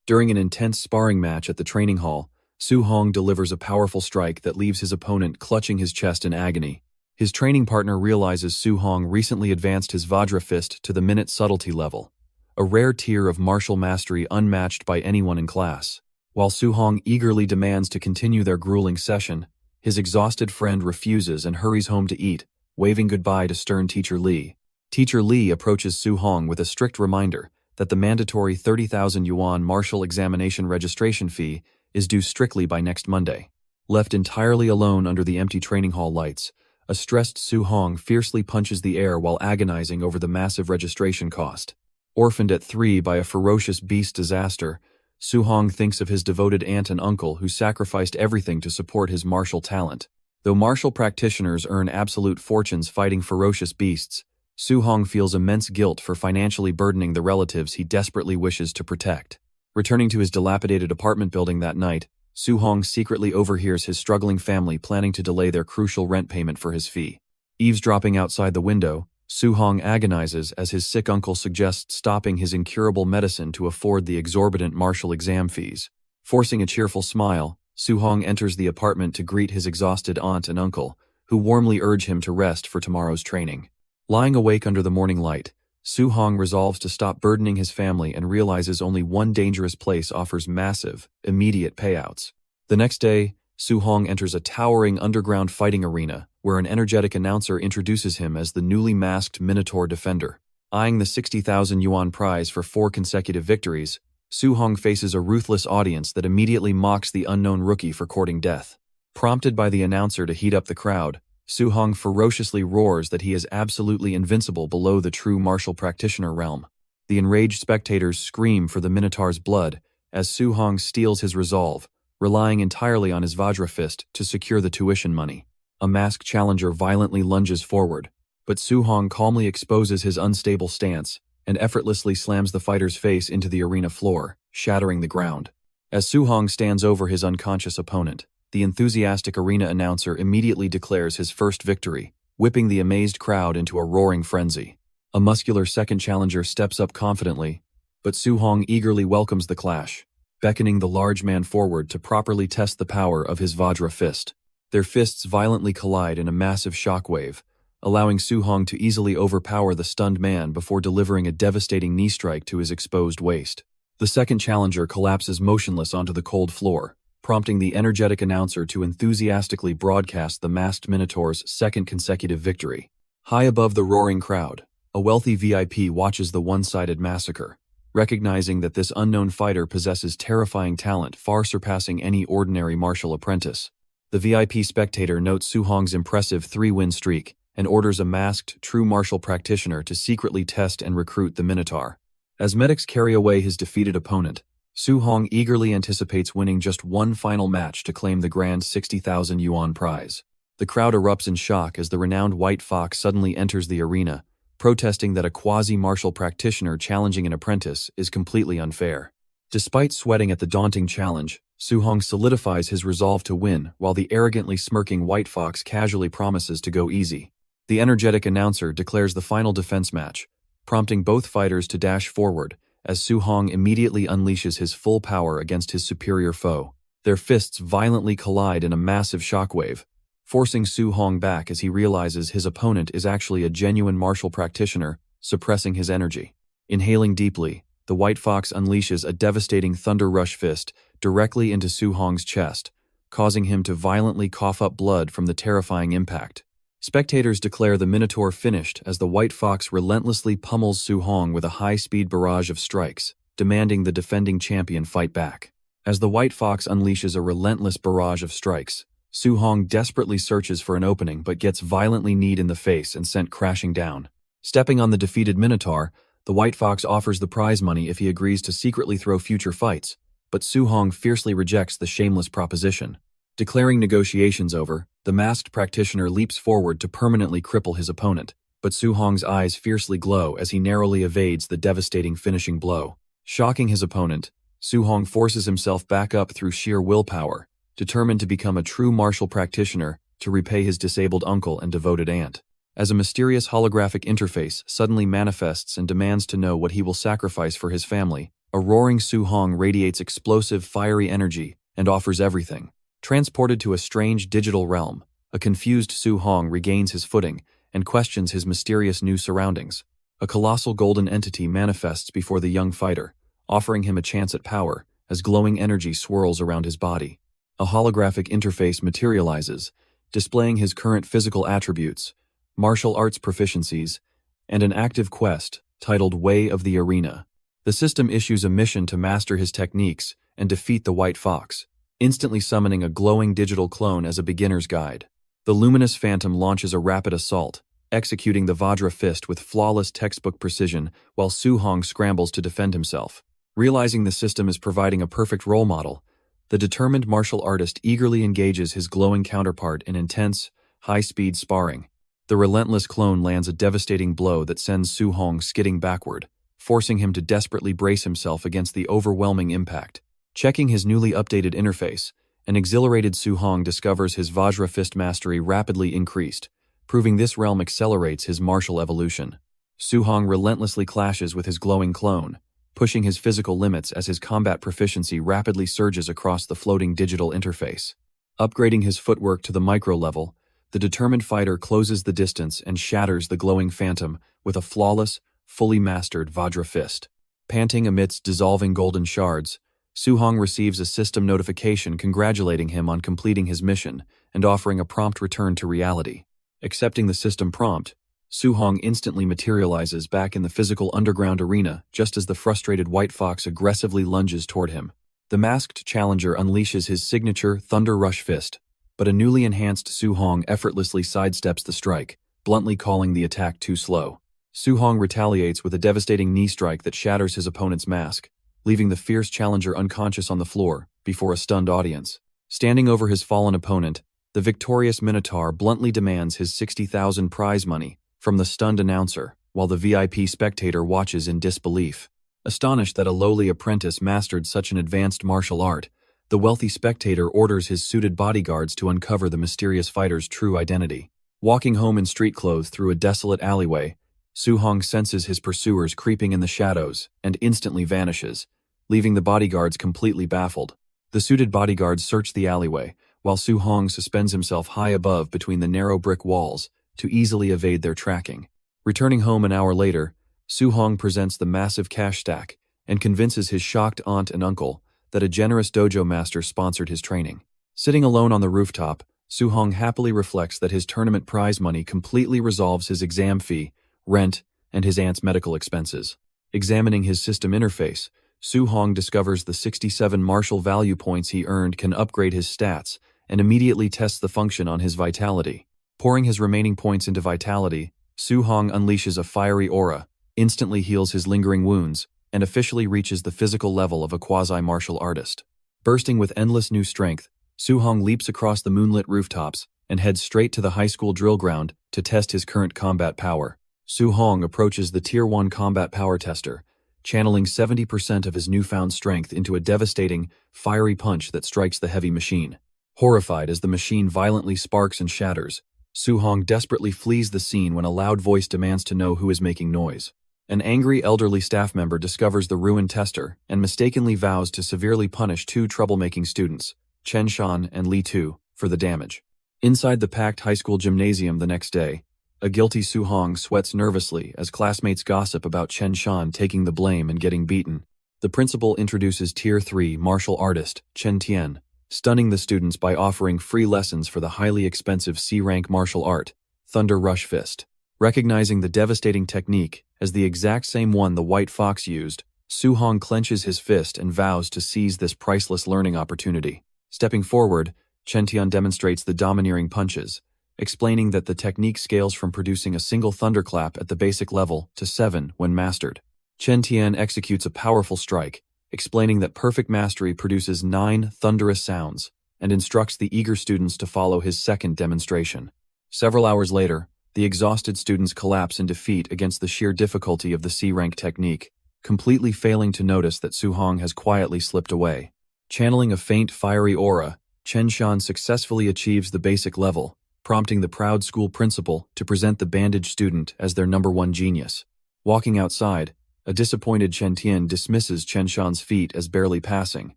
During an intense sparring match at the training hall, Su Hong delivers a powerful strike that leaves his opponent clutching his chest in agony. His training partner realizes Su Hong recently advanced his Vajra fist to the minute subtlety level, a rare tier of martial mastery unmatched by anyone in class. While Su Hong eagerly demands to continue their grueling session, his exhausted friend refuses and hurries home to eat, waving goodbye to stern Teacher Li. Teacher Li approaches Su Hong with a strict reminder that the mandatory 30,000 yuan martial examination registration fee is due strictly by next Monday. Left entirely alone under the empty training hall lights, a stressed Su Hong fiercely punches the air while agonizing over the massive registration cost. Orphaned at 3 by a ferocious beast disaster, Su Hong thinks of his devoted aunt and uncle who sacrificed everything to support his martial talent. Though martial practitioners earn absolute fortunes fighting ferocious beasts, Su Hong feels immense guilt for financially burdening the relatives he desperately wishes to protect. Returning to his dilapidated apartment building that night, Su Hong secretly overhears his struggling family planning to delay their crucial rent payment for his fee. Eavesdropping outside the window, Su Hong agonizes as his sick uncle suggests stopping his incurable medicine to afford the exorbitant martial exam fees. Forcing a cheerful smile, Su Hong enters the apartment to greet his exhausted aunt and uncle, who warmly urge him to rest for tomorrow's training. Lying awake under the morning light, Su Hong resolves to stop burdening his family and realizes only one dangerous place offers massive, immediate payouts. The next day, Su Hong enters a towering underground fighting arena where an energetic announcer introduces him as the newly masked Minotaur defender. Eyeing the 60,000 yuan prize for 4 consecutive victories, Su Hong faces a ruthless audience that immediately mocks the unknown rookie for courting death. Prompted by the announcer to heat up the crowd, Su Hong ferociously roars that he is absolutely invincible below the true martial practitioner realm. The enraged spectators scream for the Minotaur's blood as Su Hong steals his resolve, relying entirely on his Vajra fist to secure the tuition money. A masked challenger violently lunges forward, but Su Hong calmly exposes his unstable stance and effortlessly slams the fighter's face into the arena floor, shattering the ground. As Su Hong stands over his unconscious opponent, the enthusiastic arena announcer immediately declares his first victory, whipping the amazed crowd into a roaring frenzy. A muscular second challenger steps up confidently, but Su Hong eagerly welcomes the clash, beckoning the large man forward to properly test the power of his Vajra fist. Their fists violently collide in a massive shockwave, allowing Su Hong to easily overpower the stunned man before delivering a devastating knee strike to his exposed waist. The second challenger collapses motionless onto the cold floor, prompting the energetic announcer to enthusiastically broadcast the masked Minotaur's second consecutive victory. High above the roaring crowd, a wealthy VIP watches the one-sided massacre, recognizing that this unknown fighter possesses terrifying talent far surpassing any ordinary martial apprentice. The VIP spectator notes Su Hong's impressive 3-win streak and orders a masked, true martial practitioner to secretly test and recruit the Minotaur. As medics carry away his defeated opponent, Su Hong eagerly anticipates winning just one final match to claim the grand 60,000 yuan prize. The crowd erupts in shock as the renowned White Fox suddenly enters the arena, protesting that a quasi-martial practitioner challenging an apprentice is completely unfair. Despite sweating at the daunting challenge, Su Hong solidifies his resolve to win while the arrogantly smirking White Fox casually promises to go easy. The energetic announcer declares the final defense match, prompting both fighters to dash forward, as Su Hong immediately unleashes his full power against his superior foe. Their fists violently collide in a massive shockwave, forcing Su Hong back as he realizes his opponent is actually a genuine martial practitioner, suppressing his energy. Inhaling deeply, the White Fox unleashes a devastating Thunder Rush fist directly into Su Hong's chest, causing him to violently cough up blood from the terrifying impact. Spectators declare the Minotaur finished as the White Fox relentlessly pummels Su Hong with a high-speed barrage of strikes, demanding the defending champion fight back. As the White Fox unleashes a relentless barrage of strikes, Su Hong desperately searches for an opening but gets violently kneed in the face and sent crashing down. Stepping on the defeated Minotaur, the White Fox offers the prize money if he agrees to secretly throw future fights, but Su Hong fiercely rejects the shameless proposition. Declaring negotiations over, the masked practitioner leaps forward to permanently cripple his opponent, but Su Hong's eyes fiercely glow as he narrowly evades the devastating finishing blow. Shocking his opponent, Su Hong forces himself back up through sheer willpower, determined to become a true martial practitioner to repay his disabled uncle and devoted aunt. As a mysterious holographic interface suddenly manifests and demands to know what he will sacrifice for his family, A roaring Su Hong radiates explosive, fiery energy and offers everything. Transported to a strange digital realm, a confused Su Hong regains his footing and questions his mysterious new surroundings. A colossal golden entity manifests before the young fighter, offering him a chance at power as glowing energy swirls around his body. A holographic interface materializes, displaying his current physical attributes, martial arts proficiencies, and an active quest titled Way of the Arena. The system issues a mission to master his techniques and defeat the White Fox, instantly summoning a glowing digital clone as a beginner's guide. The luminous phantom launches a rapid assault, executing the Vajra fist with flawless textbook precision while Su Hong scrambles to defend himself. Realizing the system is providing a perfect role model, the determined martial artist eagerly engages his glowing counterpart in intense, high-speed sparring. The relentless clone lands a devastating blow that sends Su Hong skidding backward, forcing him to desperately brace himself against the overwhelming impact. Checking his newly updated interface, an exhilarated Su Hong discovers his Vajra fist mastery rapidly increased, proving this realm accelerates his martial evolution. Su Hong relentlessly clashes with his glowing clone, pushing his physical limits as his combat proficiency rapidly surges across the floating digital interface. Upgrading his footwork to the micro level, the determined fighter closes the distance and shatters the glowing phantom with a flawless, fully mastered Vajra fist. Panting amidst dissolving golden shards, Su Hong receives a system notification congratulating him on completing his mission and offering a prompt return to reality. Accepting the system prompt, Su Hong instantly materializes back in the physical underground arena just as the frustrated White Fox aggressively lunges toward him. The masked challenger unleashes his signature Thunder Rush fist, but a newly enhanced Su Hong effortlessly sidesteps the strike, bluntly calling the attack too slow. Su Hong retaliates with a devastating knee strike that shatters his opponent's mask, leaving the fierce challenger unconscious on the floor before a stunned audience. Standing over his fallen opponent, the victorious Minotaur bluntly demands his 60,000 prize money from the stunned announcer, while the VIP spectator watches in disbelief. Astonished that a lowly apprentice mastered such an advanced martial art, the wealthy spectator orders his suited bodyguards to uncover the mysterious fighter's true identity. Walking home in street clothes through a desolate alleyway, Su Hong senses his pursuers creeping in the shadows and instantly vanishes, leaving the bodyguards completely baffled. The suited bodyguards search the alleyway, while Su Hong suspends himself high above between the narrow brick walls to easily evade their tracking. Returning home an hour later, Su Hong presents the massive cash stack and convinces his shocked aunt and uncle that a generous dojo master sponsored his training. Sitting alone on the rooftop, Su Hong happily reflects that his tournament prize money completely resolves his exam fee, rent, and his aunt's medical expenses. Examining his system interface, Su Hong discovers the 67 martial value points he earned can upgrade his stats and immediately tests the function on his vitality. Pouring his remaining points into vitality, Su Hong unleashes a fiery aura, instantly heals his lingering wounds, and officially reaches the physical level of a quasi-martial artist. Bursting with endless new strength, Su Hong leaps across the moonlit rooftops and heads straight to the high school drill ground to test his current combat power. Su Hong approaches the Tier 1 combat power tester, channeling 70% of his newfound strength into a devastating, fiery punch that strikes the heavy machine. Horrified as the machine violently sparks and shatters, Su Hong desperately flees the scene when a loud voice demands to know who is making noise. An angry elderly staff member discovers the ruined tester and mistakenly vows to severely punish two troublemaking students, Chen Shan and Li Tu, for the damage. Inside the packed high school gymnasium the next day, a guilty Su Hong sweats nervously as classmates gossip about Chen Shan taking the blame and getting beaten. The principal introduces Tier 3 martial artist Chen Tian, stunning the students by offering free lessons for the highly expensive C-rank martial art, Thunder Rush Fist. Recognizing the devastating technique as the exact same one the White Fox used, Su Hong clenches his fist and vows to seize this priceless learning opportunity. Stepping forward, Chen Tian demonstrates the domineering punches, explaining that the technique scales from producing a single thunderclap at the basic level to 7 when mastered. Chen Tian executes a powerful strike, explaining that perfect mastery produces 9 thunderous sounds, and instructs the eager students to follow his second demonstration. Several hours later, the exhausted students collapse in defeat against the sheer difficulty of the C-rank technique, completely failing to notice that Su Hong has quietly slipped away. Channeling a faint, fiery aura, Chen Shan successfully achieves the basic level, prompting the proud school principal to present the bandaged student as their #1 genius. Walking outside, A disappointed Chen Tian dismisses Chen Shan's feat as barely passing,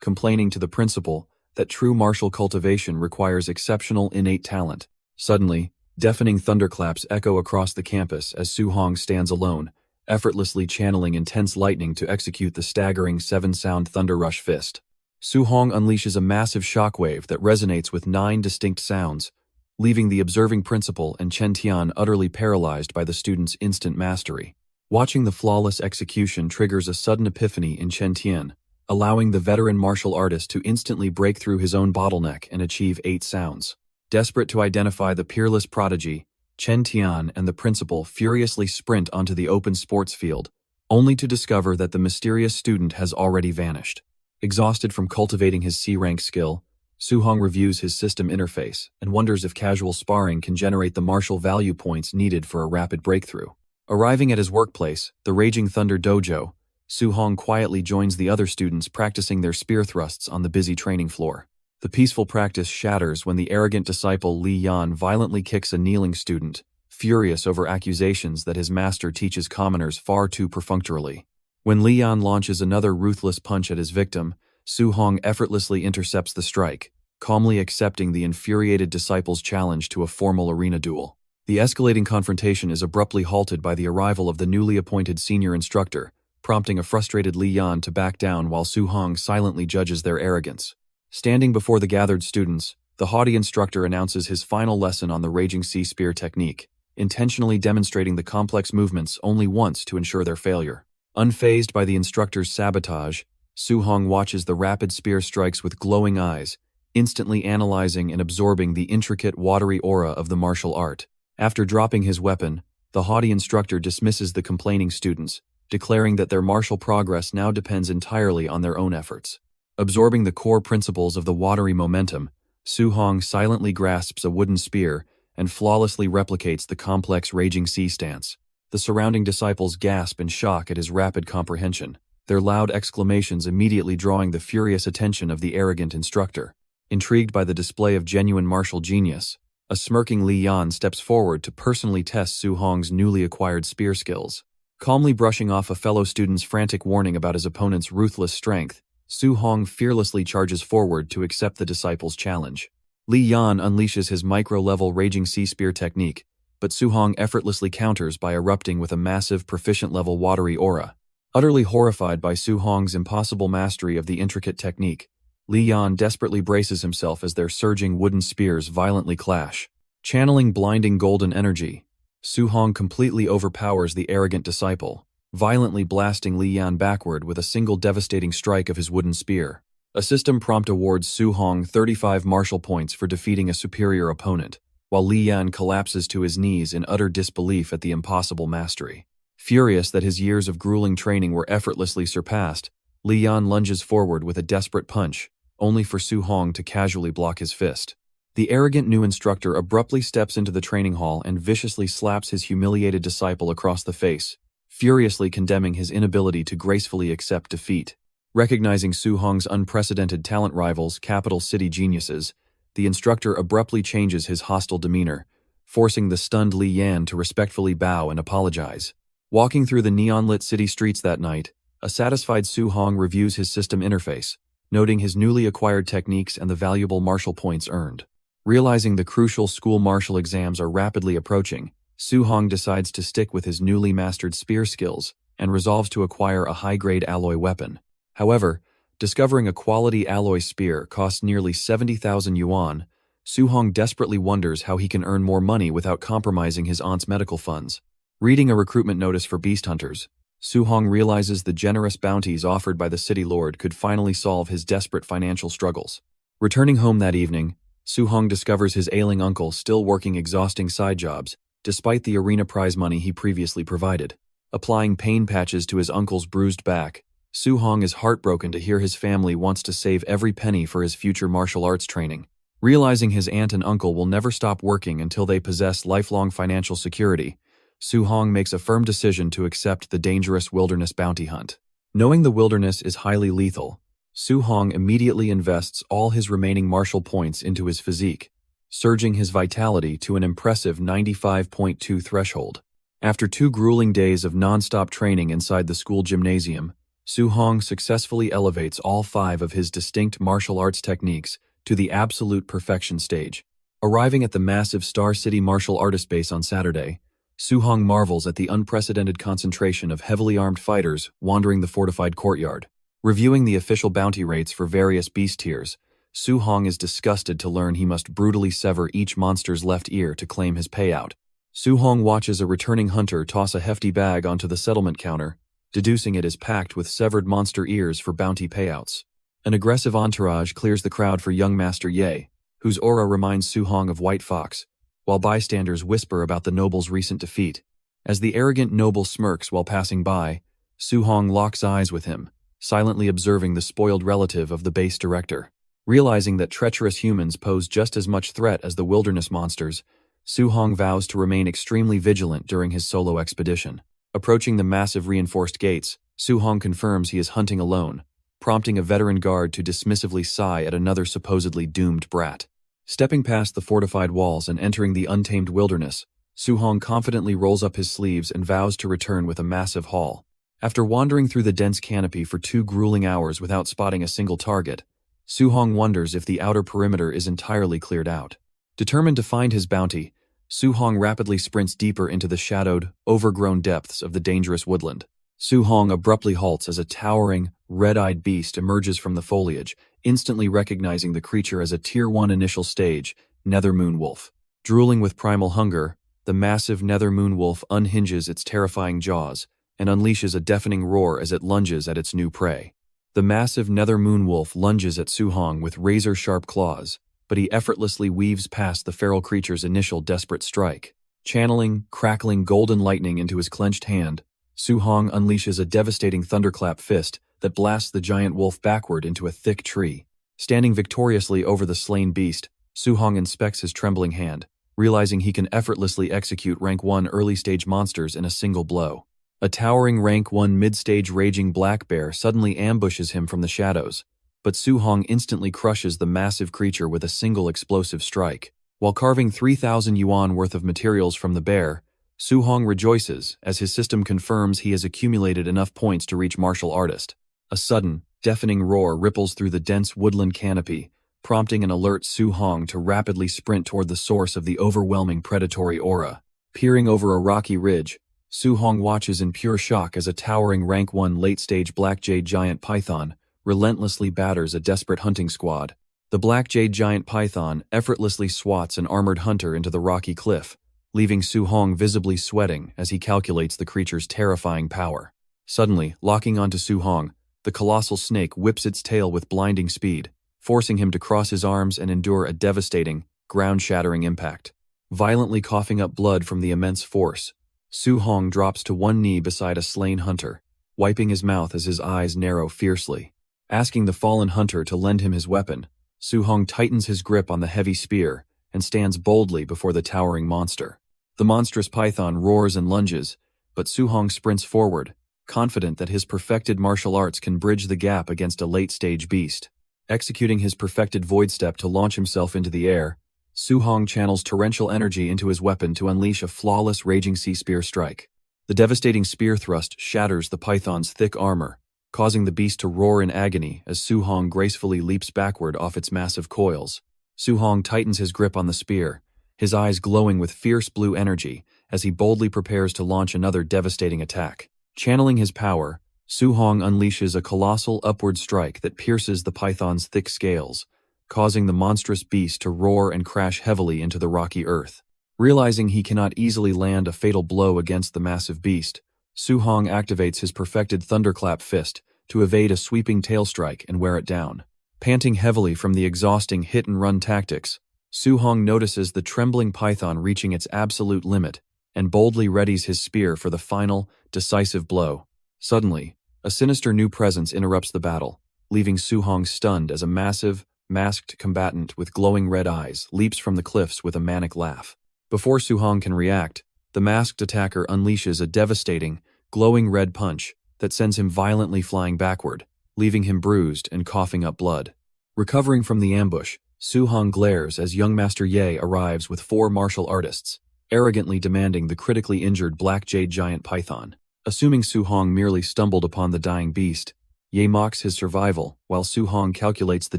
complaining to the principal that true martial cultivation requires exceptional innate talent. Suddenly, deafening thunderclaps echo across the campus as Su Hong stands alone, effortlessly channeling intense lightning to execute the staggering 7-sound Thunder Rush fist. Su Hong unleashes a massive shockwave that resonates with 9 distinct sounds, leaving the observing principal and Chen Tian utterly paralyzed by the student's instant mastery. Watching the flawless execution triggers a sudden epiphany in Chen Tian, allowing the veteran martial artist to instantly break through his own bottleneck and achieve 8 sounds. Desperate to identify the peerless prodigy, Chen Tian and the principal furiously sprint onto the open sports field, only to discover that the mysterious student has already vanished. Exhausted from cultivating his C-rank skill, Su Hong reviews his system interface and wonders if casual sparring can generate the martial value points needed for a rapid breakthrough. Arriving at his workplace, the Raging Thunder Dojo, Su Hong quietly joins the other students practicing their spear thrusts on the busy training floor. The peaceful practice shatters when the arrogant disciple Li Yan violently kicks a kneeling student, furious over accusations that his master teaches commoners far too perfunctorily. When Li Yan launches another ruthless punch at his victim, Su Hong effortlessly intercepts the strike, calmly accepting the infuriated disciple's challenge to a formal arena duel. The escalating confrontation is abruptly halted by the arrival of the newly appointed senior instructor, prompting a frustrated Li Yan to back down while Su Hong silently judges their arrogance. Standing before the gathered students, the haughty instructor announces his final lesson on the Raging Sea Spear technique, intentionally demonstrating the complex movements only once to ensure their failure. Unfazed by the instructor's sabotage, Su Hong watches the rapid spear strikes with glowing eyes, instantly analyzing and absorbing the intricate watery aura of the martial art. After dropping his weapon, the haughty instructor dismisses the complaining students, declaring that their martial progress now depends entirely on their own efforts. Absorbing the core principles of the watery momentum, Su Hong silently grasps a wooden spear and flawlessly replicates the complex Raging Sea stance. The surrounding disciples gasp in shock at his rapid comprehension, their loud exclamations immediately drawing the furious attention of the arrogant instructor. Intrigued by the display of genuine martial genius, a smirking Li Yan steps forward to personally test Su Hong's newly acquired spear skills. Calmly brushing off a fellow student's frantic warning about his opponent's ruthless strength, Su Hong fearlessly charges forward to accept the disciple's challenge. Li Yan unleashes his micro-level Raging Sea Spear technique, but Su Hong effortlessly counters by erupting with a massive proficient-level watery aura. Utterly horrified by Su Hong's impossible mastery of the intricate technique, Li Yan desperately braces himself as their surging wooden spears violently clash. Channeling blinding golden energy, Su Hong completely overpowers the arrogant disciple, violently blasting Li Yan backward with a single devastating strike of his wooden spear. A system prompt awards Su Hong 35 martial points for defeating a superior opponent, while Li Yan collapses to his knees in utter disbelief at the impossible mastery. Furious that his years of grueling training were effortlessly surpassed, Li Yan lunges forward with a desperate punch, only for Su Hong to casually block his fist. The arrogant new instructor abruptly steps into the training hall and viciously slaps his humiliated disciple across the face, furiously condemning his inability to gracefully accept defeat. Recognizing Su Hong's unprecedented talent rivals, capital city geniuses, the instructor abruptly changes his hostile demeanor, forcing the stunned Li Yan to respectfully bow and apologize. Walking through the neon-lit city streets that night, a satisfied Su Hong reviews his system interface, noting his newly acquired techniques and the valuable martial points earned. Realizing the crucial school martial exams are rapidly approaching, Su Hong decides to stick with his newly mastered spear skills and resolves to acquire a high-grade alloy weapon. However, discovering a quality alloy spear costs nearly 70,000 yuan, Su Hong desperately wonders how he can earn more money without compromising his aunt's medical funds. Reading a recruitment notice for beast hunters, Su Hong realizes the generous bounties offered by the city lord could finally solve his desperate financial struggles. Returning home that evening, Su Hong discovers his ailing uncle still working exhausting side jobs, despite the arena prize money he previously provided. Applying pain patches to his uncle's bruised back, Su Hong is heartbroken to hear his family wants to save every penny for his future martial arts training. Realizing his aunt and uncle will never stop working until they possess lifelong financial security, Su Hong makes a firm decision to accept the dangerous wilderness bounty hunt. Knowing the wilderness is highly lethal, Su Hong immediately invests all his remaining martial points into his physique, surging his vitality to an impressive 95.2 threshold. After 2 grueling days of non-stop training inside the school gymnasium, Su-hong successfully elevates all 5 of his distinct martial arts techniques to the absolute perfection stage. Arriving at the massive Star City martial artist base on Saturday, Su-hong marvels at the unprecedented concentration of heavily armed fighters wandering the fortified courtyard. Reviewing the official bounty rates for various beast tiers, Su-hong is disgusted to learn he must brutally sever each monster's left ear to claim his payout. Su-hong watches a returning hunter toss a hefty bag onto the settlement counter, deducing it is packed with severed monster ears for bounty payouts. An aggressive entourage clears the crowd for young Master Ye, whose aura reminds Su-hong of White Fox, while bystanders whisper about the noble's recent defeat. As the arrogant noble smirks while passing by, Su-hong locks eyes with him, silently observing the spoiled relative of the base director. Realizing that treacherous humans pose just as much threat as the wilderness monsters, Su-hong vows to remain extremely vigilant during his solo expedition. Approaching the massive reinforced gates, Su-hong confirms he is hunting alone, prompting a veteran guard to dismissively sigh at another supposedly doomed brat. Stepping past the fortified walls and entering the untamed wilderness, Su-hong confidently rolls up his sleeves and vows to return with a massive haul. After wandering through the dense canopy for 2 grueling hours without spotting a single target, Su-hong wonders if the outer perimeter is entirely cleared out. Determined to find his bounty, Su-hong rapidly sprints deeper into the shadowed, overgrown depths of the dangerous woodland. Su-hong abruptly halts as a towering, red-eyed beast emerges from the foliage, instantly recognizing the creature as a Tier 1 initial stage, Nether Moon Wolf. Drooling with primal hunger, the massive Nether Moon Wolf unhinges its terrifying jaws and unleashes a deafening roar as it lunges at its new prey. The massive Nether Moon Wolf lunges at Su-hong with razor-sharp claws, but he effortlessly weaves past the feral creature's initial desperate strike. Channeling, crackling golden lightning into his clenched hand, Su-hong unleashes a devastating thunderclap fist that blasts the giant wolf backward into a thick tree. Standing victoriously over the slain beast, Su-hong inspects his trembling hand, realizing he can effortlessly execute Rank 1 early-stage monsters in a single blow. A towering Rank 1 mid-stage raging black bear suddenly ambushes him from the shadows, but Su-hong instantly crushes the massive creature with a single explosive strike. While carving 3,000 yuan worth of materials from the bear, Su-hong rejoices as his system confirms he has accumulated enough points to reach martial artist. A sudden, deafening roar ripples through the dense woodland canopy, prompting an alert Su-hong to rapidly sprint toward the source of the overwhelming predatory aura. Peering over a rocky ridge, Su-hong watches in pure shock as a towering Rank 1 late-stage Black Jade giant python relentlessly batters a desperate hunting squad. The Black Jade giant python effortlessly swats an armored hunter into the rocky cliff, leaving Su-hong visibly sweating as he calculates the creature's terrifying power. Suddenly, locking onto Su-hong, the colossal snake whips its tail with blinding speed, forcing him to cross his arms and endure a devastating, ground-shattering impact. Violently coughing up blood from the immense force, Su-hong drops to one knee beside a slain hunter, wiping his mouth as his eyes narrow fiercely. Asking the fallen hunter to lend him his weapon, Su-hong tightens his grip on the heavy spear and stands boldly before the towering monster. The monstrous python roars and lunges, but Su-hong sprints forward, confident that his perfected martial arts can bridge the gap against a late-stage beast. Executing his perfected void step to launch himself into the air, Su-hong channels torrential energy into his weapon to unleash a flawless raging sea spear strike. The devastating spear thrust shatters the python's thick armor, causing the beast to roar in agony as Su-hong gracefully leaps backward off its massive coils. Su-hong tightens his grip on the spear, his eyes glowing with fierce blue energy as he boldly prepares to launch another devastating attack. Channeling his power, Su-hong unleashes a colossal upward strike that pierces the python's thick scales, causing the monstrous beast to roar and crash heavily into the rocky earth. Realizing he cannot easily land a fatal blow against the massive beast, Su-hong activates his perfected thunderclap fist to evade a sweeping tail strike and wear it down. Panting heavily from the exhausting hit-and-run tactics, Su-hong notices the trembling python reaching its absolute limit and boldly readies his spear for the final, decisive blow. Suddenly, a sinister new presence interrupts the battle, leaving Su-hong stunned as a massive, masked combatant with glowing red eyes leaps from the cliffs with a manic laugh. Before Su-hong can react, the masked attacker unleashes a devastating, glowing red punch that sends him violently flying backward, leaving him bruised and coughing up blood. Recovering from the ambush, Su-hong glares as young Master Ye arrives with 4 martial artists, arrogantly demanding the critically injured black jade giant python. Assuming Su Hong merely stumbled upon the dying beast, Ye mocks his survival, while Su Hong calculates the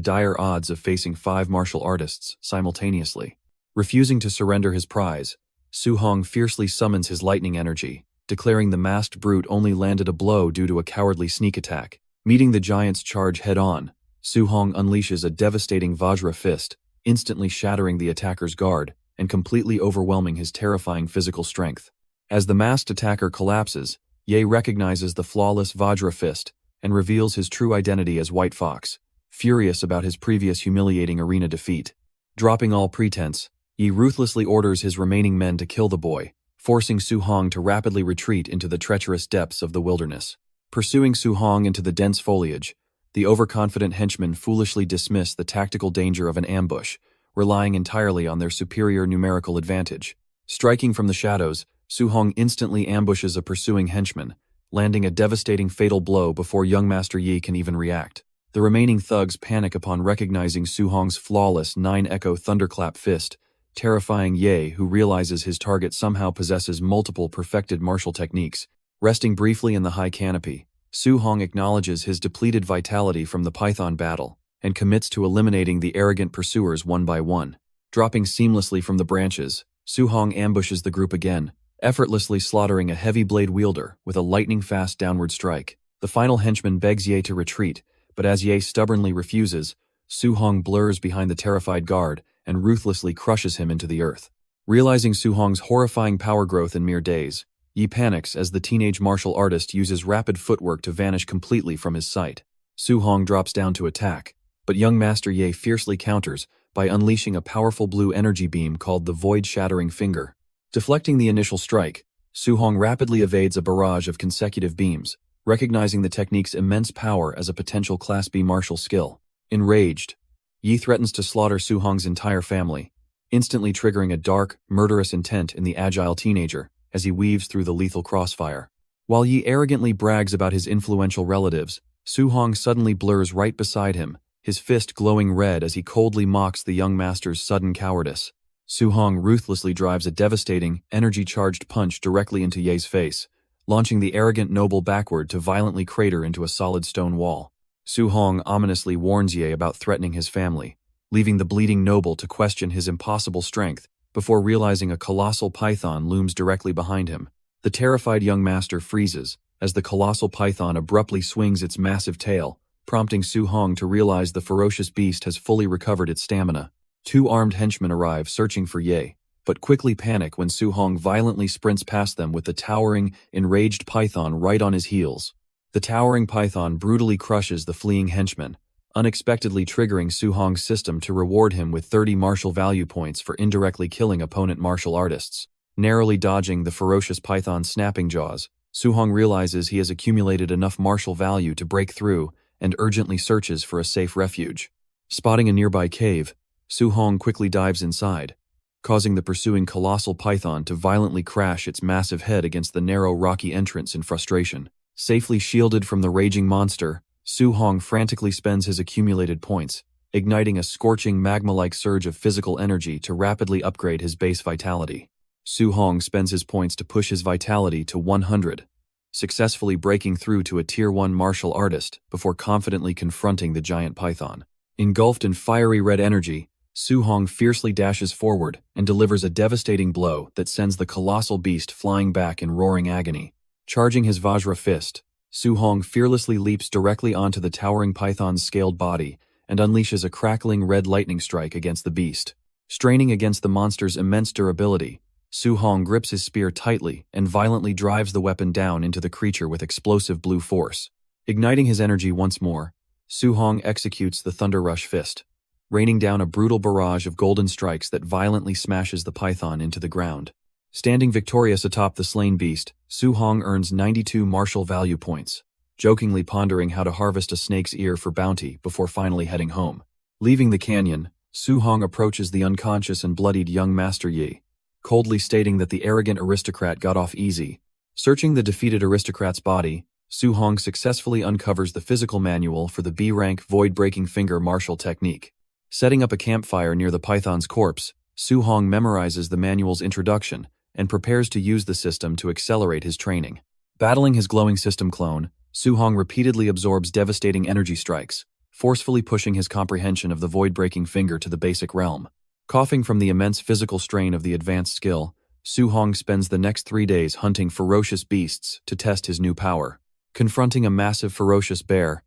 dire odds of facing 5 martial artists simultaneously. Refusing to surrender his prize, Su Hong fiercely summons his lightning energy, declaring the masked brute only landed a blow due to a cowardly sneak attack. Meeting the giant's charge head-on, Su Hong unleashes a devastating Vajra fist, instantly shattering the attacker's guard and completely overwhelming his terrifying physical strength. As the masked attacker collapses, Ye recognizes the flawless Vajra fist and reveals his true identity as White Fox, furious about his previous humiliating arena defeat. Dropping all pretense, Ye ruthlessly orders his remaining men to kill the boy, forcing Su Hong to rapidly retreat into the treacherous depths of the wilderness. Pursuing Su Hong into the dense foliage, the overconfident henchmen foolishly dismiss the tactical danger of an ambush, relying entirely on their superior numerical advantage. Striking from the shadows, Su Hong instantly ambushes a pursuing henchman, landing a devastating fatal blow before young Master Yi can even react. The remaining thugs panic upon recognizing Su Hong's flawless 9-echo thunderclap fist, terrifying Ye, who realizes his target somehow possesses multiple perfected martial techniques. Resting briefly in the high canopy, Su Hong acknowledges his depleted vitality from the python battle and commits to eliminating the arrogant pursuers one by one. Dropping seamlessly from the branches, Su Hong ambushes the group again, effortlessly slaughtering a heavy blade wielder with a lightning-fast downward strike. The final henchman begs Ye to retreat, but as Ye stubbornly refuses, Su Hong blurs behind the terrified guard and ruthlessly crushes him into the earth. Realizing Su Hong's horrifying power growth in mere days, Yi panics as the teenage martial artist uses rapid footwork to vanish completely from his sight. Su Hong drops down to attack, but young Master Ye fiercely counters by unleashing a powerful blue energy beam called the Void-Shattering Finger. Deflecting the initial strike, Su Hong rapidly evades a barrage of consecutive beams, recognizing the technique's immense power as a potential Class B martial skill. Enraged, Yi threatens to slaughter Su Hong's entire family, instantly triggering a dark, murderous intent in the agile teenager as he weaves through the lethal crossfire. While Yi arrogantly brags about his influential relatives, Su Hong suddenly blurs right beside him, his fist glowing red as he coldly mocks the young master's sudden cowardice. Su Hong ruthlessly drives a devastating, energy-charged punch directly into Ye's face, launching the arrogant noble backward to violently crater into a solid stone wall. Su Hong ominously warns Ye about threatening his family, leaving the bleeding noble to question his impossible strength before realizing a colossal python looms directly behind him. The terrified young master freezes as the colossal python abruptly swings its massive tail, prompting Su Hong to realize the ferocious beast has fully recovered its stamina. 2 armed henchmen arrive searching for Ye, but quickly panic when Su Hong violently sprints past them with the towering, enraged python right on his heels. The towering python brutally crushes the fleeing henchman, unexpectedly triggering Su Hong's system to reward him with 30 martial value points for indirectly killing opponent martial artists. Narrowly dodging the ferocious python's snapping jaws, Su Hong realizes he has accumulated enough martial value to break through and urgently searches for a safe refuge. Spotting a nearby cave, Su Hong quickly dives inside, causing the pursuing colossal python to violently crash its massive head against the narrow rocky entrance in frustration. Safely shielded from the raging monster, Su Hong frantically spends his accumulated points, igniting a scorching magma-like surge of physical energy to rapidly upgrade his base vitality. Su Hong spends his points to push his vitality to 100, successfully breaking through to a Tier 1 martial artist before confidently confronting the giant python. Engulfed in fiery red energy, Su Hong fiercely dashes forward and delivers a devastating blow that sends the colossal beast flying back in roaring agony. Charging his Vajra fist, Su Hong fearlessly leaps directly onto the towering python's scaled body and unleashes a crackling red lightning strike against the beast. Straining against the monster's immense durability, Su Hong grips his spear tightly and violently drives the weapon down into the creature with explosive blue force. Igniting his energy once more, Su Hong executes the Thunder Rush Fist, raining down a brutal barrage of golden strikes that violently smashes the python into the ground. Standing victorious atop the slain beast, Su Hong earns 92 martial value points, jokingly pondering how to harvest a snake's ear for bounty before finally heading home. Leaving the canyon, Su Hong approaches the unconscious and bloodied young Master Yi, coldly stating that the arrogant aristocrat got off easy. Searching the defeated aristocrat's body, Su Hong successfully uncovers the physical manual for the B-rank Void-Breaking Finger martial technique. Setting up a campfire near the python's corpse, Su Hong memorizes the manual's introduction and prepares to use the system to accelerate his training. Battling his glowing system clone, Su-hong repeatedly absorbs devastating energy strikes, forcefully pushing his comprehension of the void-breaking finger to the basic realm. Coughing from the immense physical strain of the advanced skill, Su-hong spends the next 3 days hunting ferocious beasts to test his new power. Confronting a massive ferocious bear,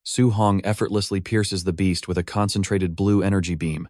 Su-hong effortlessly pierces the beast with a concentrated blue energy beam,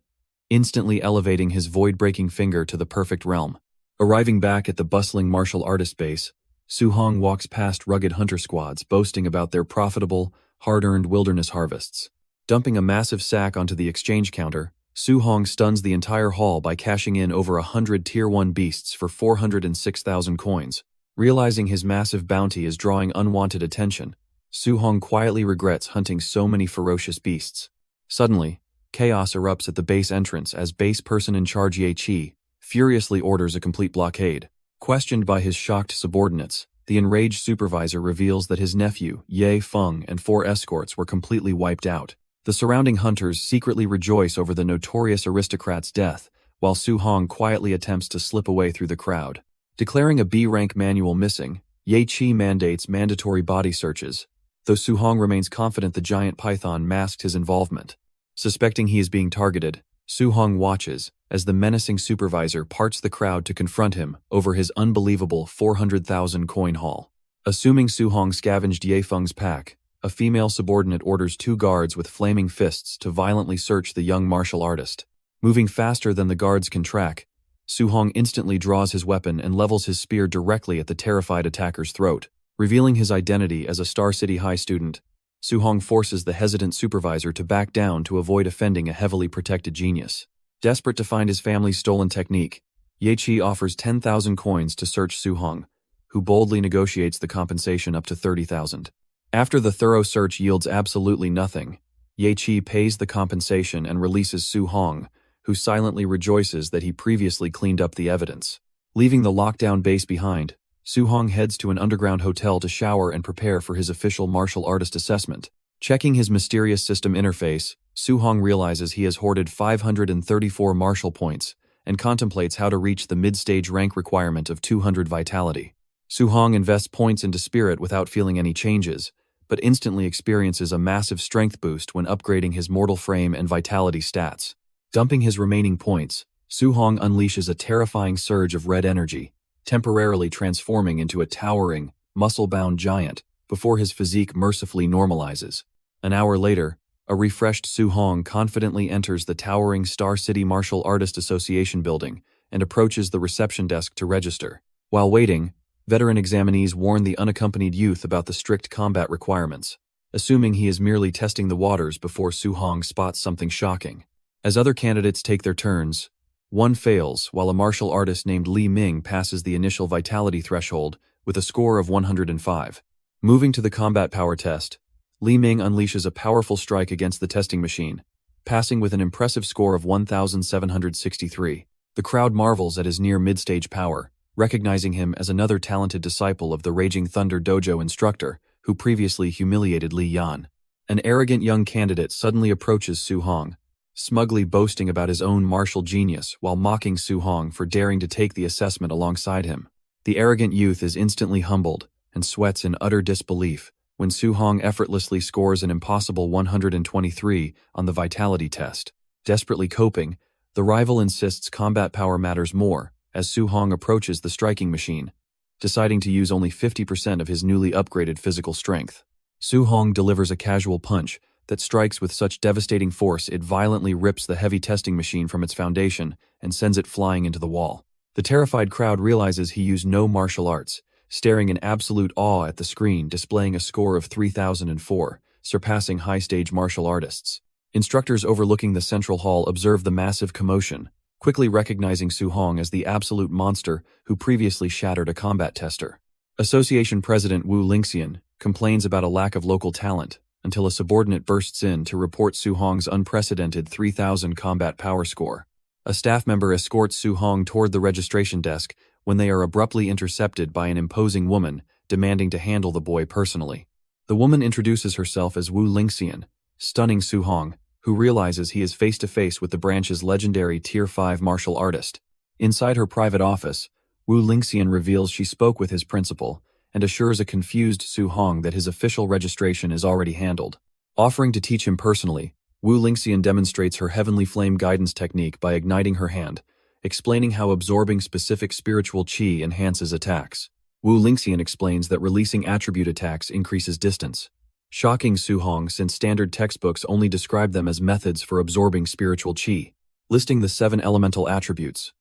instantly elevating his void-breaking finger to the perfect realm. Arriving back at the bustling martial artist base, Su-hong walks past rugged hunter squads boasting about their profitable, hard-earned wilderness harvests. Dumping a massive sack onto the exchange counter, Su-hong stuns the entire hall by cashing in over 100 Tier 1 beasts for 406,000 coins. Realizing his massive bounty is drawing unwanted attention, Su-hong quietly regrets hunting so many ferocious beasts. Suddenly, chaos erupts at the base entrance as base person in charge Ye-chi furiously orders a complete blockade. Questioned by his shocked subordinates, the enraged supervisor reveals that his nephew, Ye Feng, and 4 escorts were completely wiped out. The surrounding hunters secretly rejoice over the notorious aristocrat's death, while Su-hong quietly attempts to slip away through the crowd. Declaring a B-rank manual missing, Ye-chi mandates mandatory body searches, though Su-hong remains confident the giant python masked his involvement. Suspecting he is being targeted, Su-hong watches as the menacing supervisor parts the crowd to confront him over his unbelievable 400,000 coin haul. Assuming Su-hong scavenged Ye Feng's pack, a female subordinate orders 2 guards with flaming fists to violently search the young martial artist. Moving faster than the guards can track, Su-hong instantly draws his weapon and levels his spear directly at the terrified attacker's throat. Revealing his identity as a Star City High student, Su-hong forces the hesitant supervisor to back down to avoid offending a heavily protected genius. Desperate to find his family's stolen technique, Ye-chi offers 10,000 coins to search Su-hong, who boldly negotiates the compensation up to 30,000. After the thorough search yields absolutely nothing, Ye-chi pays the compensation and releases Su-hong, who silently rejoices that he previously cleaned up the evidence. Leaving the lockdown base behind, Su-hong heads to an underground hotel to shower and prepare for his official martial artist assessment. Checking his mysterious system interface, Su-hong realizes he has hoarded 534 martial points and contemplates how to reach the mid-stage rank requirement of 200 vitality. Su-hong invests points into spirit without feeling any changes, but instantly experiences a massive strength boost when upgrading his mortal frame and vitality stats. Dumping his remaining points, Su-hong unleashes a terrifying surge of red energy, temporarily transforming into a towering, muscle-bound giant before his physique mercifully normalizes. An hour later, a refreshed Su-hong confidently enters the towering Star City Martial Artist Association building and approaches the reception desk to register. While waiting, veteran examinees warn the unaccompanied youth about the strict combat requirements, assuming he is merely testing the waters before Su-hong spots something shocking. As other candidates take their turns, one fails while a martial artist named Li Ming passes the initial vitality threshold with a score of 105. Moving to the combat power test, Li Ming unleashes a powerful strike against the testing machine, passing with an impressive score of 1,763. The crowd marvels at his near mid-stage power, recognizing him as another talented disciple of the Raging Thunder Dojo instructor who previously humiliated Li Yan. An arrogant young candidate suddenly approaches Su-hong, smugly boasting about his own martial genius while mocking Su-hong for daring to take the assessment alongside him. The arrogant youth is instantly humbled and sweats in utter disbelief when Su-hong effortlessly scores an impossible 123 on the vitality test. Desperately coping, the rival insists combat power matters more as Su-hong approaches the striking machine, deciding to use only 50% of his newly upgraded physical strength. Su-hong delivers a casual punch that strikes with such devastating force it violently rips the heavy testing machine from its foundation and sends it flying into the wall. The terrified crowd realizes he used no martial arts, staring in absolute awe at the screen displaying a score of 3,004, surpassing high-stage martial artists. Instructors overlooking the central hall observe the massive commotion, quickly recognizing Su-hong as the absolute monster who previously shattered a combat tester. Association President Wu Lingxian complains about a lack of local talent until a subordinate bursts in to report Su-hong's unprecedented 3,000 combat power score. A staff member escorts Su-hong toward the registration desk when they are abruptly intercepted by an imposing woman demanding to handle the boy personally. The woman introduces herself as Wu Lingxian, stunning Su-hong, who realizes he is face-to-face with the branch's legendary Tier 5 martial artist. Inside her private office, Wu Lingxian reveals she spoke with his principal and assures a confused Su Hong that his official registration is already handled. Offering to teach him personally, Wu Lingxian demonstrates her heavenly flame guidance technique by igniting her hand, explaining how absorbing specific spiritual qi enhances attacks. Wu Lingxian explains that releasing attribute attacks increases distance, shocking Su Hong since standard textbooks only describe them as methods for absorbing spiritual qi. Listing the 7 elemental attributes,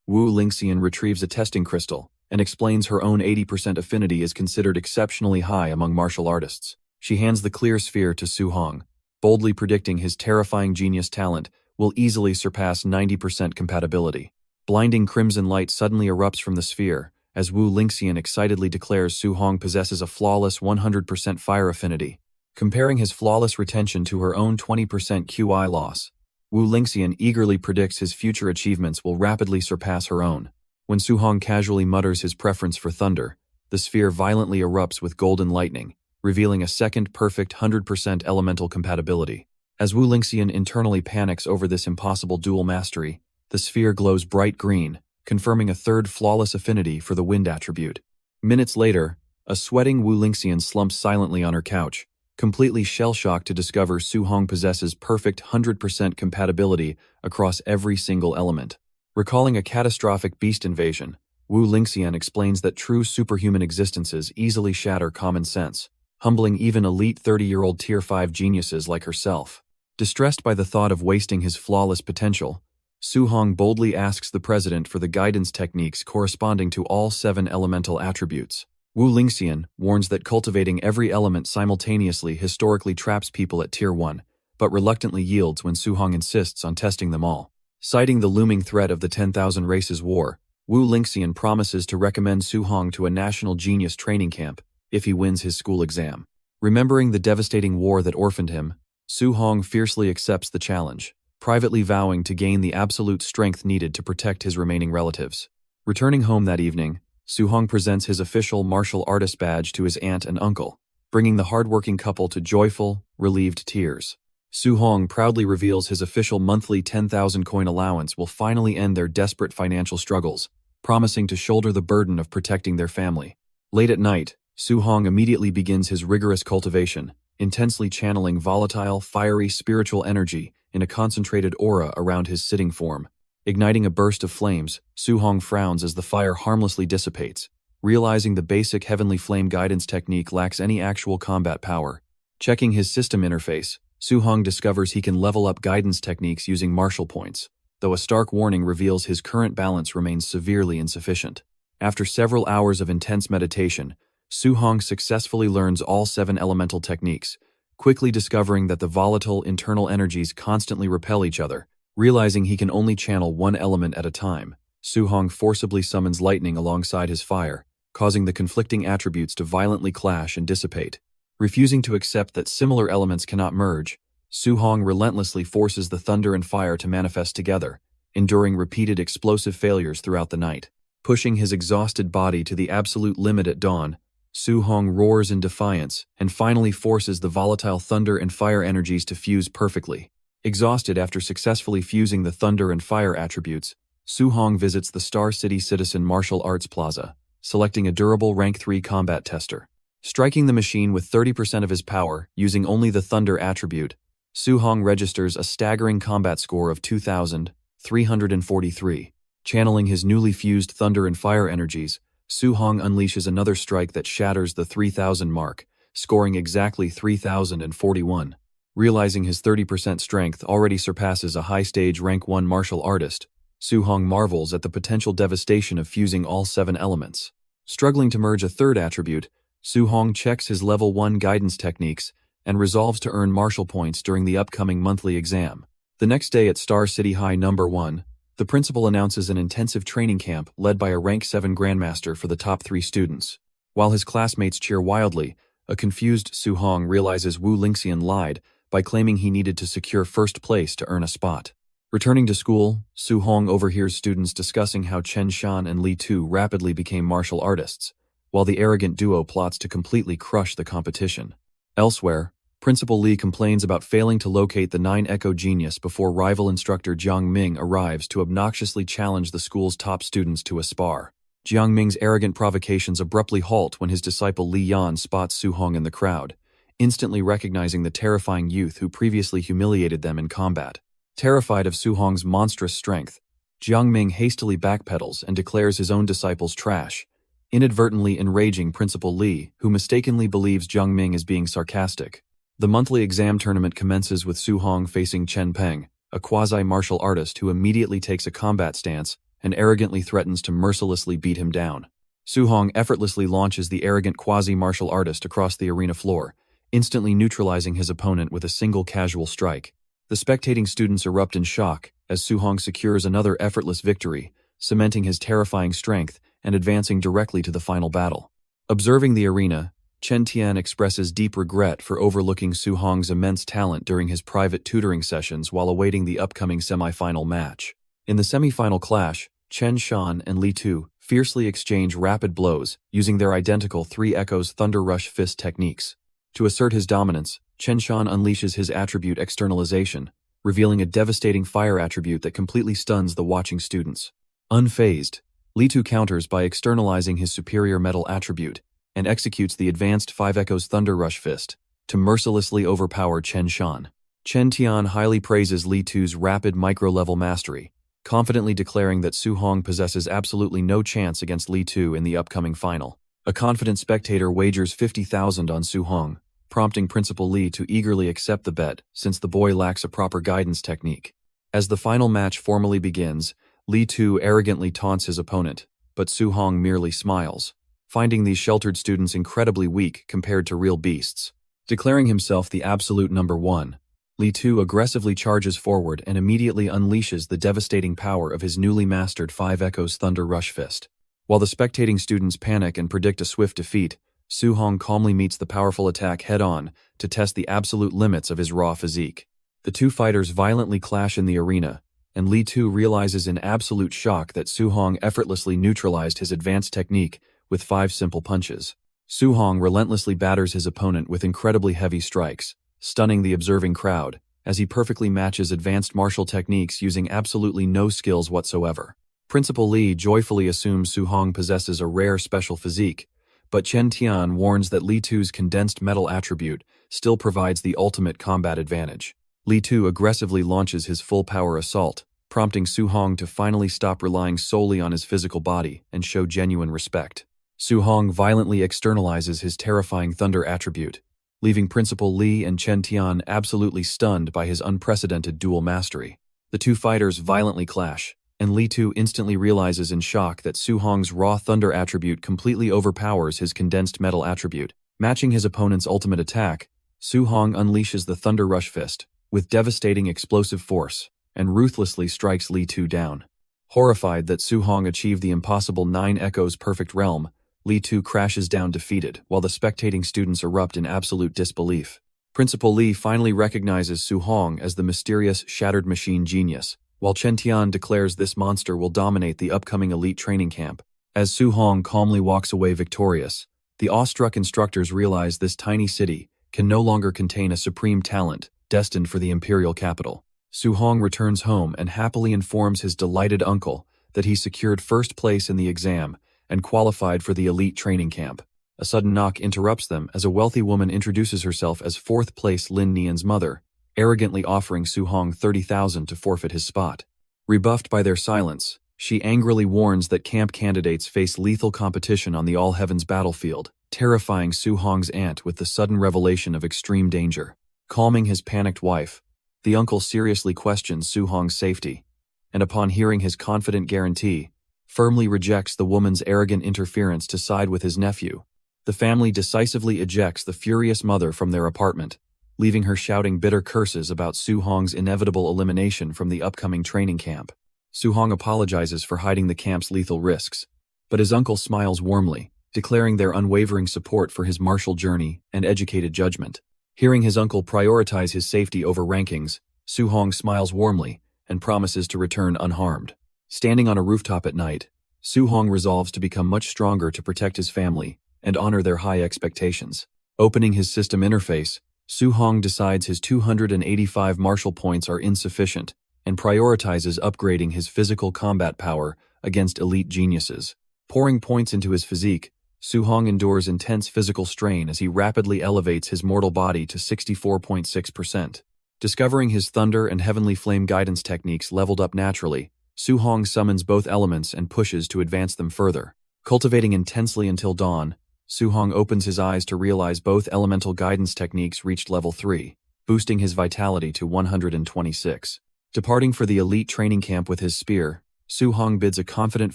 Wu Lingxian retrieves a testing crystal and explains her own 80% affinity is considered exceptionally high among martial artists. She hands the clear sphere to Su Hong, boldly predicting his terrifying genius talent will easily surpass 90% compatibility. Blinding crimson light suddenly erupts from the sphere, as Wu Lingxian excitedly declares Su Hong possesses a flawless 100% fire affinity. Comparing his flawless retention to her own 20% QI loss, Wu Lingxian eagerly predicts his future achievements will rapidly surpass her own. When Su Hong casually mutters his preference for thunder, the sphere violently erupts with golden lightning, revealing a second perfect 100% elemental compatibility. As Wu Lingxian internally panics over this impossible dual mastery, the sphere glows bright green, confirming a third flawless affinity for the wind attribute. Minutes later, a sweating Wu Lingxian slumps silently on her couch, completely shell-shocked to discover Su Hong possesses perfect 100% compatibility across every single element. Recalling a catastrophic beast invasion, Wu Lingxian explains that true superhuman existences easily shatter common sense, humbling even elite 30-year-old Tier 5 geniuses like herself. Distressed by the thought of wasting his flawless potential, Su Hong boldly asks the president for the guidance techniques corresponding to all 7 elemental attributes. Wu Lingxian warns that cultivating every element simultaneously historically traps people at Tier 1, but reluctantly yields when Su Hong insists on testing them all. Citing the looming threat of the 10,000 Races War, Wu Lingxian promises to recommend Su Hong to a national genius training camp if he wins his school exam. Remembering the devastating war that orphaned him, Su Hong fiercely accepts the challenge, privately vowing to gain the absolute strength needed to protect his remaining relatives. Returning home that evening, Su Hong presents his official martial artist badge to his aunt and uncle, bringing the hardworking couple to joyful, relieved tears. Su Hong proudly reveals his official monthly 10,000 coin allowance will finally end their desperate financial struggles, promising to shoulder the burden of protecting their family. Late at night, Su Hong immediately begins his rigorous cultivation, intensely channeling volatile, fiery spiritual energy in a concentrated aura around his sitting form. Igniting a burst of flames, Su Hong frowns as the fire harmlessly dissipates, realizing the basic heavenly flame guidance technique lacks any actual combat power. Checking his system interface, Su Hong discovers he can level up guidance techniques using martial points, though a stark warning reveals his current balance remains severely insufficient. After several hours of intense meditation, Su Hong successfully learns all 7 elemental techniques, quickly discovering that the volatile internal energies constantly repel each other. Realizing he can only channel one element at a time, Su Hong forcibly summons lightning alongside his fire, causing the conflicting attributes to violently clash and dissipate. Refusing to accept that similar elements cannot merge, Su Hong relentlessly forces the thunder and fire to manifest together, enduring repeated explosive failures throughout the night. Pushing his exhausted body to the absolute limit at dawn, Su Hong roars in defiance and finally forces the volatile thunder and fire energies to fuse perfectly. Exhausted after successfully fusing the thunder and fire attributes, Su Hong visits the Star City Citizen Martial Arts Plaza, selecting a durable Rank 3 combat tester. Striking the machine with 30% of his power, using only the thunder attribute, Su Hong registers a staggering combat score of 2,343. Channeling his newly fused thunder and fire energies, Su Hong unleashes another strike that shatters the 3,000 mark, scoring exactly 3,041. Realizing his 30% strength already surpasses a high-stage Rank 1 martial artist, Su Hong marvels at the potential devastation of fusing all 7 elements. Struggling to merge a third attribute, Su Hong checks his Level 1 guidance techniques and resolves to earn martial points during the upcoming monthly exam. The next day at Star City High No. 1, the principal announces an intensive training camp led by a Rank 7 Grandmaster for the top 3 students. While his classmates cheer wildly, a confused Su Hong realizes Wu Lingxian lied by claiming he needed to secure first place to earn a spot. Returning to school, Su Hong overhears students discussing how Chen Shan and Li Tu rapidly became martial artists, while the arrogant duo plots to completely crush the competition. Elsewhere, Principal Li complains about failing to locate the 9 Echo genius before rival instructor Jiang Ming arrives to obnoxiously challenge the school's top students to a spar. Jiang Ming's arrogant provocations abruptly halt when his disciple Li Yan spots Su Hong in the crowd, instantly recognizing the terrifying youth who previously humiliated them in combat. Terrified of Su Hong's monstrous strength, Jiang Ming hastily backpedals and declares his own disciples trash, inadvertently enraging Principal Li, who mistakenly believes Jiang Ming is being sarcastic. The monthly exam tournament commences with Su Hong facing Chen Peng, a quasi-martial artist who immediately takes a combat stance and arrogantly threatens to mercilessly beat him down. Su Hong effortlessly launches the arrogant quasi-martial artist across the arena floor, instantly neutralizing his opponent with a single casual strike. The spectating students erupt in shock as Su Hong secures another effortless victory, cementing his terrifying strength and advancing directly to the final battle. Observing the arena, Chen Tian expresses deep regret for overlooking Su Hong's immense talent during his private tutoring sessions while awaiting the upcoming semi-final match. In the semi-final clash, Chen Shan and Li Tu fiercely exchange rapid blows using their identical Three Echoes Thunder Rush Fist techniques. To assert his dominance, Chen Shan unleashes his attribute Externalization, revealing a devastating fire attribute that completely stuns the watching students. Unfazed, Li Tu counters by externalizing his superior metal attribute and executes the advanced Five Echoes Thunder Rush Fist to mercilessly overpower Chen Shan. Chen Tian highly praises Li Tu's rapid micro-level mastery, confidently declaring that Su Hong possesses absolutely no chance against Li Tu in the upcoming final. A confident spectator wagers 50,000 on Su Hong, prompting Principal Li to eagerly accept the bet since the boy lacks a proper guidance technique. As the final match formally begins, Li Tu arrogantly taunts his opponent, but Su Hong merely smiles, finding these sheltered students incredibly weak compared to real beasts. Declaring himself the absolute number one, Li Tu aggressively charges forward and immediately unleashes the devastating power of his newly mastered Five Echoes Thunder Rush Fist. While the spectating students panic and predict a swift defeat, Su Hong calmly meets the powerful attack head-on to test the absolute limits of his raw physique. The two fighters violently clash in the arena, and Li Tu realizes in absolute shock that Su Hong effortlessly neutralized his advanced technique with 5 simple punches. Su Hong relentlessly batters his opponent with incredibly heavy strikes, stunning the observing crowd, as he perfectly matches advanced martial techniques using absolutely no skills whatsoever. Principal Li joyfully assumes Su Hong possesses a rare special physique, but Chen Tian warns that Li Tu's condensed metal attribute still provides the ultimate combat advantage. Li Tu aggressively launches his full-power assault, prompting Su Hong to finally stop relying solely on his physical body and show genuine respect. Su Hong violently externalizes his terrifying thunder attribute, leaving Principal Li and Chen Tian absolutely stunned by his unprecedented dual mastery. The two fighters violently clash, and Li Tu instantly realizes in shock that Su Hong's raw thunder attribute completely overpowers his condensed metal attribute. Matching his opponent's ultimate attack, Su Hong unleashes the Thunder Rush Fist with devastating explosive force and ruthlessly strikes Li Tu down. Horrified that Su Hong achieved the impossible 9 Echoes perfect realm, Li Tu crashes down defeated while the spectating students erupt in absolute disbelief. Principal Li finally recognizes Su Hong as the mysterious Shattered Machine genius, while Chen Tian declares this monster will dominate the upcoming elite training camp. As Su Hong calmly walks away victorious, the awestruck instructors realize this tiny city can no longer contain a supreme talent destined for the imperial capital. Su Hong returns home and happily informs his delighted uncle that he secured first place in the exam and qualified for the elite training camp. A sudden knock interrupts them as a wealthy woman introduces herself as fourth-place Lin Nian's mother, arrogantly offering Su Hong 30,000 to forfeit his spot. Rebuffed by their silence, she angrily warns that camp candidates face lethal competition on the All-Heavens battlefield, terrifying Su Hong's aunt with the sudden revelation of extreme danger. Calming his panicked wife, the uncle seriously questions Su Hong's safety, and upon hearing his confident guarantee, firmly rejects the woman's arrogant interference to side with his nephew. The family decisively ejects the furious mother from their apartment, leaving her shouting bitter curses about Su Hong's inevitable elimination from the upcoming training camp. Su Hong apologizes for hiding the camp's lethal risks, but his uncle smiles warmly, declaring their unwavering support for his martial journey and educated judgment. Hearing his uncle prioritize his safety over rankings, Su Hong smiles warmly and promises to return unharmed. Standing on a rooftop at night, Su Hong resolves to become much stronger to protect his family and honor their high expectations. Opening his system interface, Su Hong decides his 285 martial points are insufficient and prioritizes upgrading his physical combat power against elite geniuses. Pouring points into his physique, Su-hong endures intense physical strain as he rapidly elevates his mortal body to 64.6%. Discovering his thunder and heavenly flame guidance techniques leveled up naturally, Su-hong summons both elements and pushes to advance them further. Cultivating intensely until dawn, Su-hong opens his eyes to realize both elemental guidance techniques reached level 3, boosting his vitality to 126. Departing for the elite training camp with his spear, Su-hong bids a confident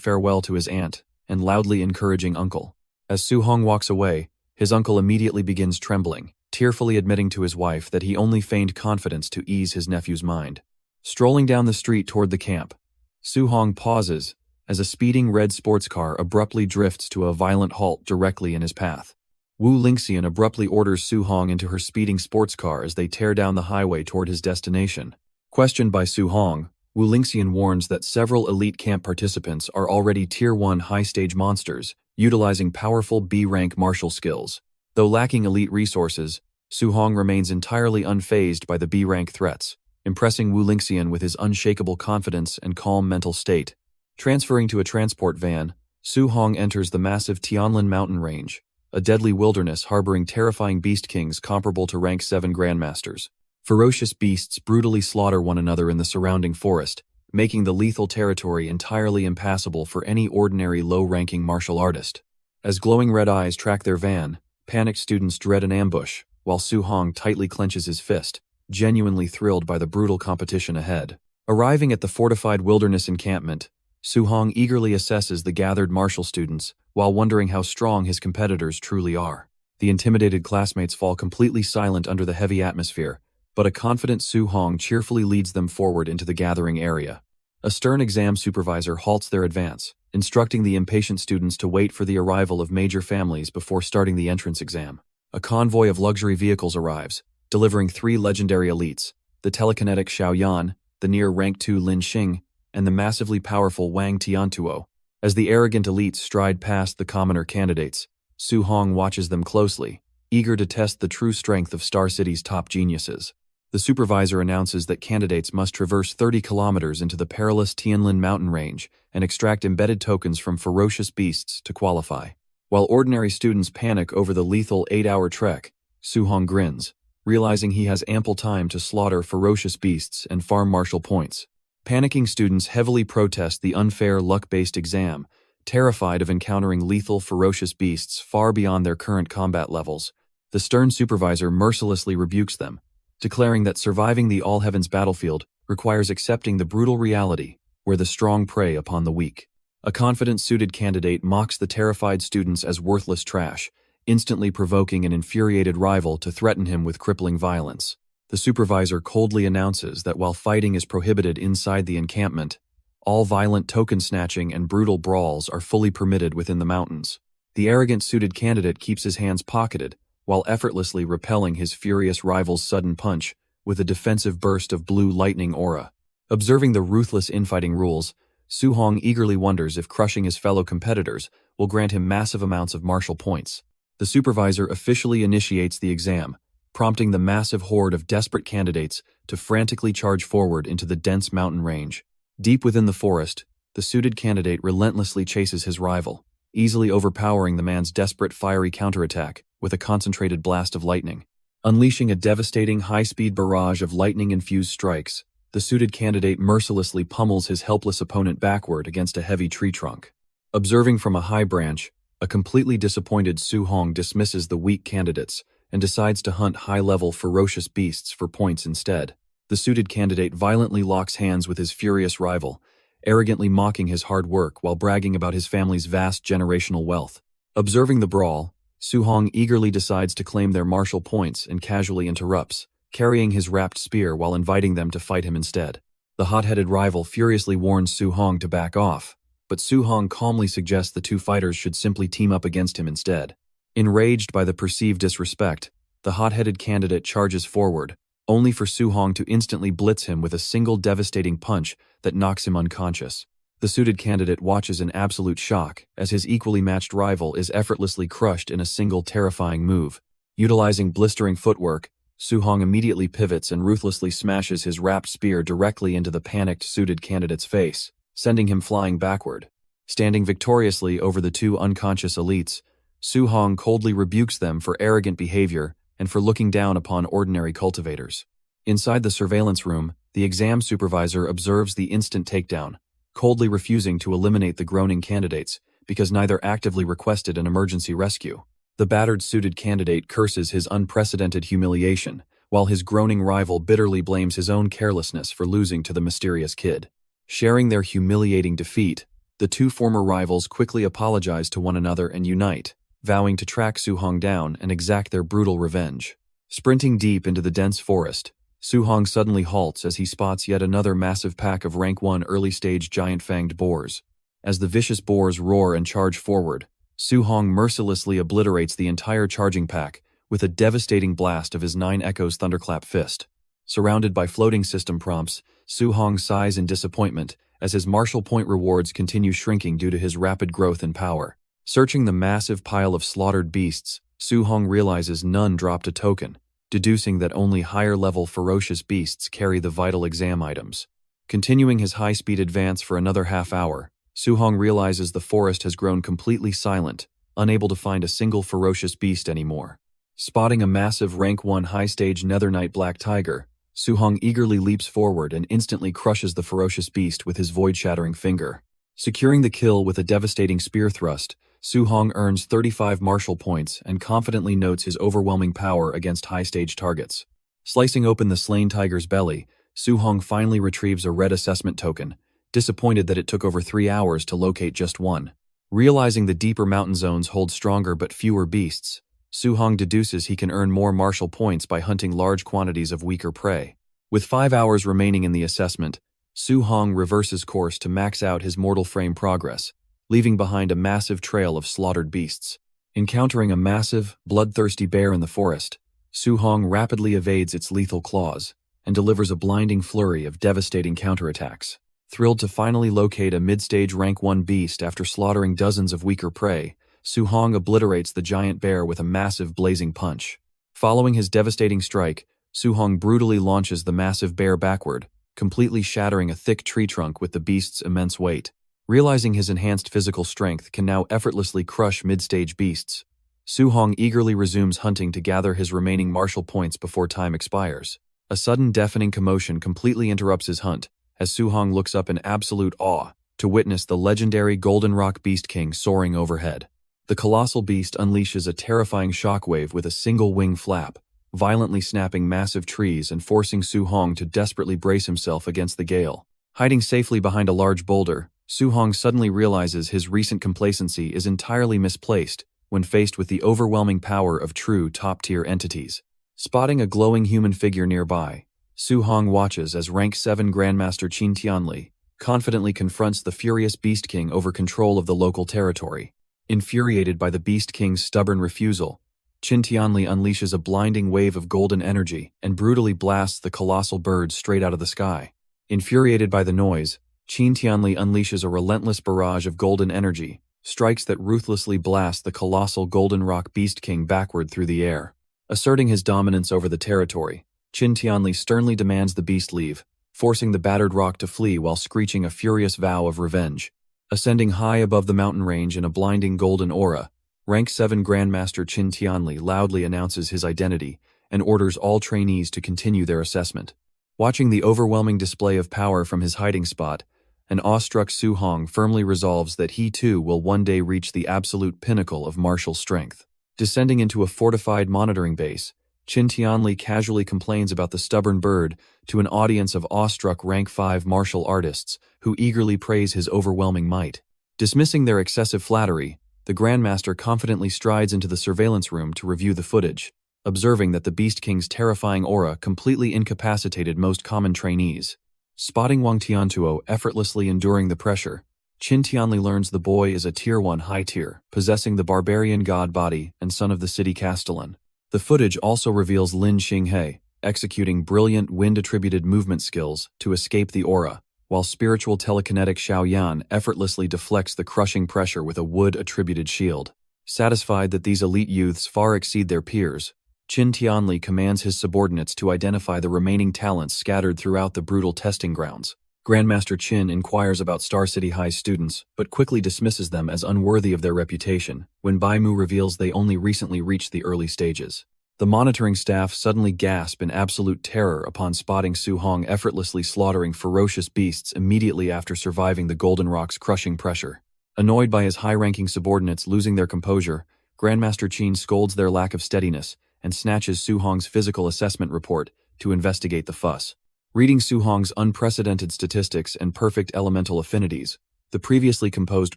farewell to his aunt and loudly encouraging uncle. As Su-hong walks away, his uncle immediately begins trembling, tearfully admitting to his wife that he only feigned confidence to ease his nephew's mind. Strolling down the street toward the camp, Su-hong pauses as a speeding red sports car abruptly drifts to a violent halt directly in his path. Wu Lingxian abruptly orders Su-hong into her speeding sports car as they tear down the highway toward his destination. Questioned by Su-hong, Wu Lingxian warns that several elite camp participants are already Tier 1 high-stage monsters, utilizing powerful B-rank martial skills. Though lacking elite resources, Su-hong remains entirely unfazed by the B-rank threats, impressing Wu Lingxian with his unshakable confidence and calm mental state. Transferring to a transport van, Su-hong enters the massive Tianlin mountain range, a deadly wilderness harboring terrifying beast kings comparable to rank 7 grandmasters. Ferocious beasts brutally slaughter one another in the surrounding forest, making the lethal territory entirely impassable for any ordinary low-ranking martial artist. As glowing red eyes track their van, panicked students dread an ambush, while Su-hong tightly clenches his fist, genuinely thrilled by the brutal competition ahead. Arriving at the fortified wilderness encampment, Su-hong eagerly assesses the gathered martial students while wondering how strong his competitors truly are. The intimidated classmates fall completely silent under the heavy atmosphere, but a confident Su-hong cheerfully leads them forward into the gathering area. A stern exam supervisor halts their advance, instructing the impatient students to wait for the arrival of major families before starting the entrance exam. A convoy of luxury vehicles arrives, delivering 3 legendary elites, the telekinetic Xiao Yan, the near rank 2 Lin Xing, and the massively powerful Wang Tiantuo. As the arrogant elites stride past the commoner candidates, Su-hong watches them closely, eager to test the true strength of Star City's top geniuses. The supervisor announces that candidates must traverse 30 kilometers into the perilous Tianlin mountain range and extract embedded tokens from ferocious beasts to qualify. While ordinary students panic over the lethal 8-hour trek, Su-hong grins, realizing he has ample time to slaughter ferocious beasts and farm martial points. Panicking students heavily protest the unfair luck-based exam, terrified of encountering lethal, ferocious beasts far beyond their current combat levels. The stern supervisor mercilessly rebukes them, declaring that surviving the all-heavens battlefield requires accepting the brutal reality where the strong prey upon the weak. A confident suited candidate mocks the terrified students as worthless trash, instantly provoking an infuriated rival to threaten him with crippling violence. The supervisor coldly announces that while fighting is prohibited inside the encampment, all violent token snatching and brutal brawls are fully permitted within the mountains. The arrogant suited candidate keeps his hands pocketed, while effortlessly repelling his furious rival's sudden punch with a defensive burst of blue lightning aura. Observing the ruthless infighting rules, Su-hong eagerly wonders if crushing his fellow competitors will grant him massive amounts of martial points. The supervisor officially initiates the exam, prompting the massive horde of desperate candidates to frantically charge forward into the dense mountain range. Deep within the forest, the suited candidate relentlessly chases his rival, easily overpowering the man's desperate fiery counterattack with a concentrated blast of lightning. Unleashing a devastating high-speed barrage of lightning-infused strikes, the suited candidate mercilessly pummels his helpless opponent backward against a heavy tree trunk. Observing from a high branch, a completely disappointed Su-hong dismisses the weak candidates and decides to hunt high-level ferocious beasts for points instead. The suited candidate violently locks hands with his furious rival, arrogantly mocking his hard work while bragging about his family's vast generational wealth. Observing the brawl, Su-hong eagerly decides to claim their martial points and casually interrupts, carrying his wrapped spear while inviting them to fight him instead. The hot-headed rival furiously warns Su-hong to back off, but Su-hong calmly suggests the two fighters should simply team up against him instead. Enraged by the perceived disrespect, the hot-headed candidate charges forward, only for Su-hong to instantly blitz him with a single devastating punch that knocks him unconscious. The suited candidate watches in absolute shock as his equally matched rival is effortlessly crushed in a single terrifying move. Utilizing blistering footwork, Su-hong immediately pivots and ruthlessly smashes his wrapped spear directly into the panicked suited candidate's face, sending him flying backward. Standing victoriously over the two unconscious elites, Su Hong coldly rebukes them for arrogant behavior and for looking down upon ordinary cultivators. Inside the surveillance room, the exam supervisor observes the instant takedown, coldly refusing to eliminate the groaning candidates because neither actively requested an emergency rescue. The battered suited candidate curses his unprecedented humiliation, while his groaning rival bitterly blames his own carelessness for losing to the mysterious kid. Sharing their humiliating defeat, the two former rivals quickly apologize to one another and unite, vowing to track Su Hong down and exact their brutal revenge. Sprinting deep into the dense forest, Su Hong suddenly halts as he spots yet another massive pack of rank 1 early-stage giant-fanged boars. As the vicious boars roar and charge forward, Su Hong mercilessly obliterates the entire charging pack with a devastating blast of his 9 Echoes Thunderclap fist. Surrounded by floating system prompts, Su Hong sighs in disappointment as his martial point rewards continue shrinking due to his rapid growth in power. Searching the massive pile of slaughtered beasts, Su Hong realizes none dropped a token, deducing that only higher-level ferocious beasts carry the vital exam items. Continuing his high-speed advance for another half hour, Su Hong realizes the forest has grown completely silent, unable to find a single ferocious beast anymore. Spotting a massive rank 1 high-stage netherknight black tiger, Su Hong eagerly leaps forward and instantly crushes the ferocious beast with his void-shattering finger. Securing the kill with a devastating spear thrust, Su Hong earns 35 martial points and confidently notes his overwhelming power against high-stage targets. Slicing open the slain tiger's belly, Su Hong finally retrieves a red assessment token, disappointed that it took over 3 hours to locate just one. Realizing the deeper mountain zones hold stronger but fewer beasts, Su Hong deduces he can earn more martial points by hunting large quantities of weaker prey. With 5 hours remaining in the assessment, Su Hong reverses course to max out his mortal frame progress, leaving behind a massive trail of slaughtered beasts. Encountering a massive, bloodthirsty bear in the forest, Su Hong rapidly evades its lethal claws and delivers a blinding flurry of devastating counterattacks. Thrilled to finally locate a mid-stage rank 1 beast after slaughtering dozens of weaker prey, Su Hong obliterates the giant bear with a massive blazing punch. Following his devastating strike, Su Hong brutally launches the massive bear backward, completely shattering a thick tree trunk with the beast's immense weight. Realizing his enhanced physical strength can now effortlessly crush mid-stage beasts, Su Hong eagerly resumes hunting to gather his remaining martial points before time expires. A sudden deafening commotion completely interrupts his hunt, as Su Hong looks up in absolute awe to witness the legendary Golden Rock Beast King soaring overhead. The colossal beast unleashes a terrifying shockwave with a single wing flap, violently snapping massive trees and forcing Su Hong to desperately brace himself against the gale. Hiding safely behind a large boulder, Su Hong suddenly realizes his recent complacency is entirely misplaced when faced with the overwhelming power of true top-tier entities. Spotting a glowing human figure nearby, Su Hong watches as Rank 7 Grandmaster Qin Tianli confidently confronts the furious Beast King over control of the local territory. Infuriated by the Beast King's stubborn refusal, Qin Tianli unleashes a blinding wave of golden energy and brutally blasts the colossal bird straight out of the sky. Infuriated by the noise, Qin Tianli unleashes a relentless barrage of golden energy, strikes that ruthlessly blast the colossal Golden Rock Beast King backward through the air. Asserting his dominance over the territory, Qin Tianli sternly demands the beast leave, forcing the battered rock to flee while screeching a furious vow of revenge. Ascending high above the mountain range in a blinding golden aura, Rank 7 Grandmaster Qin Tianli loudly announces his identity and orders all trainees to continue their assessment. Watching the overwhelming display of power from his hiding spot, an awestruck Su Hong firmly resolves that he too will one day reach the absolute pinnacle of martial strength. Descending into a fortified monitoring base, Qin Tianli casually complains about the stubborn bird to an audience of awestruck Rank 5 martial artists who eagerly praise his overwhelming might. Dismissing their excessive flattery, the Grandmaster confidently strides into the surveillance room to review the footage, observing that the Beast King's terrifying aura completely incapacitated most common trainees. Spotting Wang Tiantuo effortlessly enduring the pressure, Qin Tianli learns the boy is a Tier 1 high tier, possessing the barbarian god body and son of the city Castellan. The footage also reveals Lin Xinghe executing brilliant wind-attributed movement skills to escape the aura, while spiritual telekinetic Xiao Yan effortlessly deflects the crushing pressure with a wood-attributed shield. Satisfied that these elite youths far exceed their peers, Qin Tianli commands his subordinates to identify the remaining talents scattered throughout the brutal testing grounds. Grandmaster Chin inquires about Star City High's students, but quickly dismisses them as unworthy of their reputation, when Bai Mu reveals they only recently reached the early stages. The monitoring staff suddenly gasp in absolute terror upon spotting Su Hong effortlessly slaughtering ferocious beasts immediately after surviving the Golden Rock's crushing pressure. Annoyed by his high-ranking subordinates losing their composure, Grandmaster Chin scolds their lack of steadiness and snatches Su Hong's physical assessment report to investigate the fuss. Reading Su Hong's unprecedented statistics and perfect elemental affinities, the previously composed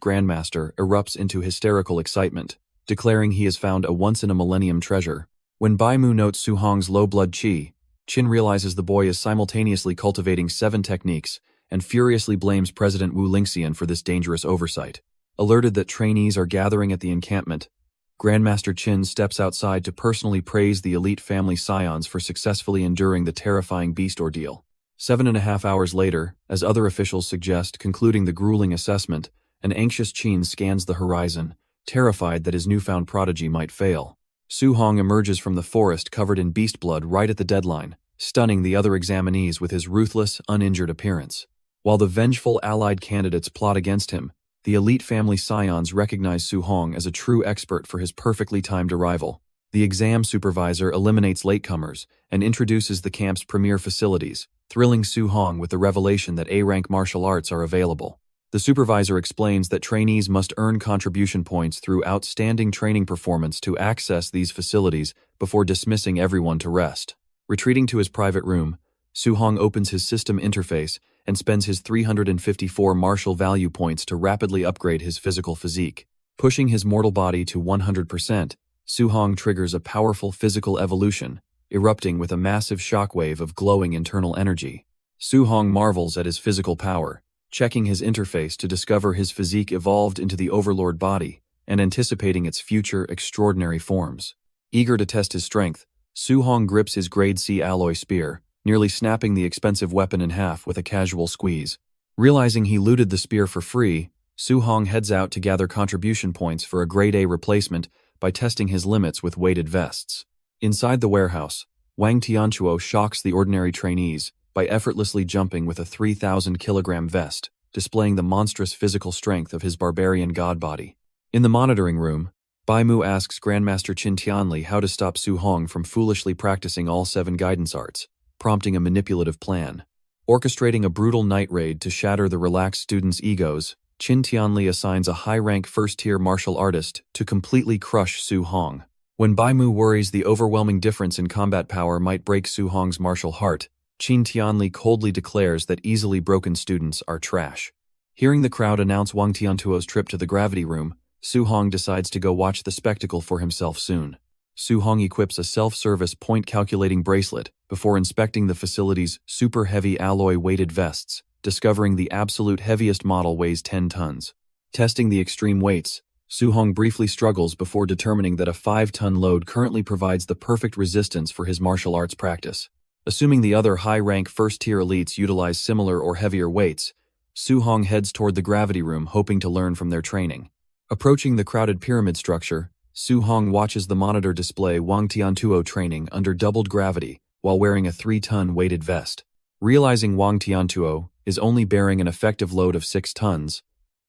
Grandmaster erupts into hysterical excitement, declaring he has found a once-in-a-millennium treasure. When Bai Mu notes Su Hong's low blood qi, Chin realizes the boy is simultaneously cultivating 7 techniques and furiously blames President Wu Lingxian for this dangerous oversight. Alerted that trainees are gathering at the encampment, Grandmaster Chin steps outside to personally praise the elite family scions for successfully enduring the terrifying beast ordeal. 7.5 hours later, as other officials suggest concluding the grueling assessment, an anxious Chin scans the horizon, terrified that his newfound prodigy might fail. Su Hong emerges from the forest covered in beast blood right at the deadline, stunning the other examinees with his ruthless, uninjured appearance. While the vengeful allied candidates plot against him, the elite family scions recognize Su Hong as a true expert for his perfectly timed arrival. The exam supervisor eliminates latecomers and introduces the camp's premier facilities, thrilling Su Hong with the revelation that A-rank martial arts are available. The supervisor explains that trainees must earn contribution points through outstanding training performance to access these facilities before dismissing everyone to rest. Retreating to his private room, Su Hong opens his system interface and spends his 354 martial value points to rapidly upgrade his physical physique. Pushing his mortal body to 100%, Su Hong triggers a powerful physical evolution, erupting with a massive shockwave of glowing internal energy. Su Hong marvels at his physical power, checking his interface to discover his physique evolved into the overlord body and anticipating its future extraordinary forms. Eager to test his strength, Su Hong grips his Grade C alloy spear, nearly snapping the expensive weapon in half with a casual squeeze. Realizing he looted the spear for free, Su Hong heads out to gather contribution points for a Grade A replacement by testing his limits with weighted vests. Inside the warehouse, Wang Tianchuo shocks the ordinary trainees by effortlessly jumping with a 3,000-kilogram vest, displaying the monstrous physical strength of his barbarian god body. In the monitoring room, Bai Mu asks Grandmaster Qin Tianli how to stop Su Hong from foolishly practicing all 7 guidance arts, prompting a manipulative plan. Orchestrating a brutal night raid to shatter the relaxed students' egos, Qin Tianli assigns a high-rank first-tier martial artist to completely crush Su Hong. When Bai Mu worries the overwhelming difference in combat power might break Su Hong's martial heart, Qin Tianli coldly declares that easily broken students are trash. Hearing the crowd announce Wang Tiantuo's trip to the gravity room, Su Hong decides to go watch the spectacle for himself soon. Su Hong equips a self-service point-calculating bracelet before inspecting the facility's super-heavy alloy-weighted vests, discovering the absolute heaviest model weighs 10 tons. Testing the extreme weights, Su Hong briefly struggles before determining that a 5-ton load currently provides the perfect resistance for his martial arts practice. Assuming the other high-rank first-tier elites utilize similar or heavier weights, Su Hong heads toward the gravity room hoping to learn from their training. Approaching the crowded pyramid structure, Su Hong watches the monitor display Wang Tiantuo training under doubled gravity while wearing a 3-ton weighted vest. Realizing Wang Tiantuo is only bearing an effective load of 6 tons,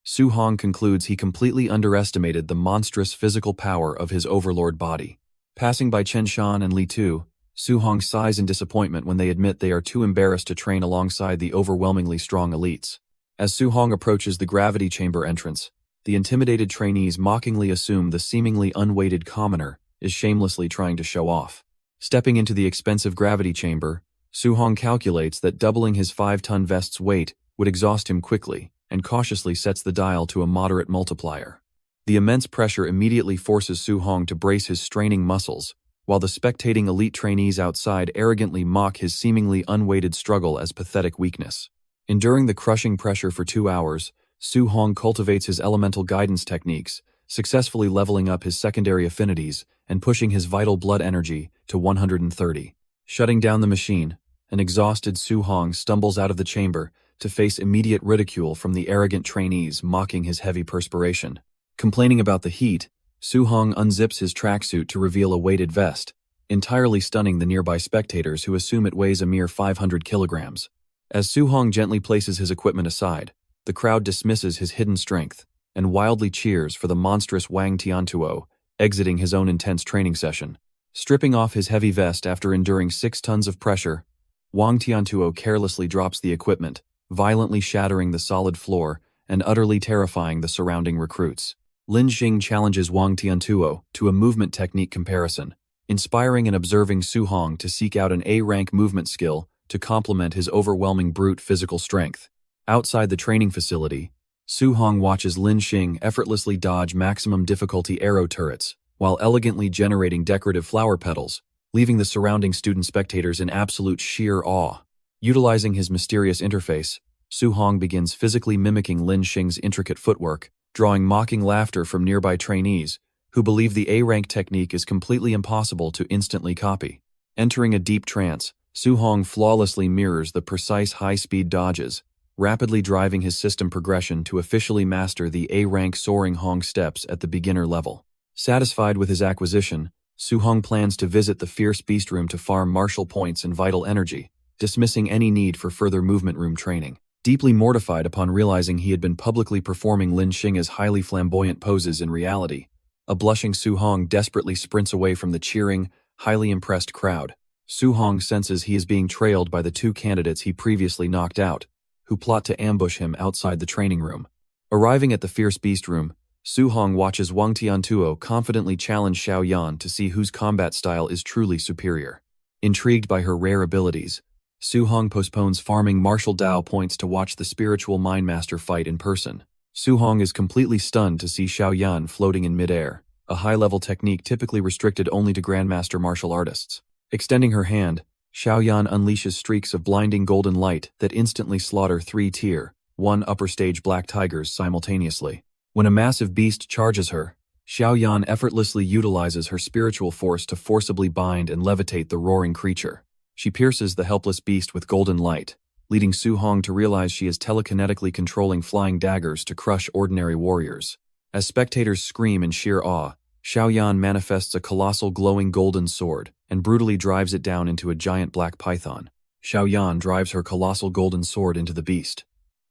Su Hong concludes he completely underestimated the monstrous physical power of his overlord body. Passing by Chen Shan and Li Tu, Su Hong sighs in disappointment when they admit they are too embarrassed to train alongside the overwhelmingly strong elites. As Su Hong approaches the gravity chamber entrance, the intimidated trainees mockingly assume the seemingly unweighted commoner is shamelessly trying to show off. Stepping into the expensive gravity chamber, Su Hong calculates that doubling his 5-ton vest's weight would exhaust him quickly and cautiously sets the dial to a moderate multiplier. The immense pressure immediately forces Su Hong to brace his straining muscles, while the spectating elite trainees outside arrogantly mock his seemingly unweighted struggle as pathetic weakness. Enduring the crushing pressure for 2 hours, Su Hong cultivates his elemental guidance techniques, successfully leveling up his secondary affinities and pushing his vital blood energy to 130. Shutting down the machine, an exhausted Su Hong stumbles out of the chamber to face immediate ridicule from the arrogant trainees mocking his heavy perspiration. Complaining about the heat, Su Hong unzips his tracksuit to reveal a weighted vest, entirely stunning the nearby spectators who assume it weighs a mere 500 kilograms. As Su Hong gently places his equipment aside, the crowd dismisses his hidden strength and wildly cheers for the monstrous Wang Tiantuo, exiting his own intense training session. Stripping off his heavy vest after enduring 6 tons of pressure, Wang Tiantuo carelessly drops the equipment, violently shattering the solid floor and utterly terrifying the surrounding recruits. Lin Xing challenges Wang Tiantuo to a movement technique comparison, inspiring and observing Su Hong to seek out an A-rank movement skill to complement his overwhelming brute physical strength. Outside the training facility, Su Hong watches Lin Xing effortlessly dodge maximum difficulty arrow turrets, while elegantly generating decorative flower petals, leaving the surrounding student spectators in absolute sheer awe. Utilizing his mysterious interface, Su Hong begins physically mimicking Lin Xing's intricate footwork, drawing mocking laughter from nearby trainees, who believe the A-rank technique is completely impossible to instantly copy. Entering a deep trance, Su Hong flawlessly mirrors the precise high-speed dodges, rapidly driving his system progression to officially master the A-rank soaring Hong steps at the beginner level. Satisfied with his acquisition, Su Hong plans to visit the Fierce Beast Room to farm martial points and vital energy, dismissing any need for further movement room training. Deeply mortified upon realizing he had been publicly performing Lin Xing's highly flamboyant poses in reality, a blushing Su Hong desperately sprints away from the cheering, highly impressed crowd. Su Hong senses he is being trailed by the 2 candidates he previously knocked out, who plot to ambush him outside the training room. Arriving at the Fierce Beast Room, Su Hong watches Wang Tiantuo confidently challenge Xiao Yan to see whose combat style is truly superior. Intrigued by her rare abilities, Su Hong postpones farming martial Dao points to watch the spiritual mind master fight in person. Su Hong is completely stunned to see Xiao Yan floating in midair, a high-level technique typically restricted only to grandmaster martial artists. Extending her hand, Xiao Yan unleashes streaks of blinding golden light that instantly slaughter 3 tier 1 upper stage black tigers simultaneously. When a massive beast charges her, Xiao Yan effortlessly utilizes her spiritual force to forcibly bind and levitate the roaring creature. She pierces the helpless beast with golden light, leading Su Hong to realize she is telekinetically controlling flying daggers to crush ordinary warriors. As spectators scream in sheer awe, Xiao Yan manifests a colossal glowing golden sword and brutally drives it down into a giant black python. Xiao Yan drives her colossal golden sword into the beast.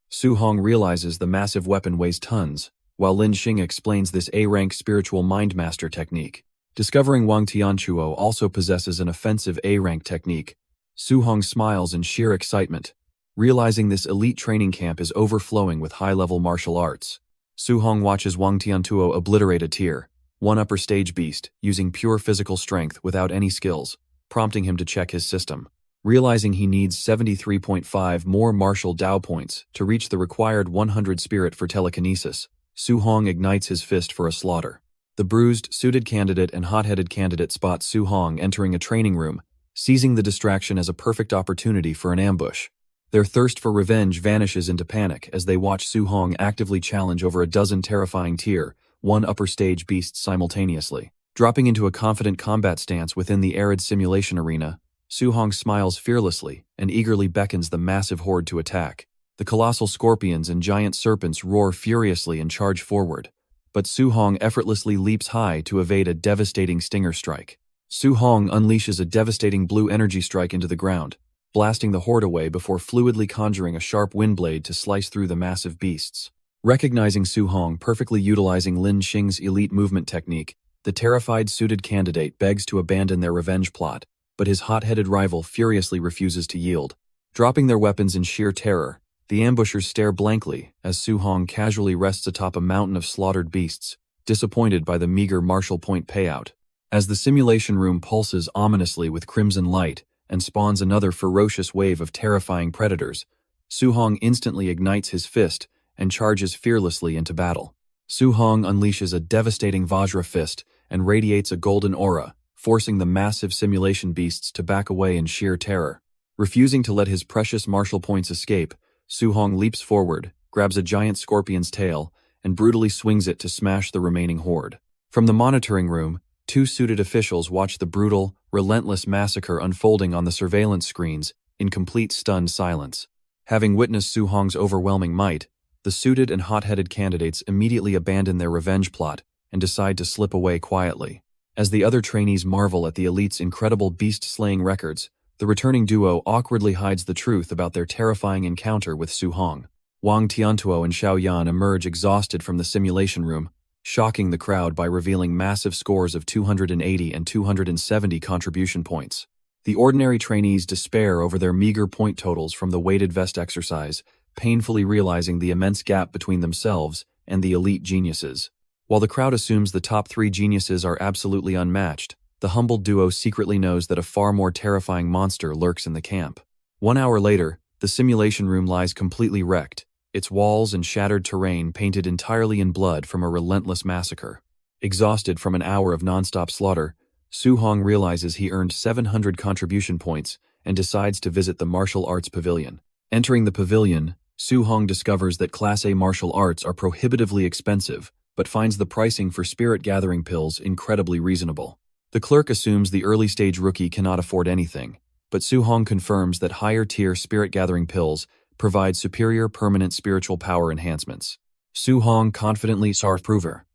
Su Hong realizes the massive weapon weighs tons, while Lin Xing explains this A-rank spiritual mind master technique. Discovering Wang Tiantuo also possesses an offensive A-rank technique, Su Hong smiles in sheer excitement, realizing this elite training camp is overflowing with high-level martial arts. Su Hong watches Wang Tiantuo obliterate a tier 1 upper stage beast using pure physical strength without any skills, prompting him to check his system. Realizing he needs 73.5 more martial Dao points to reach the required 100 spirit for telekinesis, Su Hong ignites his fist for a slaughter. The bruised, suited candidate and hot-headed candidate spot Su Hong entering a training room, seizing the distraction as a perfect opportunity for an ambush. Their thirst for revenge vanishes into panic as they watch Su Hong actively challenge over a dozen terrifying tier 1 upper stage beasts simultaneously. Dropping into a confident combat stance within the arid simulation arena, Su Hong smiles fearlessly and eagerly beckons the massive horde to attack. The colossal scorpions and giant serpents roar furiously and charge forward, but Su Hong effortlessly leaps high to evade a devastating stinger strike. Su Hong unleashes a devastating blue energy strike into the ground, blasting the horde away before fluidly conjuring a sharp wind blade to slice through the massive beasts. Recognizing Su Hong perfectly utilizing Lin Xing's elite movement technique, the terrified suited candidate begs to abandon their revenge plot, but his hot-headed rival furiously refuses to yield. Dropping their weapons in sheer terror, the ambushers stare blankly as Su Hong casually rests atop a mountain of slaughtered beasts, disappointed by the meager martial point payout. As the simulation room pulses ominously with crimson light and spawns another ferocious wave of terrifying predators, Su Hong instantly ignites his fist and charges fearlessly into battle. Su Hong unleashes a devastating Vajra fist and radiates a golden aura, forcing the massive simulation beasts to back away in sheer terror. Refusing to let his precious martial points escape, Su Hong leaps forward, grabs a giant scorpion's tail, and brutally swings it to smash the remaining horde. From the monitoring room, 2 suited officials watch the brutal, relentless massacre unfolding on the surveillance screens in complete stunned silence. Having witnessed Su Hong's overwhelming might, the suited and hot-headed candidates immediately abandon their revenge plot and decide to slip away quietly. As the other trainees marvel at the elite's incredible beast-slaying records, The returning duo awkwardly hides the truth about their terrifying encounter with Su Hong. Wang Tiantuo and Xiao Yan emerge exhausted from the simulation room, shocking the crowd by revealing massive scores of 280 and 270 contribution points. The ordinary trainees despair over their meager point totals from the weighted vest exercise, painfully realizing the immense gap between themselves and the elite geniuses. While the crowd assumes the top 3 geniuses are absolutely unmatched, the humbled duo secretly knows that a far more terrifying monster lurks in the camp. 1 hour later, the simulation room lies completely wrecked, its walls and shattered terrain painted entirely in blood from a relentless massacre. Exhausted from an hour of non-stop slaughter, Su Hong realizes he earned 700 contribution points and decides to visit the martial arts pavilion. Entering the pavilion, Su Hong discovers that Class A martial arts are prohibitively expensive, but finds the pricing for spirit-gathering pills incredibly reasonable. The clerk assumes the early-stage rookie cannot afford anything, but Su Hong confirms that higher-tier spirit-gathering pills provide superior permanent spiritual power enhancements. Su Hong confidently prover.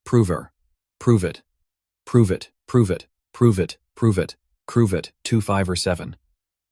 Prove it. Prove it. Prove it. Prove it. Prove it. Prove it. 2, 5, or 7.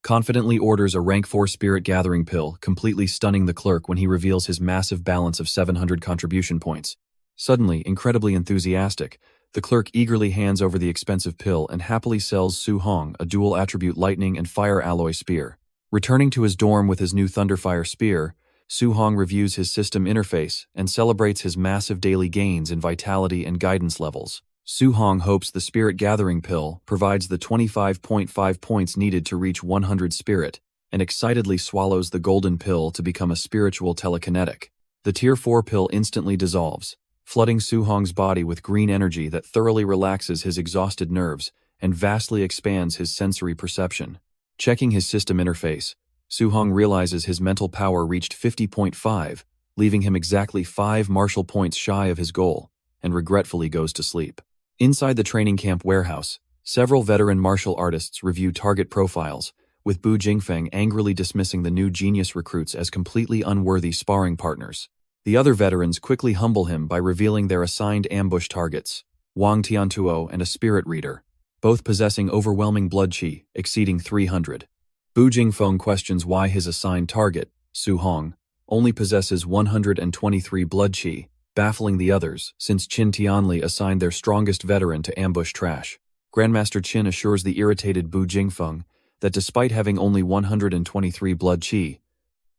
Confidently orders a rank 4 spirit-gathering pill, completely stunning the clerk when he reveals his massive balance of 700 contribution points. Suddenly, incredibly enthusiastic, the clerk eagerly hands over the expensive pill and happily sells Su Hong a dual-attribute lightning and fire alloy spear. Returning to his dorm with his new Thunderfire spear, Su Hong reviews his system interface and celebrates his massive daily gains in vitality and guidance levels. Su Hong hopes the Spirit Gathering Pill provides the 25.5 points needed to reach 100 spirit, and excitedly swallows the golden pill to become a spiritual telekinetic. The Tier 4 pill instantly dissolves, flooding Su Hong's body with green energy that thoroughly relaxes his exhausted nerves and vastly expands his sensory perception. Checking his system interface, Su Hong realizes his mental power reached 50.5, leaving him exactly 5 martial points shy of his goal, and regretfully goes to sleep. Inside the training camp warehouse, several veteran martial artists review target profiles, with Bu Jingfeng angrily dismissing the new genius recruits as completely unworthy sparring partners. The other veterans quickly humble him by revealing their assigned ambush targets, Wang Tiantuo and a spirit reader, both possessing overwhelming blood qi, exceeding 300. Bu Jingfeng questions why his assigned target, Su Hong, only possesses 123 blood qi, baffling the others since Qin Tianli assigned their strongest veteran to ambush trash. Grandmaster Qin assures the irritated Bu Jingfeng that despite having only 123 blood qi,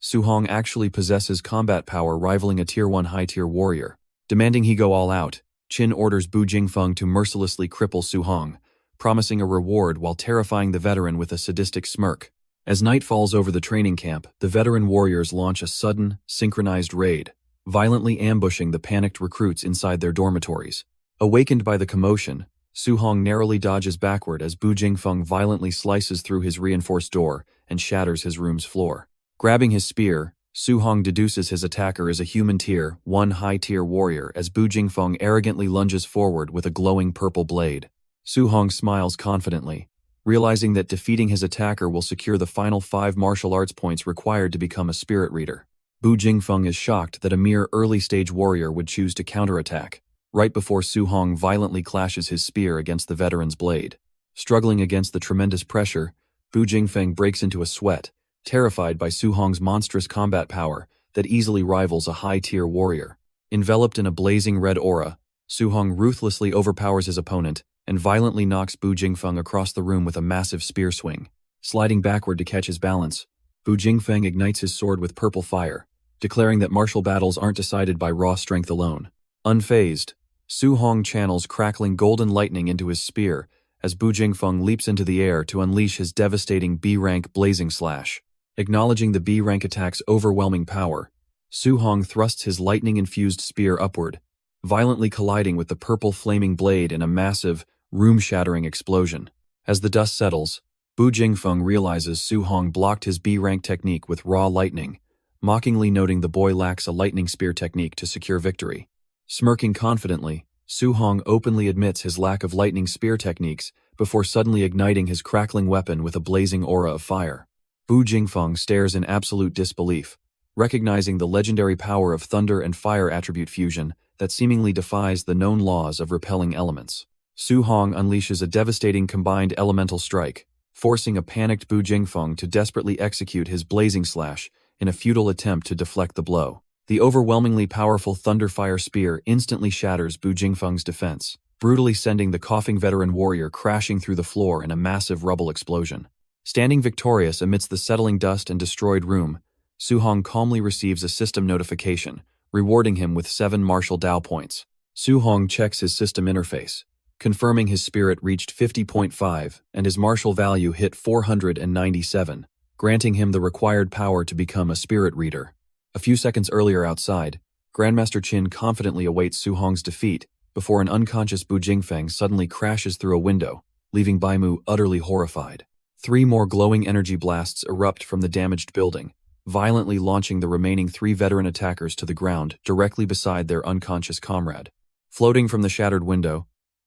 Su Hong actually possesses combat power rivaling a Tier 1 high-tier warrior. Demanding he go all out, Qin orders Bu Jingfeng to mercilessly cripple Su Hong, promising a reward while terrifying the veteran with a sadistic smirk. As night falls over the training camp, the veteran warriors launch a sudden, synchronized raid, violently ambushing the panicked recruits inside their dormitories. Awakened by the commotion, Su Hong narrowly dodges backward as Bu Jingfeng violently slices through his reinforced door and shatters his room's floor. Grabbing his spear, Su Hong deduces his attacker is a human Tier 1 high-tier warrior as Bu Jingfeng arrogantly lunges forward with a glowing purple blade. Su Hong smiles confidently, realizing that defeating his attacker will secure the final 5 martial arts points required to become a spirit reader. Bu Jingfeng is shocked that a mere early-stage warrior would choose to counterattack, right before Su Hong violently clashes his spear against the veteran's blade. Struggling against the tremendous pressure, Bu Jingfeng breaks into a sweat, terrified by Su Hong's monstrous combat power that easily rivals a high-tier warrior. Enveloped in a blazing red aura, Su Hong ruthlessly overpowers his opponent and violently knocks Bu Jingfeng across the room with a massive spear swing. Sliding backward to catch his balance, Bu Jingfeng ignites his sword with purple fire, declaring that martial battles aren't decided by raw strength alone. Unfazed, Su Hong channels crackling golden lightning into his spear as Bu Jingfeng leaps into the air to unleash his devastating B-rank blazing slash. Acknowledging the B-rank attack's overwhelming power, Su Hong thrusts his lightning-infused spear upward, violently colliding with the purple flaming blade in a massive, room-shattering explosion. As the dust settles, Bu Jingfeng realizes Su Hong blocked his B-rank technique with raw lightning, mockingly noting the boy lacks a lightning spear technique to secure victory. Smirking confidently, Su Hong openly admits his lack of lightning spear techniques before suddenly igniting his crackling weapon with a blazing aura of fire. Bu Jingfeng stares in absolute disbelief, recognizing the legendary power of thunder and fire attribute fusion that seemingly defies the known laws of repelling elements. Su Hong unleashes a devastating combined elemental strike, forcing a panicked Bu Jingfeng to desperately execute his blazing slash in a futile attempt to deflect the blow. The overwhelmingly powerful Thunderfire Spear instantly shatters Bu Jingfeng's defense, brutally sending the coughing veteran warrior crashing through the floor in a massive rubble explosion. Standing victorious amidst the settling dust and destroyed room, Su Hong calmly receives a system notification, rewarding him with 7 martial Dao points. Su Hong checks his system interface, confirming his spirit reached 50.5 and his martial value hit 497, granting him the required power to become a spirit reader. A few seconds earlier outside, Grandmaster Qin confidently awaits Su Hong's defeat before an unconscious Bu Jingfeng suddenly crashes through a window, leaving Bai Mu utterly horrified. 3 more glowing energy blasts erupt from the damaged building, violently launching the remaining 3 veteran attackers to the ground directly beside their unconscious comrade. Floating from the shattered window,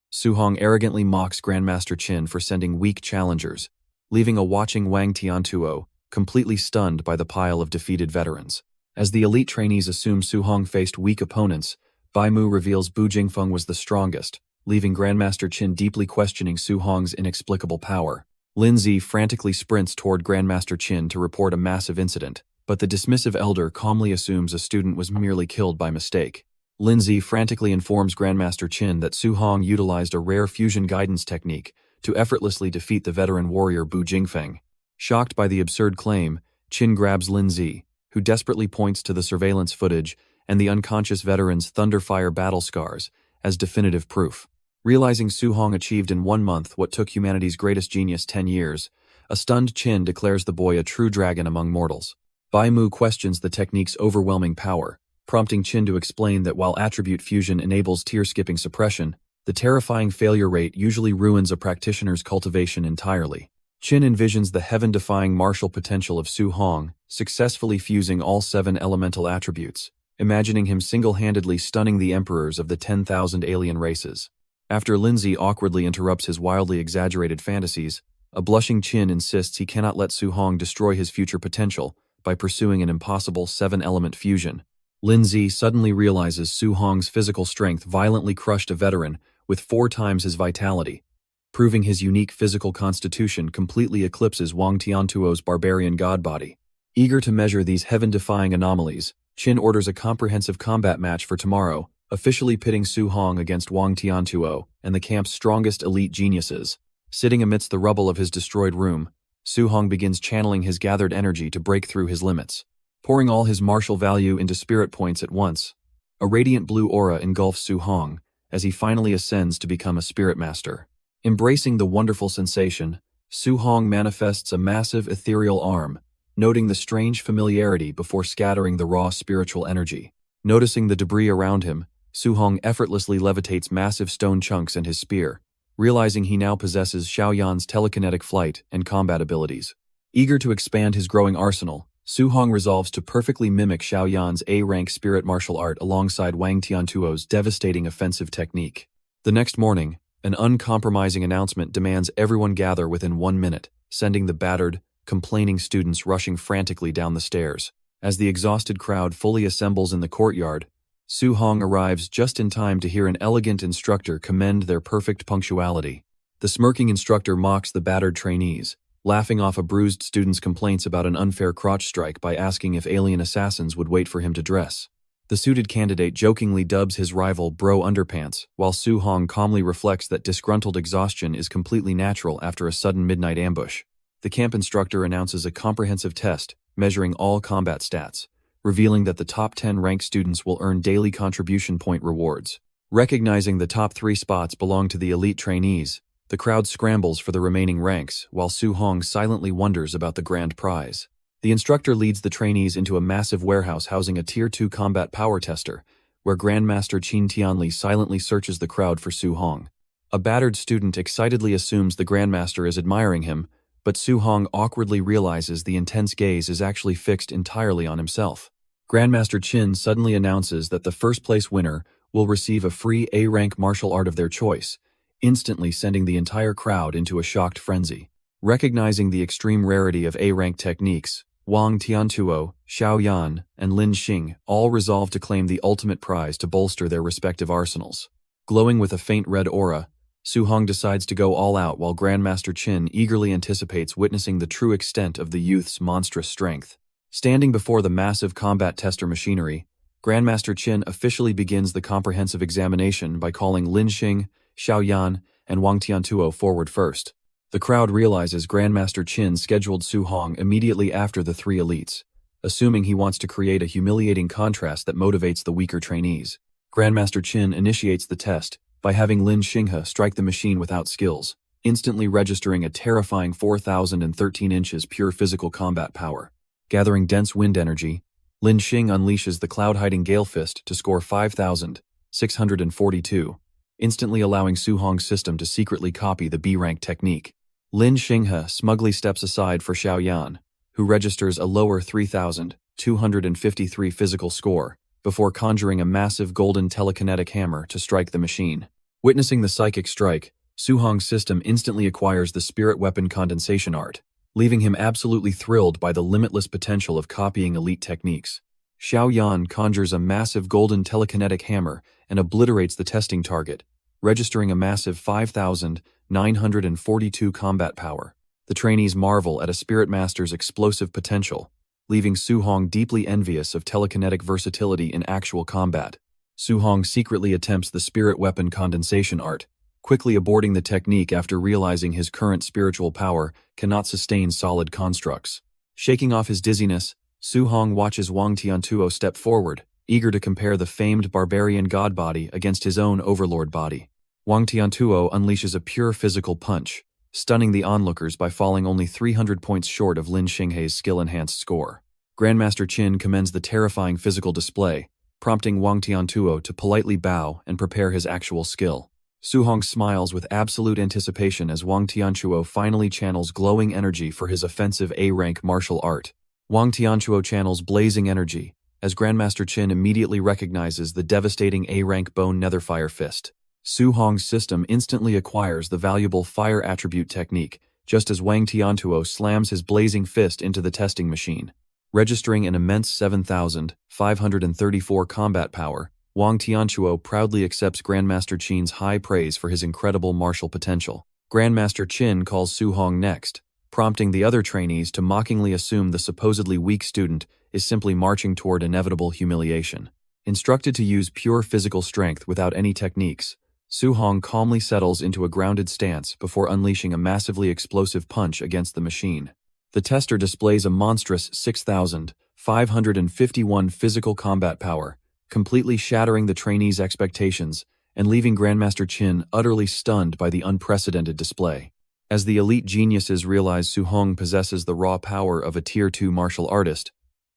Su Hong arrogantly mocks Grandmaster Qin for sending weak challengers, leaving a watching Wang Tiantuo completely stunned by the pile of defeated veterans. As the elite trainees assume Su Hong faced weak opponents, Bai Mu reveals Bu Jingfeng was the strongest, leaving Grandmaster Qin deeply questioning Su Hong's inexplicable power. Lin Zi frantically sprints toward Grandmaster Qin to report a massive incident, but the dismissive elder calmly assumes a student was merely killed by mistake. Lin Zi frantically informs Grandmaster Qin that Su Hong utilized a rare fusion guidance technique to effortlessly defeat the veteran warrior Bu Jingfeng. Shocked by the absurd claim, Qin grabs Lin Zi, who desperately points to the surveillance footage and the unconscious veteran's Thunderfire battle scars as definitive proof. Realizing Su Hong achieved in 1 month what took humanity's greatest genius 10 years, a stunned Qin declares the boy a true dragon among mortals. Bai Mu questions the technique's overwhelming power, prompting Qin to explain that while attribute fusion enables tier-skipping suppression, the terrifying failure rate usually ruins a practitioner's cultivation entirely. Qin envisions the heaven-defying martial potential of Su Hong, successfully fusing all 7 elemental attributes, imagining him single-handedly stunning the emperors of the 10,000 alien races. After Lin Zi awkwardly interrupts his wildly exaggerated fantasies, a blushing Qin insists he cannot let Su Hong destroy his future potential by pursuing an impossible 7-element fusion. Lin Zi suddenly realizes Su Hong's physical strength violently crushed a veteran with 4 times his vitality, proving his unique physical constitution completely eclipses Wang Tiantuo's barbarian god body. Eager to measure these heaven-defying anomalies, Qin orders a comprehensive combat match for tomorrow, officially pitting Su Hong against Wang Tiantuo and the camp's strongest elite geniuses. Sitting amidst the rubble of his destroyed room, Su Hong begins channeling his gathered energy to break through his limits. Pouring all his martial value into spirit points at once, a radiant blue aura engulfs Su Hong as he finally ascends to become a spirit master. Embracing the wonderful sensation, Su Hong manifests a massive ethereal arm, noting the strange familiarity before scattering the raw spiritual energy. Noticing the debris around him, Su Hong effortlessly levitates massive stone chunks and his spear, realizing he now possesses Xiaoyan's telekinetic flight and combat abilities. Eager to expand his growing arsenal, Su Hong resolves to perfectly mimic Xiaoyan's A-rank spirit martial art alongside Wang Tiantuo's devastating offensive technique. The next morning, an uncompromising announcement demands everyone gather within 1 minute, sending the battered, complaining students rushing frantically down the stairs. As the exhausted crowd fully assembles in the courtyard, Su Hong arrives just in time to hear an elegant instructor commend their perfect punctuality. The smirking instructor mocks the battered trainees, laughing off a bruised student's complaints about an unfair crotch strike by asking if alien assassins would wait for him to dress. The suited candidate jokingly dubs his rival Bro Underpants, while Su Hong calmly reflects that disgruntled exhaustion is completely natural after a sudden midnight ambush. The camp instructor announces a comprehensive test, measuring all combat stats, revealing that the top 10 ranked students will earn daily contribution point rewards. Recognizing the top 3 spots belong to the elite trainees, the crowd scrambles for the remaining ranks, while Su Hong silently wonders about the grand prize. The instructor leads the trainees into a massive warehouse housing a Tier 2 combat power tester, where Grandmaster Qin Tianli silently searches the crowd for Su Hong. A battered student excitedly assumes the Grandmaster is admiring him, but Su Hong awkwardly realizes the intense gaze is actually fixed entirely on himself. Grandmaster Qin suddenly announces that the first-place winner will receive a free A-rank martial art of their choice, instantly sending the entire crowd into a shocked frenzy. Recognizing the extreme rarity of A-rank techniques, Wang Tiantuo, Xiaoyan, and Lin Xing all resolve to claim the ultimate prize to bolster their respective arsenals. Glowing with a faint red aura, Su Hong decides to go all out while Grandmaster Qin eagerly anticipates witnessing the true extent of the youth's monstrous strength. Standing before the massive combat tester machinery, Grandmaster Qin officially begins the comprehensive examination by calling Lin Xing, Xiao Yan, and Wang Tiantuo forward first. The crowd realizes Grandmaster Qin scheduled Su Hong immediately after the three elites, assuming he wants to create a humiliating contrast that motivates the weaker trainees. Grandmaster Qin initiates the test by having Lin Xinghe strike the machine without skills, instantly registering a terrifying 4,013 inches pure physical combat power. Gathering dense wind energy, Lin Xing unleashes the cloud-hiding Gale Fist to score 5,642, instantly allowing Su Hong's system to secretly copy the B-rank technique. Lin Xinghe smugly steps aside for Xiao Yan, who registers a lower 3,253 physical score, before conjuring a massive golden telekinetic hammer to strike the machine. Witnessing the psychic strike, Su Hong's system instantly acquires the spirit weapon condensation art, leaving him absolutely thrilled by the limitless potential of copying elite techniques. Xiao Yan conjures a massive golden telekinetic hammer and obliterates the testing target, registering a massive 5,942 combat power. The trainees marvel at a spirit master's explosive potential, leaving Su Hong deeply envious of telekinetic versatility in actual combat. Su Hong secretly attempts the spirit weapon condensation art, quickly aborting the technique after realizing his current spiritual power cannot sustain solid constructs. Shaking off his dizziness, Su Hong watches Wang Tiantuo step forward, eager to compare the famed barbarian god body against his own overlord body. Wang Tiantuo unleashes a pure physical punch, stunning the onlookers by falling only 300 points short of Lin Xinghe's skill-enhanced score. Grandmaster Qin commends the terrifying physical display, prompting Wang Tiantuo to politely bow and prepare his actual skill. Su Hong smiles with absolute anticipation as Wang Tiantuo finally channels glowing energy for his offensive A-rank martial art. Wang Tiantuo channels blazing energy, as Grandmaster Qin immediately recognizes the devastating A-rank bone netherfire fist. Su Hong's system instantly acquires the valuable fire attribute technique, just as Wang Tiantuo slams his blazing fist into the testing machine. Registering an immense 7,534 combat power, Wang Tiantuo proudly accepts Grandmaster Qin's high praise for his incredible martial potential. Grandmaster Qin calls Su Hong next, prompting the other trainees to mockingly assume the supposedly weak student is simply marching toward inevitable humiliation. Instructed to use pure physical strength without any techniques, Su Hong calmly settles into a grounded stance before unleashing a massively explosive punch against the machine. The tester displays a monstrous 6,551 physical combat power, completely shattering the trainees' expectations and leaving Grandmaster Qin utterly stunned by the unprecedented display. As the elite geniuses realize Su Hong possesses the raw power of a Tier 2 martial artist,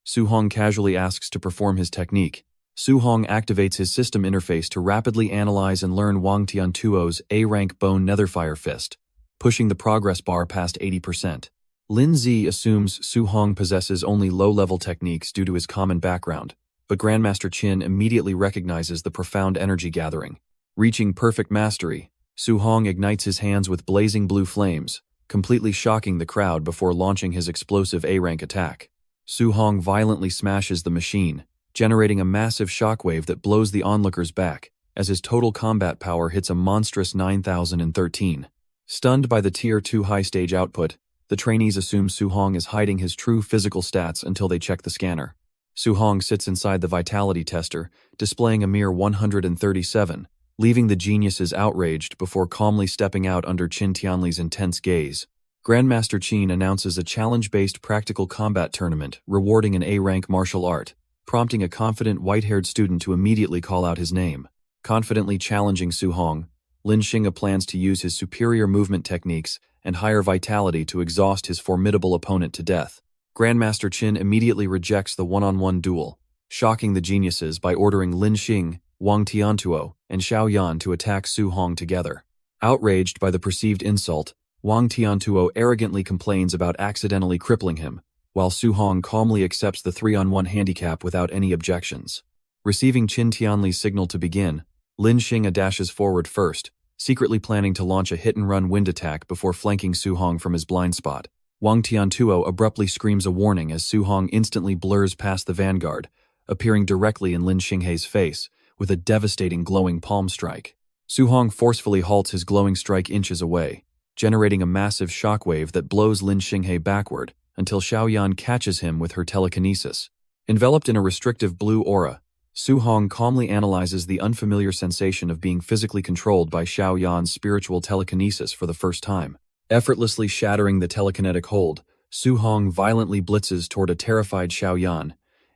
Su Hong casually asks to perform his technique. Su Hong activates his system interface to rapidly analyze and learn Wang Tiantuo's A-rank bone netherfire fist, pushing the progress bar past 80%. Lin Zi assumes Su Hong possesses only low-level techniques due to his common background, but Grandmaster Qin immediately recognizes the profound energy gathering. Reaching perfect mastery, Su Hong ignites his hands with blazing blue flames, completely shocking the crowd before launching his explosive A-rank attack. Su Hong violently smashes the machine, generating a massive shockwave that blows the onlookers back, as his total combat power hits a monstrous 9,013. Stunned by the Tier 2 high-stage output, the trainees assume Su Hong is hiding his true physical stats until they check the scanner. Su Hong sits inside the vitality tester, displaying a mere 137, leaving the geniuses outraged before calmly stepping out under Qin Tianli's intense gaze. Grandmaster Qin announces a challenge-based practical combat tournament rewarding an A-rank martial art, prompting a confident white-haired student to immediately call out his name. Confidently challenging Su Hong, Lin Xinghe plans to use his superior movement techniques and higher vitality to exhaust his formidable opponent to death. Grandmaster Qin immediately rejects the one-on-one duel, shocking the geniuses by ordering Lin Xing, Wang Tiantuo, and Xiao Yan to attack Su Hong together. Outraged by the perceived insult, Wang Tiantuo arrogantly complains about accidentally crippling him, while Su Hong calmly accepts the 3-on-1 handicap without any objections. Receiving Qin Tianli's signal to begin, Lin Xinghe dashes forward first, secretly planning to launch a hit-and-run wind attack before flanking Su Hong from his blind spot. Wang Tiantuo abruptly screams a warning as Su Hong instantly blurs past the vanguard, appearing directly in Lin Xinghe's face with a devastating glowing palm strike. Su Hong forcefully halts his glowing strike inches away, generating a massive shockwave that blows Lin Xinghe backward until Xiaoyan catches him with her telekinesis. Enveloped in a restrictive blue aura, Su Hong calmly analyzes the unfamiliar sensation of being physically controlled by Xiaoyan's spiritual telekinesis for the first time. Effortlessly shattering the telekinetic hold, Su Hong violently blitzes toward a terrified Xiaoyan,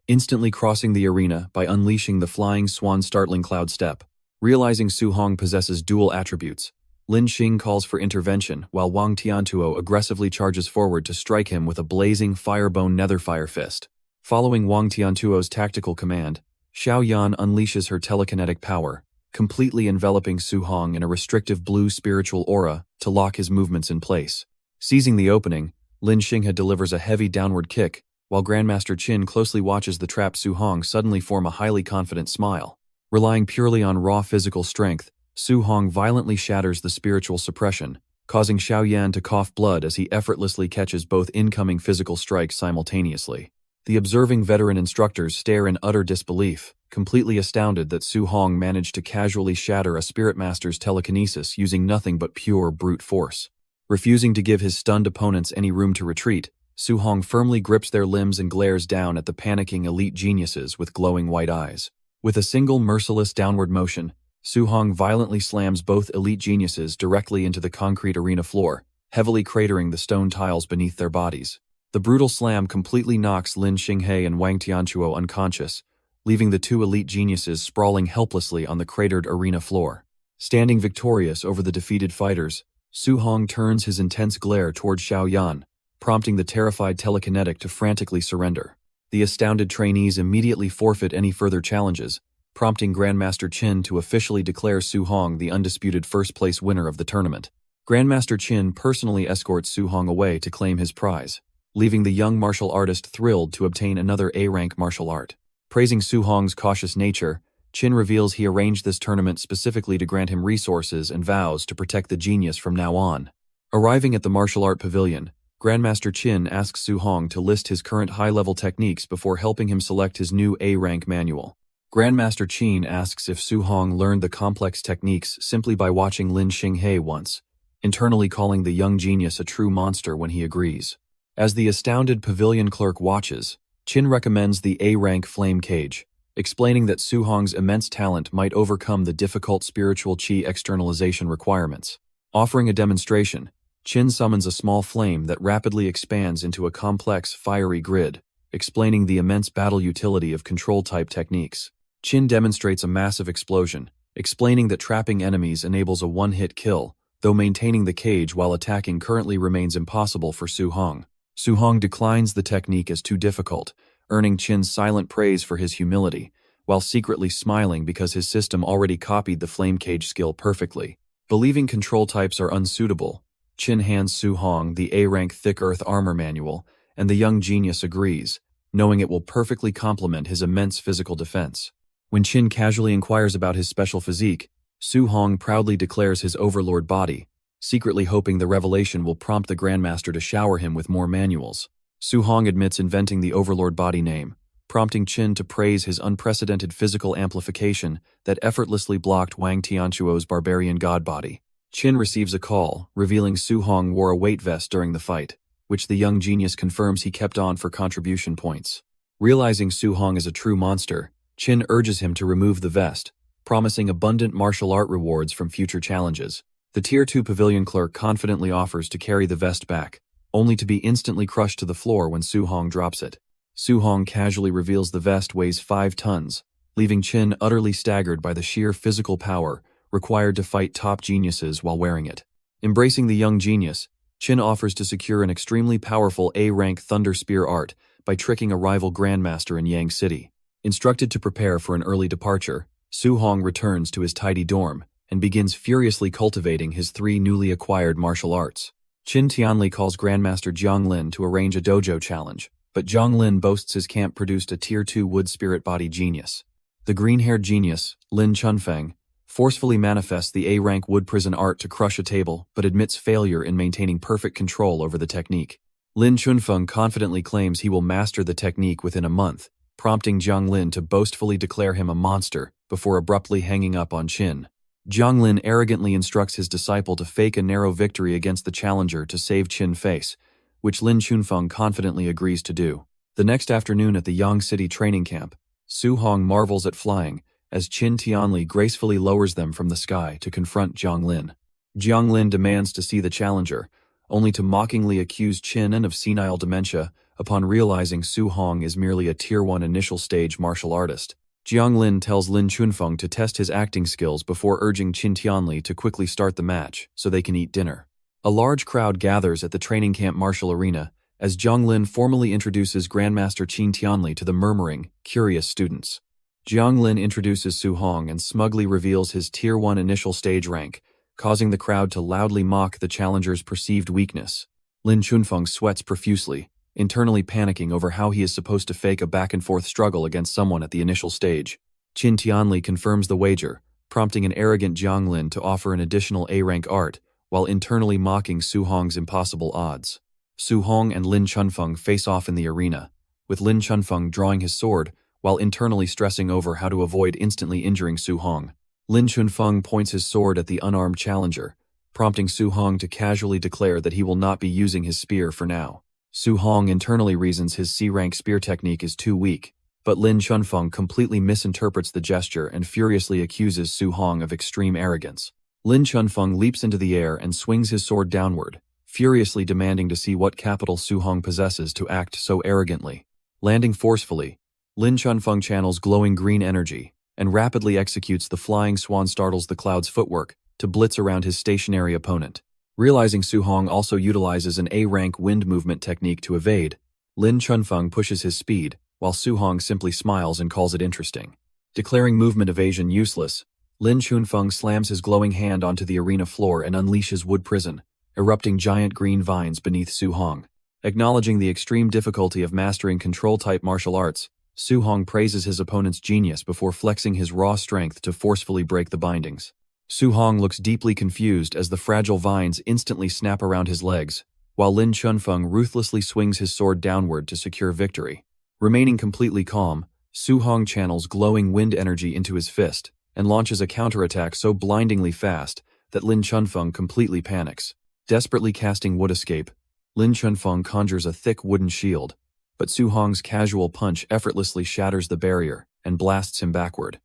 instantly crossing the arena by unleashing the flying swan startling cloud step. Realizing Su Hong possesses dual attributes, Lin Xing calls for intervention while Wang Tiantuo aggressively charges forward to strike him with a blazing firebone netherfire fist. Following Wang Tiantuo's tactical command, Xiaoyan unleashes her telekinetic power, completely enveloping Su Hong in a restrictive blue spiritual aura to lock his movements in place. Seizing the opening, Lin Xinghe delivers a heavy downward kick, while Grandmaster Qin closely watches the trapped Su Hong suddenly form a highly confident smile. Relying purely on raw physical strength, Su Hong violently shatters the spiritual suppression, causing Xiaoyan to cough blood as he effortlessly catches both incoming physical strikes simultaneously. The observing veteran instructors stare in utter disbelief, completely astounded that Su Hong managed to casually shatter a spirit master's telekinesis using nothing but pure brute force. Refusing to give his stunned opponents any room to retreat, Su Hong firmly grips their limbs and glares down at the panicking elite geniuses with glowing white eyes. With a single merciless downward motion, Su Hong violently slams both elite geniuses directly into the concrete arena floor, heavily cratering the stone tiles beneath their bodies. The brutal slam completely knocks Lin Xinghe and Wang Tianchuo unconscious, leaving the two elite geniuses sprawling helplessly on the cratered arena floor. Standing victorious over the defeated fighters, Su Hong turns his intense glare toward Xiaoyan, prompting the terrified telekinetic to frantically surrender. The astounded trainees immediately forfeit any further challenges, prompting Grandmaster Qin to officially declare Su Hong the undisputed first-place winner of the tournament. Grandmaster Qin personally escorts Su Hong away to claim his prize, leaving the young martial artist thrilled to obtain another A-rank martial art. Praising Su Hong's cautious nature, Qin reveals he arranged this tournament specifically to grant him resources and vows to protect the genius from now on. Arriving at the martial art pavilion, Grandmaster Qin asks Su Hong to list his current high-level techniques before helping him select his new A-rank manual. Grandmaster Qin asks if Su Hong learned the complex techniques simply by watching Lin Xinghe once, internally calling the young genius a true monster when he agrees. As the astounded pavilion clerk watches, Qin recommends the A-rank flame cage, explaining that Su Hong's immense talent might overcome the difficult spiritual qi externalization requirements. Offering a demonstration, Qin summons a small flame that rapidly expands into a complex, fiery grid, explaining the immense battle utility of control-type techniques. Qin demonstrates a massive explosion, explaining that trapping enemies enables a one-hit kill, though maintaining the cage while attacking currently remains impossible for Su Hong. Su Hong declines the technique as too difficult, earning Qin's silent praise for his humility, while secretly smiling because his system already copied the flame cage skill perfectly. Believing control types are unsuitable, Qin hands Su Hong the A-rank thick earth armor manual, and the young genius agrees, knowing it will perfectly complement his immense physical defense. When Qin casually inquires about his special physique, Su Hong proudly declares his overlord body, secretly hoping the revelation will prompt the Grandmaster to shower him with more manuals. Su Hong admits inventing the overlord body name, prompting Qin to praise his unprecedented physical amplification that effortlessly blocked Wang Tianchuo's barbarian god body. Qin receives a call, revealing Su Hong wore a weight vest during the fight, which the young genius confirms he kept on for contribution points. Realizing Su Hong is a true monster, Qin urges him to remove the vest, promising abundant martial art rewards from future challenges. The Tier 2 pavilion clerk confidently offers to carry the vest back, only to be instantly crushed to the floor when Su Hong drops it. Su Hong casually reveals the vest weighs 5 tons, leaving Qin utterly staggered by the sheer physical power required to fight top geniuses while wearing it. Embracing the young genius, Qin offers to secure an extremely powerful A-rank Thunder Spear art by tricking a rival grandmaster in Yang City. Instructed to prepare for an early departure, Su Hong returns to his tidy dorm and begins furiously cultivating his 3 newly acquired martial arts. Qin Tianli calls Grandmaster Jiang Lin to arrange a dojo challenge, but Jiang Lin boasts his camp produced a Tier 2 wood spirit body genius. The green-haired genius, Lin Chunfeng, forcefully manifests the A-rank wood prison art to crush a table but admits failure in maintaining perfect control over the technique. Lin Chunfeng confidently claims he will master the technique within a month, prompting Jiang Lin to boastfully declare him a monster before abruptly hanging up on Qin. Jiang Lin arrogantly instructs his disciple to fake a narrow victory against the challenger to save Qin face, which Lin Chunfeng confidently agrees to do. The next afternoon at the Yang City training camp, Su Hong marvels at flying, as Qin Tianli gracefully lowers them from the sky to confront Jiang Lin. Jiang Lin demands to see the challenger, only to mockingly accuse Qin of senile dementia upon realizing Su Hong is merely a Tier 1 initial stage martial artist. Jiang Lin tells Lin Chunfeng to test his acting skills before urging Qin Tianli to quickly start the match so they can eat dinner. A large crowd gathers at the training camp martial arena as Jiang Lin formally introduces Grandmaster Qin Tianli to the murmuring, curious students. Jiang Lin introduces Su Hong and smugly reveals his Tier 1 initial stage rank, causing the crowd to loudly mock the challenger's perceived weakness. Lin Chunfeng sweats profusely, internally panicking over how he is supposed to fake a back-and-forth struggle against someone at the initial stage. Qin Tianli confirms the wager, prompting an arrogant Jiang Lin to offer an additional A-rank art, while internally mocking Su Hong's impossible odds. Su Hong and Lin Chunfeng face off in the arena, with Lin Chunfeng drawing his sword, while internally stressing over how to avoid instantly injuring Su Hong. Lin Chunfeng points his sword at the unarmed challenger, prompting Su Hong to casually declare that he will not be using his spear for now. Su Hong internally reasons his C-rank spear technique is too weak, but Lin Chunfeng completely misinterprets the gesture and furiously accuses Su Hong of extreme arrogance. Lin Chunfeng leaps into the air and swings his sword downward, furiously demanding to see what capital Su Hong possesses to act so arrogantly. Landing forcefully, Lin Chunfeng channels glowing green energy and rapidly executes the flying swan startles the cloud's footwork to blitz around his stationary opponent. Realizing Su Hong also utilizes an A-rank wind movement technique to evade, Lin Chunfeng pushes his speed, while Su Hong simply smiles and calls it interesting. Declaring movement evasion useless, Lin Chunfeng slams his glowing hand onto the arena floor and unleashes Wood Prison, erupting giant green vines beneath Su Hong. Acknowledging the extreme difficulty of mastering control-type martial arts, Su Hong praises his opponent's genius before flexing his raw strength to forcefully break the bindings. Su Hong looks deeply confused as the fragile vines instantly snap around his legs, while Lin Chunfeng ruthlessly swings his sword downward to secure victory. Remaining completely calm, Su Hong channels glowing wind energy into his fist and launches a counterattack so blindingly fast that Lin Chunfeng completely panics. Desperately casting Wood Escape, Lin Chunfeng conjures a thick wooden shield, but Su Hong's casual punch effortlessly shatters the barrier and blasts him backward.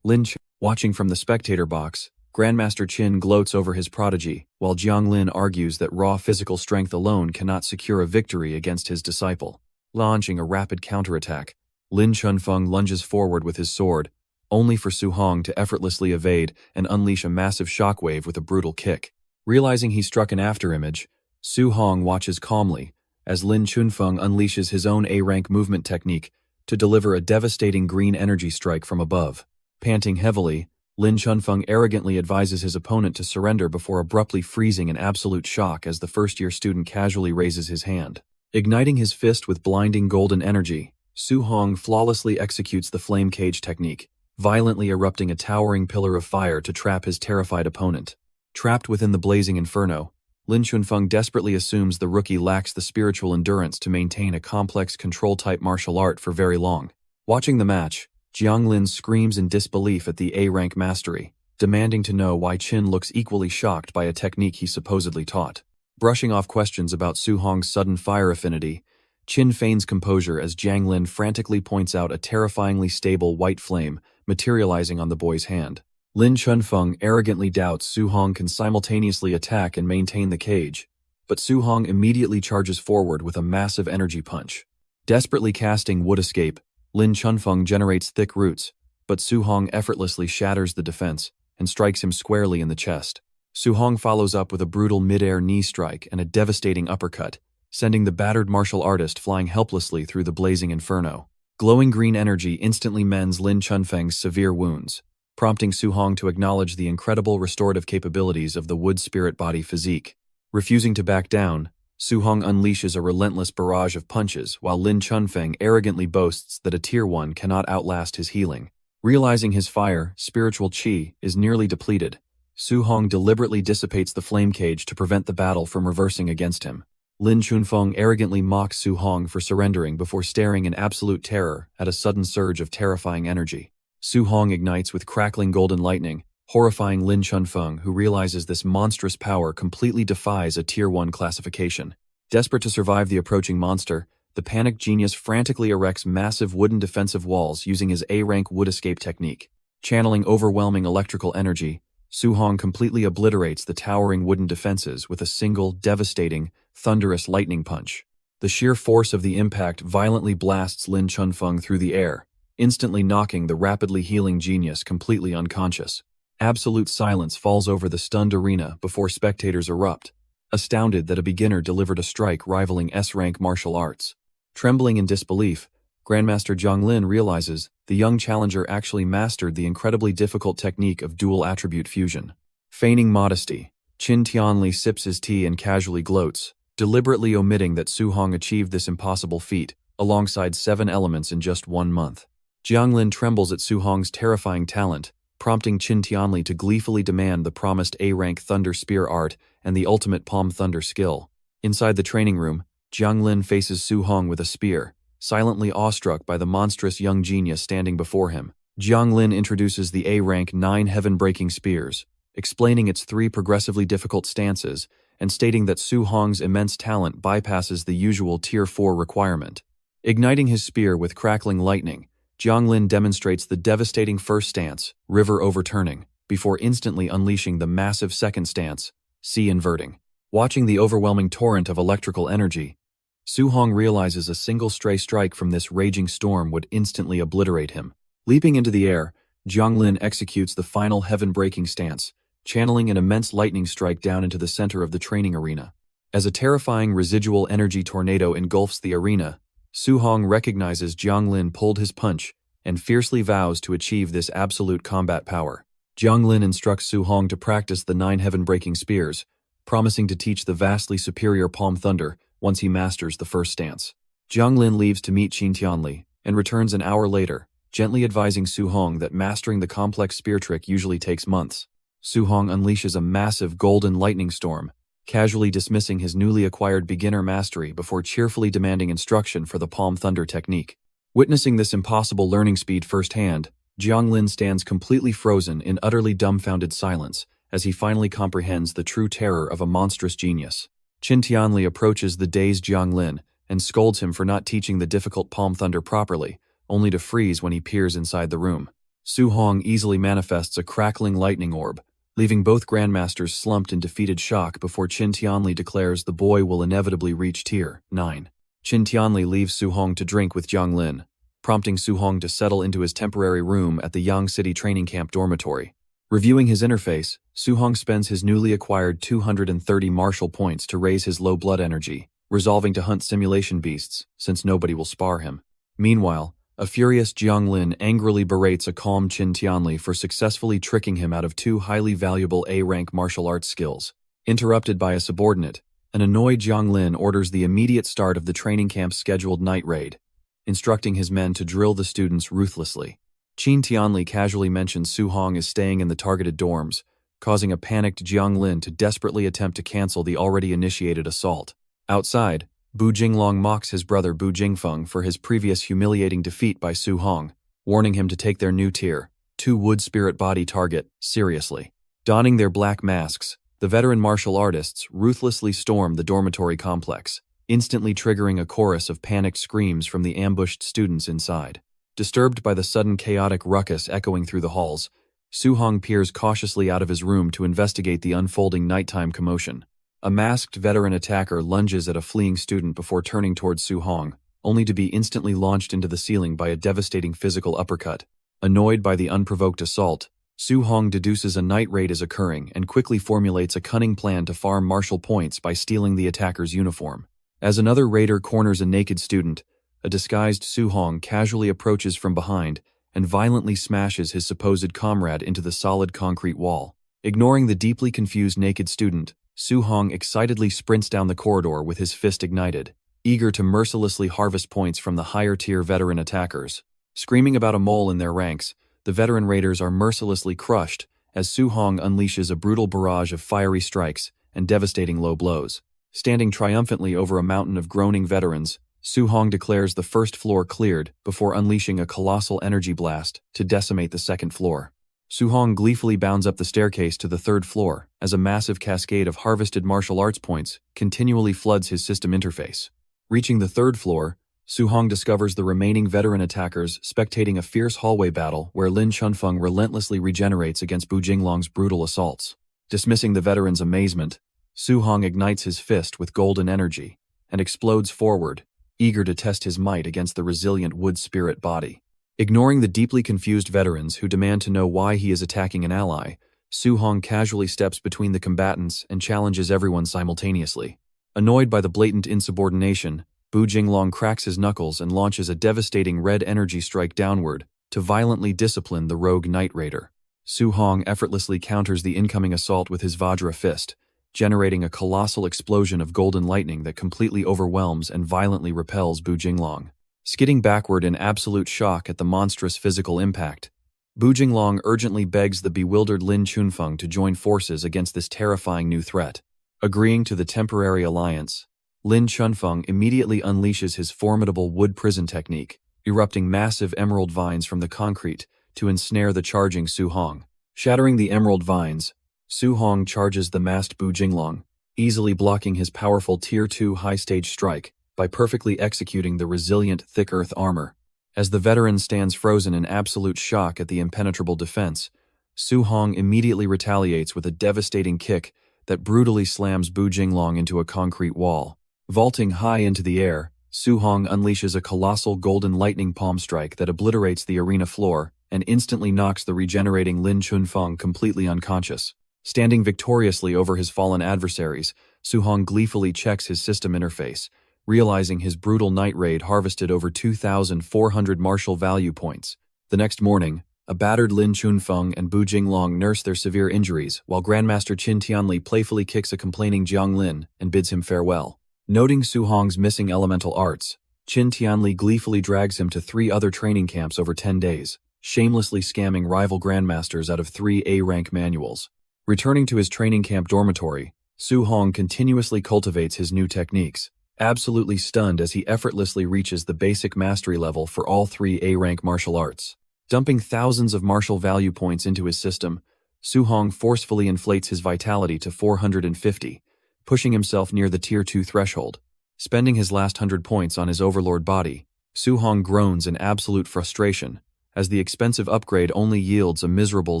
Watching from the spectator box, Grandmaster Qin gloats over his prodigy, while Jiang Lin argues that raw physical strength alone cannot secure a victory against his disciple. Launching a rapid counterattack, Lin Chunfeng lunges forward with his sword, only for Su Hong to effortlessly evade and unleash a massive shockwave with a brutal kick. Realizing he struck an afterimage, Su Hong watches calmly as Lin Chunfeng unleashes his own A-rank movement technique to deliver a devastating green energy strike from above. Panting heavily, Lin Chunfeng arrogantly advises his opponent to surrender before abruptly freezing in absolute shock as the first-year student casually raises his hand. Igniting his fist with blinding golden energy, Su Hong flawlessly executes the flame cage technique, violently erupting a towering pillar of fire to trap his terrified opponent. Trapped within the blazing inferno, Lin Chunfeng desperately assumes the rookie lacks the spiritual endurance to maintain a complex control-type martial art for very long. Watching the match, Jiang Lin screams in disbelief at the A-rank mastery, demanding to know why Qin looks equally shocked by a technique he supposedly taught. Brushing off questions about Su Hong's sudden fire affinity, Qin feigns composure as Jiang Lin frantically points out a terrifyingly stable white flame materializing on the boy's hand. Lin Chunfeng arrogantly doubts Su Hong can simultaneously attack and maintain the cage, but Su Hong immediately charges forward with a massive energy punch. Desperately casting Wood Escape, Lin Chunfeng generates thick roots, but Su Hong effortlessly shatters the defense and strikes him squarely in the chest. Su Hong follows up with a brutal mid-air knee strike and a devastating uppercut, sending the battered martial artist flying helplessly through the blazing inferno. Glowing green energy instantly mends Lin Chunfeng's severe wounds, prompting Su Hong to acknowledge the incredible restorative capabilities of the wood spirit body physique. Refusing to back down, Su Hong unleashes a relentless barrage of punches while Lin Chunfeng arrogantly boasts that a Tier 1 cannot outlast his healing. Realizing his fire, spiritual chi, is nearly depleted, Su Hong deliberately dissipates the flame cage to prevent the battle from reversing against him. Lin Chunfeng arrogantly mocks Su Hong for surrendering before staring in absolute terror at a sudden surge of terrifying energy. Su Hong ignites with crackling golden lightning, horrifying Lin Chunfeng, who realizes this monstrous power completely defies a Tier 1 classification. Desperate to survive the approaching monster, the panicked genius frantically erects massive wooden defensive walls using his A-rank wood escape technique. Channeling overwhelming electrical energy, Su Hong completely obliterates the towering wooden defenses with a single, devastating, thunderous lightning punch. The sheer force of the impact violently blasts Lin Chunfeng through the air, instantly knocking the rapidly healing genius completely unconscious. Absolute silence falls over the stunned arena before spectators erupt, astounded that a beginner delivered a strike rivaling S-rank martial arts. Trembling in disbelief, Grandmaster Jiang Lin realizes the young challenger actually mastered the incredibly difficult technique of dual attribute fusion. Feigning modesty, Qin Tianli sips his tea and casually gloats, deliberately omitting that Su Hong achieved this impossible feat alongside 7 elements in just 1 month. Jiang Lin trembles at Su Hong's terrifying talent, prompting Qin Tianli to gleefully demand the promised A-rank Thunder Spear art and the ultimate Palm Thunder skill. Inside the training room, Jiang Lin faces Su Hong with a spear, silently awestruck by the monstrous young genius standing before him. Jiang Lin introduces the A-rank 9 heaven-breaking spears, explaining its 3 progressively difficult stances and stating that Su Hong's immense talent bypasses the usual Tier 4 requirement. Igniting his spear with crackling lightning, Jiang Lin demonstrates the devastating first stance, River Overturning, before instantly unleashing the massive second stance, Sea Inverting. Watching the overwhelming torrent of electrical energy, Su Hong realizes a single stray strike from this raging storm would instantly obliterate him. Leaping into the air, Jiang Lin executes the final heaven-breaking stance, channeling an immense lightning strike down into the center of the training arena. As a terrifying residual energy tornado engulfs the arena, Su Hong recognizes Jiang Lin pulled his punch and fiercely vows to achieve this absolute combat power. Jiang Lin instructs Su Hong to practice the 9 heaven-breaking spears, promising to teach the vastly superior Palm Thunder once he masters the first stance. Jiang Lin leaves to meet Qin Tianli and returns an hour later, gently advising Su Hong that mastering the complex spear trick usually takes months. Su Hong unleashes a massive golden lightning storm, casually dismissing his newly acquired beginner mastery before cheerfully demanding instruction for the Palm Thunder technique. Witnessing this impossible learning speed firsthand, Jiang Lin stands completely frozen in utterly dumbfounded silence as he finally comprehends the true terror of a monstrous genius. Qin Tianli approaches the dazed Jiang Lin and scolds him for not teaching the difficult Palm Thunder properly, only to freeze when he peers inside the room. Su Hong easily manifests a crackling lightning orb, leaving both grandmasters slumped in defeated shock before Qin Tianli declares the boy will inevitably reach Tier 9. Qin Tianli leaves Su Hong to drink with Jiang Lin, prompting Su Hong to settle into his temporary room at the Yang City training camp dormitory. Reviewing his interface, Su Hong spends his newly acquired 230 martial points to raise his low blood energy, resolving to hunt simulation beasts, since nobody will spar him. Meanwhile, a furious Jiang Lin angrily berates a calm Qin Tianli for successfully tricking him out of 2 highly valuable A-rank martial arts skills. Interrupted by a subordinate, an annoyed Jiang Lin orders the immediate start of the training camp's scheduled night raid, instructing his men to drill the students ruthlessly. Qin Tianli casually mentions Su Hong is staying in the targeted dorms, causing a panicked Jiang Lin to desperately attempt to cancel the already initiated assault. Outside, Bu Jinglong mocks his brother Bu Jingfeng for his previous humiliating defeat by Su Hong, warning him to take their new Tier 2 wood spirit body target seriously. Donning their black masks, the veteran martial artists ruthlessly storm the dormitory complex, instantly triggering a chorus of panicked screams from the ambushed students inside. Disturbed by the sudden chaotic ruckus echoing through the halls, Su Hong peers cautiously out of his room to investigate the unfolding nighttime commotion. A masked veteran attacker lunges at a fleeing student before turning towards Su Hong, only to be instantly launched into the ceiling by a devastating physical uppercut. Annoyed by the unprovoked assault, Su Hong deduces a night raid is occurring and quickly formulates a cunning plan to farm martial points by stealing the attacker's uniform. As another raider corners a naked student, a disguised Su Hong casually approaches from behind and violently smashes his supposed comrade into the solid concrete wall. Ignoring the deeply confused naked student, Su Hong excitedly sprints down the corridor with his fist ignited, eager to mercilessly harvest points from the higher-tier veteran attackers. Screaming about a mole in their ranks, the veteran raiders are mercilessly crushed as Su Hong unleashes a brutal barrage of fiery strikes and devastating low blows. Standing triumphantly over a mountain of groaning veterans, Su Hong declares the first floor cleared before unleashing a colossal energy blast to decimate the second floor. Su-hong gleefully bounds up the staircase to the third floor as a massive cascade of harvested martial arts points continually floods his system interface. Reaching the third floor, Su-hong discovers the remaining veteran attackers spectating a fierce hallway battle where Lin Chunfeng relentlessly regenerates against Bu Jinglong's brutal assaults. Dismissing the veteran's amazement, Su-hong ignites his fist with golden energy and explodes forward, eager to test his might against the resilient wood spirit body. Ignoring the deeply confused veterans who demand to know why he is attacking an ally, Su-hong casually steps between the combatants and challenges everyone simultaneously. Annoyed by the blatant insubordination, Bu Jinglong cracks his knuckles and launches a devastating red energy strike downward to violently discipline the rogue Night Raider. Su-hong effortlessly counters the incoming assault with his Vajra fist, generating a colossal explosion of golden lightning that completely overwhelms and violently repels Bu Jinglong. Skidding backward in absolute shock at the monstrous physical impact, Bu Jinglong urgently begs the bewildered Lin Chunfeng to join forces against this terrifying new threat. Agreeing to the temporary alliance, Lin Chunfeng immediately unleashes his formidable wood prison technique, erupting massive emerald vines from the concrete to ensnare the charging Su-hong. Shattering the emerald vines, Su-hong charges the masked Bu Jinglong, easily blocking his powerful Tier 2 high-stage strike by perfectly executing the resilient thick earth armor. As the veteran stands frozen in absolute shock at the impenetrable defense, Su-hong immediately retaliates with a devastating kick that brutally slams Bu Jinglong into a concrete wall. Vaulting high into the air, Su-hong unleashes a colossal golden lightning palm strike that obliterates the arena floor and instantly knocks the regenerating Lin Chunfeng completely unconscious. Standing victoriously over his fallen adversaries, Su-hong gleefully checks his system interface, realizing his brutal night raid harvested over 2,400 martial value points. The next morning, a battered Lin Chunfeng and Bu Jinglong nurse their severe injuries while Grandmaster Qin Tianli playfully kicks a complaining Jiang Lin and bids him farewell. Noting Su-hong's missing elemental arts, Qin Tianli gleefully drags him to 3 other training camps over 10 days, shamelessly scamming rival grandmasters out of 3 A-rank manuals. Returning to his training camp dormitory, Su-hong continuously cultivates his new techniques, absolutely stunned as he effortlessly reaches the basic mastery level for all 3 A-rank martial arts. Dumping thousands of martial value points into his system, Su-hong forcefully inflates his vitality to 450, pushing himself near the Tier 2 threshold. Spending his last 100 points on his overlord body, Su-hong groans in absolute frustration, as the expensive upgrade only yields a miserable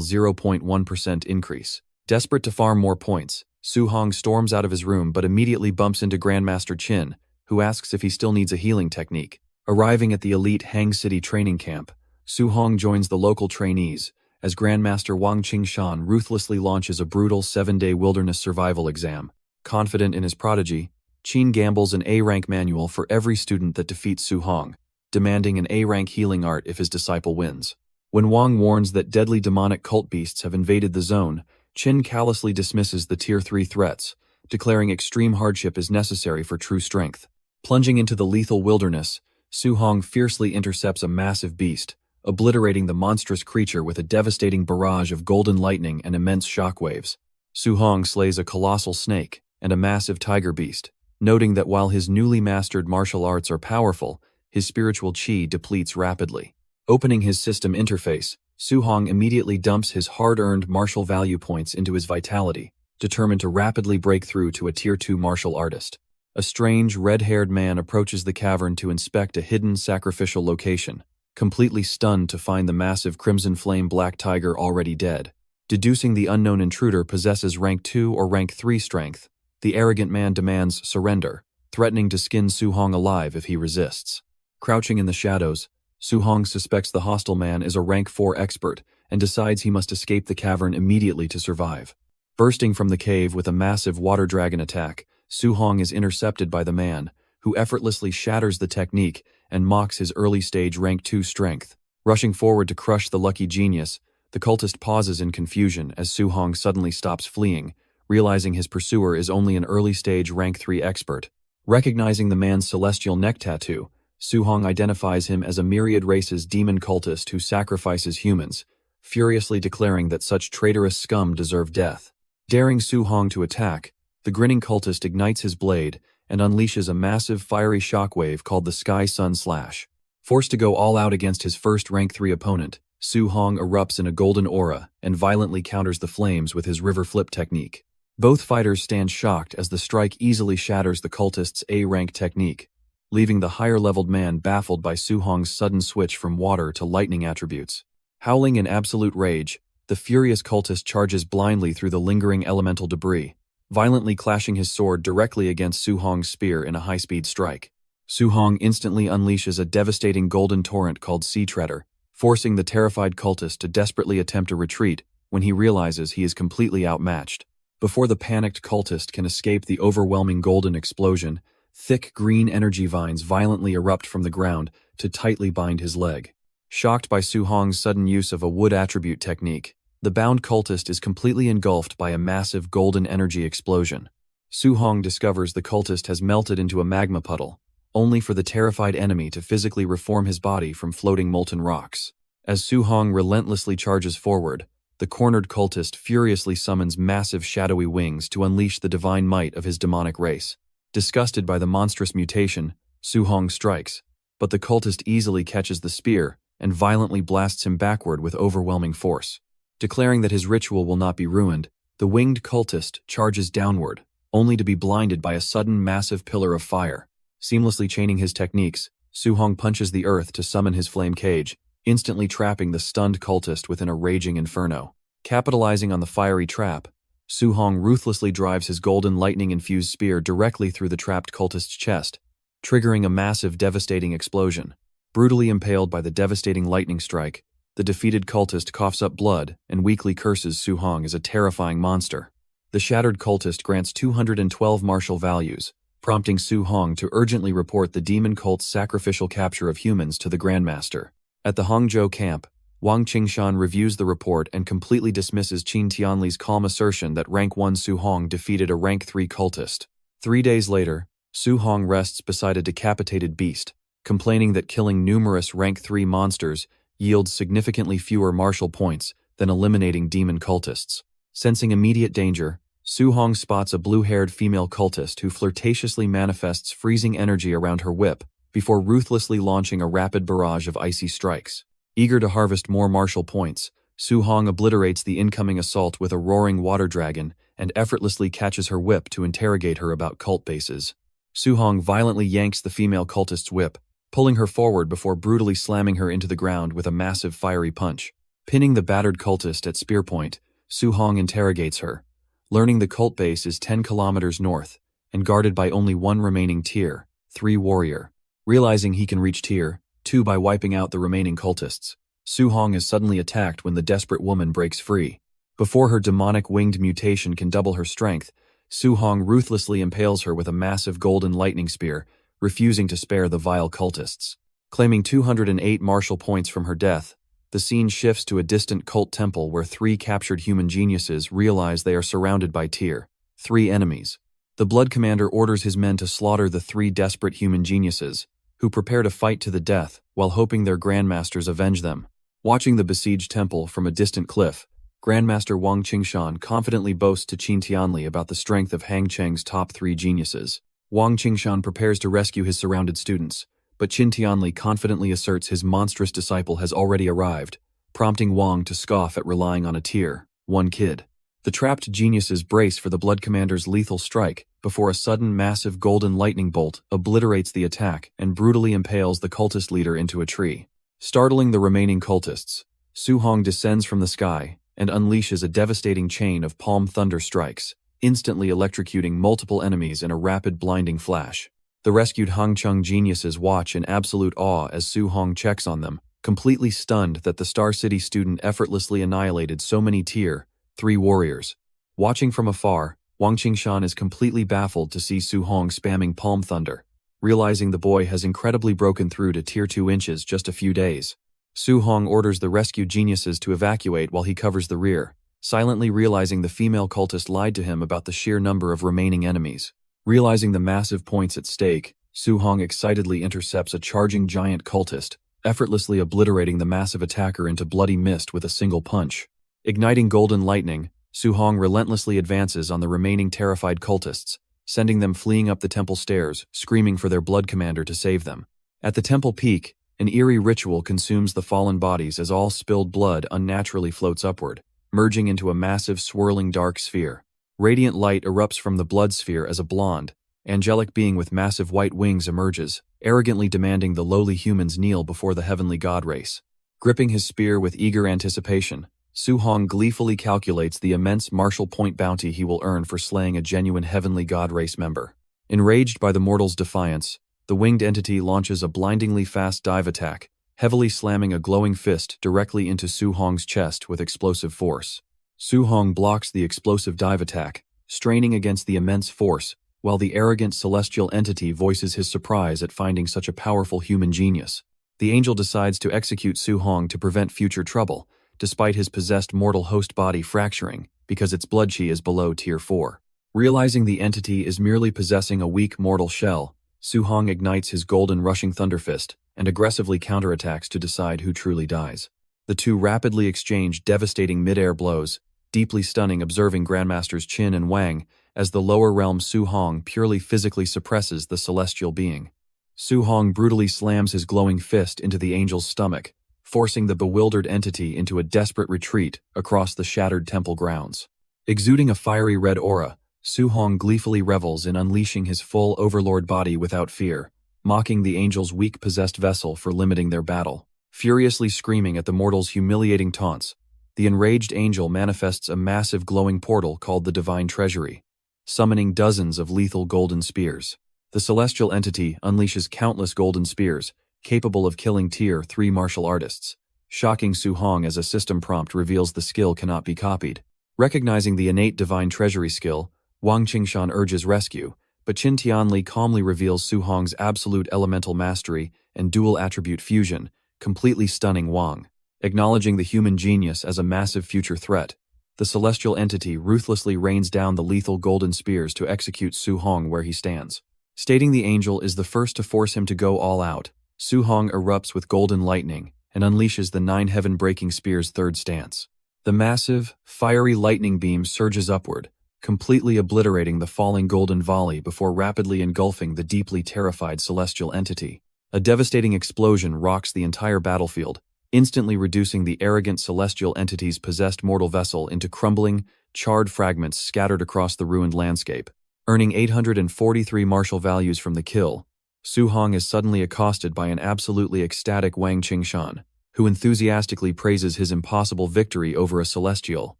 0.1% increase. Desperate to farm more points, Su-hong storms out of his room but immediately bumps into Grandmaster Qin, who asks if he still needs a healing technique. Arriving at the elite Hang City training camp, Su-hong joins the local trainees, as Grandmaster Wang Qingshan ruthlessly launches a brutal 7-day wilderness survival exam. Confident in his prodigy, Qin gambles an A-rank manual for every student that defeats Su-hong, demanding an A-rank healing art if his disciple wins. When Wang warns that deadly demonic cult beasts have invaded the zone, Qin callously dismisses the Tier 3 threats, declaring extreme hardship is necessary for true strength. Plunging into the lethal wilderness, Su-hong fiercely intercepts a massive beast, obliterating the monstrous creature with a devastating barrage of golden lightning and immense shockwaves. Su-hong slays a colossal snake and a massive tiger beast, noting that while his newly mastered martial arts are powerful, his spiritual qi depletes rapidly. Opening his system interface, Su-hong immediately dumps his hard-earned martial value points into his vitality, determined to rapidly break through to a Tier 2 martial artist. A strange, red-haired man approaches the cavern to inspect a hidden sacrificial location, completely stunned to find the massive Crimson Flame Black Tiger already dead. Deducing the unknown intruder possesses rank 2 or rank 3 strength, the arrogant man demands surrender, threatening to skin Su-hong alive if he resists. Crouching in the shadows, Su-hong suspects the hostile man is a rank 4 expert and decides he must escape the cavern immediately to survive. Bursting from the cave with a massive water dragon attack, Su-hong is intercepted by the man, who effortlessly shatters the technique and mocks his early-stage rank 2 strength. Rushing forward to crush the lucky genius, the cultist pauses in confusion as Su-hong suddenly stops fleeing, realizing his pursuer is only an early-stage rank 3 expert. Recognizing the man's celestial neck tattoo, Su-hong identifies him as a myriad race's demon cultist who sacrifices humans, furiously declaring that such traitorous scum deserve death. Daring Su-hong to attack, the grinning cultist ignites his blade and unleashes a massive fiery shockwave called the Sky Sun Slash. Forced to go all out against his first rank 3 opponent, Su Hong erupts in a golden aura and violently counters the flames with his river flip technique. Both fighters stand shocked as the strike easily shatters the cultist's A-rank technique, leaving the higher-leveled man baffled by Su Hong's sudden switch from water to lightning attributes. Howling in absolute rage, the furious cultist charges blindly through the lingering elemental debris, violently clashing his sword directly against Su Hong's spear in a high-speed strike. Su Hong instantly unleashes a devastating golden torrent called Sea Treader, forcing the terrified cultist to desperately attempt a retreat when he realizes he is completely outmatched. Before the panicked cultist can escape the overwhelming golden explosion, thick green energy vines violently erupt from the ground to tightly bind his leg. Shocked by Su Hong's sudden use of a wood attribute technique, the bound cultist is completely engulfed by a massive golden energy explosion. Su Hong discovers the cultist has melted into a magma puddle, only for the terrified enemy to physically reform his body from floating molten rocks. As Su Hong relentlessly charges forward, the cornered cultist furiously summons massive shadowy wings to unleash the divine might of his demonic race. Disgusted by the monstrous mutation, Su Hong strikes, but the cultist easily catches the spear and violently blasts him backward with overwhelming force. Declaring that his ritual will not be ruined, the winged cultist charges downward, only to be blinded by a sudden massive pillar of fire. Seamlessly chaining his techniques, Su Hong punches the earth to summon his flame cage, instantly trapping the stunned cultist within a raging inferno. Capitalizing on the fiery trap, Su Hong ruthlessly drives his golden lightning-infused spear directly through the trapped cultist's chest, triggering a massive devastating explosion. Brutally impaled by the devastating lightning strike, the defeated cultist coughs up blood and weakly curses Su Hong as a terrifying monster. The shattered cultist grants 212 martial values, prompting Su Hong to urgently report the demon cult's sacrificial capture of humans to the Grandmaster. At the Hangzhou camp, Wang Qingshan reviews the report and completely dismisses Qin Tianli's calm assertion that Rank 1 Su Hong defeated a Rank 3 cultist. 3 days later, Su Hong rests beside a decapitated beast, complaining that killing numerous Rank 3 monsters yields significantly fewer martial points than eliminating demon cultists. Sensing immediate danger, Su Hong spots a blue-haired female cultist who flirtatiously manifests freezing energy around her whip before ruthlessly launching a rapid barrage of icy strikes. Eager to harvest more martial points, Su Hong obliterates the incoming assault with a roaring water dragon and effortlessly catches her whip to interrogate her about cult bases. Su Hong violently yanks the female cultist's whip, pulling her forward before brutally slamming her into the ground with a massive fiery punch. Pinning the battered cultist at spear point, Su Hong interrogates her, learning the cult base is 10 kilometers north and guarded by only one remaining Tier 3 warrior. Realizing he can reach Tier 2 by wiping out the remaining cultists, Su Hong is suddenly attacked when the desperate woman breaks free. Before her demonic winged mutation can double her strength, Su Hong ruthlessly impales her with a massive golden lightning spear, refusing to spare the vile cultists. Claiming 208 martial points from her death, the scene shifts to a distant cult temple where 3 captured human geniuses realize they are surrounded by Tier 3 enemies. The Blood Commander orders his men to slaughter the 3 desperate human geniuses, who prepare to fight to the death while hoping their grandmasters avenge them. Watching the besieged temple from a distant cliff, Grandmaster Wang Qingshan confidently boasts to Qin Tianli about the strength of Hang Cheng's top 3 geniuses. Wang Qingshan prepares to rescue his surrounded students, but Qin Tianli confidently asserts his monstrous disciple has already arrived, prompting Wang to scoff at relying on a Tier 1 kid. The trapped geniuses brace for the Blood Commander's lethal strike before a sudden massive golden lightning bolt obliterates the attack and brutally impales the cultist leader into a tree. Startling the remaining cultists, Su Hong descends from the sky and unleashes a devastating chain of palm thunder strikes, instantly electrocuting multiple enemies in a rapid blinding flash. The rescued Hangcheng geniuses watch in absolute awe as Su Hong checks on them, completely stunned that the Star City student effortlessly annihilated so many Tier 3 warriors. Watching from afar, Wang Qingshan is completely baffled to see Su Hong spamming palm thunder, realizing the boy has incredibly broken through to Tier 2 inches just a few days. Su Hong orders the rescued geniuses to evacuate while he covers the rear, silently realizing the female cultist lied to him about the sheer number of remaining enemies. Realizing the massive points at stake, Su Hong excitedly intercepts a charging giant cultist, effortlessly obliterating the massive attacker into bloody mist with a single punch. Igniting golden lightning, Su Hong relentlessly advances on the remaining terrified cultists, sending them fleeing up the temple stairs, screaming for their Blood Commander to save them. At the temple peak, An eerie ritual consumes the fallen bodies as all spilled blood unnaturally floats upward, merging into a massive swirling dark sphere. Radiant light erupts from the blood sphere as a blonde, angelic being with massive white wings emerges, arrogantly demanding the lowly humans kneel before the heavenly god race. Gripping his spear with eager anticipation, Su-hong gleefully calculates the immense martial point bounty he will earn for slaying a genuine heavenly god race member. Enraged by the mortal's defiance, the winged entity launches a blindingly fast dive attack, heavily slamming a glowing fist directly into Su-hong's chest with explosive force. Su-hong blocks the explosive dive attack, straining against the immense force, while the arrogant celestial entity voices his surprise at finding such a powerful human genius. The angel decides to execute Su-hong to prevent future trouble, despite his possessed mortal host body fracturing, because its blood chi is below Tier 4. Realizing the entity is merely possessing a weak mortal shell, Su-hong ignites his golden rushing thunder fist and aggressively counterattacks to decide who truly dies. The two rapidly exchange devastating mid-air blows, deeply stunning observing Grandmasters Qin and Wang as the lower realm Su-hong purely physically suppresses the celestial being. Su-hong brutally slams his glowing fist into the angel's stomach, forcing the bewildered entity into a desperate retreat across the shattered temple grounds. Exuding a fiery red aura, Su-hong gleefully revels in unleashing his full overlord body without fear, mocking the angel's weak possessed vessel for limiting their battle. Furiously screaming at the mortal's humiliating taunts, the enraged angel manifests a massive glowing portal called the Divine Treasury, summoning dozens of lethal golden spears. The celestial entity unleashes countless golden spears, capable of killing Tier 3 martial artists. Shocking Su-hong as a system prompt reveals the skill cannot be copied. Recognizing the innate Divine Treasury skill, Wang Qingshan urges rescue, but Qin Tianli calmly reveals Su-hong's absolute elemental mastery and dual attribute fusion, completely stunning Wang. Acknowledging the human genius as a massive future threat, the celestial entity ruthlessly rains down the lethal golden spears to execute Su-hong where he stands. Stating the angel is the first to force him to go all out, Su-hong erupts with golden lightning and unleashes the 9 heaven-breaking spear's third stance. The massive, fiery lightning beam surges upward, completely obliterating the falling golden volley before rapidly engulfing the deeply terrified celestial entity. A devastating explosion rocks the entire battlefield, instantly reducing the arrogant celestial entity's possessed mortal vessel into crumbling, charred fragments scattered across the ruined landscape. Earning 843 martial values from the kill, Su-hong is suddenly accosted by an absolutely ecstatic Wang Qingshan, who enthusiastically praises his impossible victory over a celestial.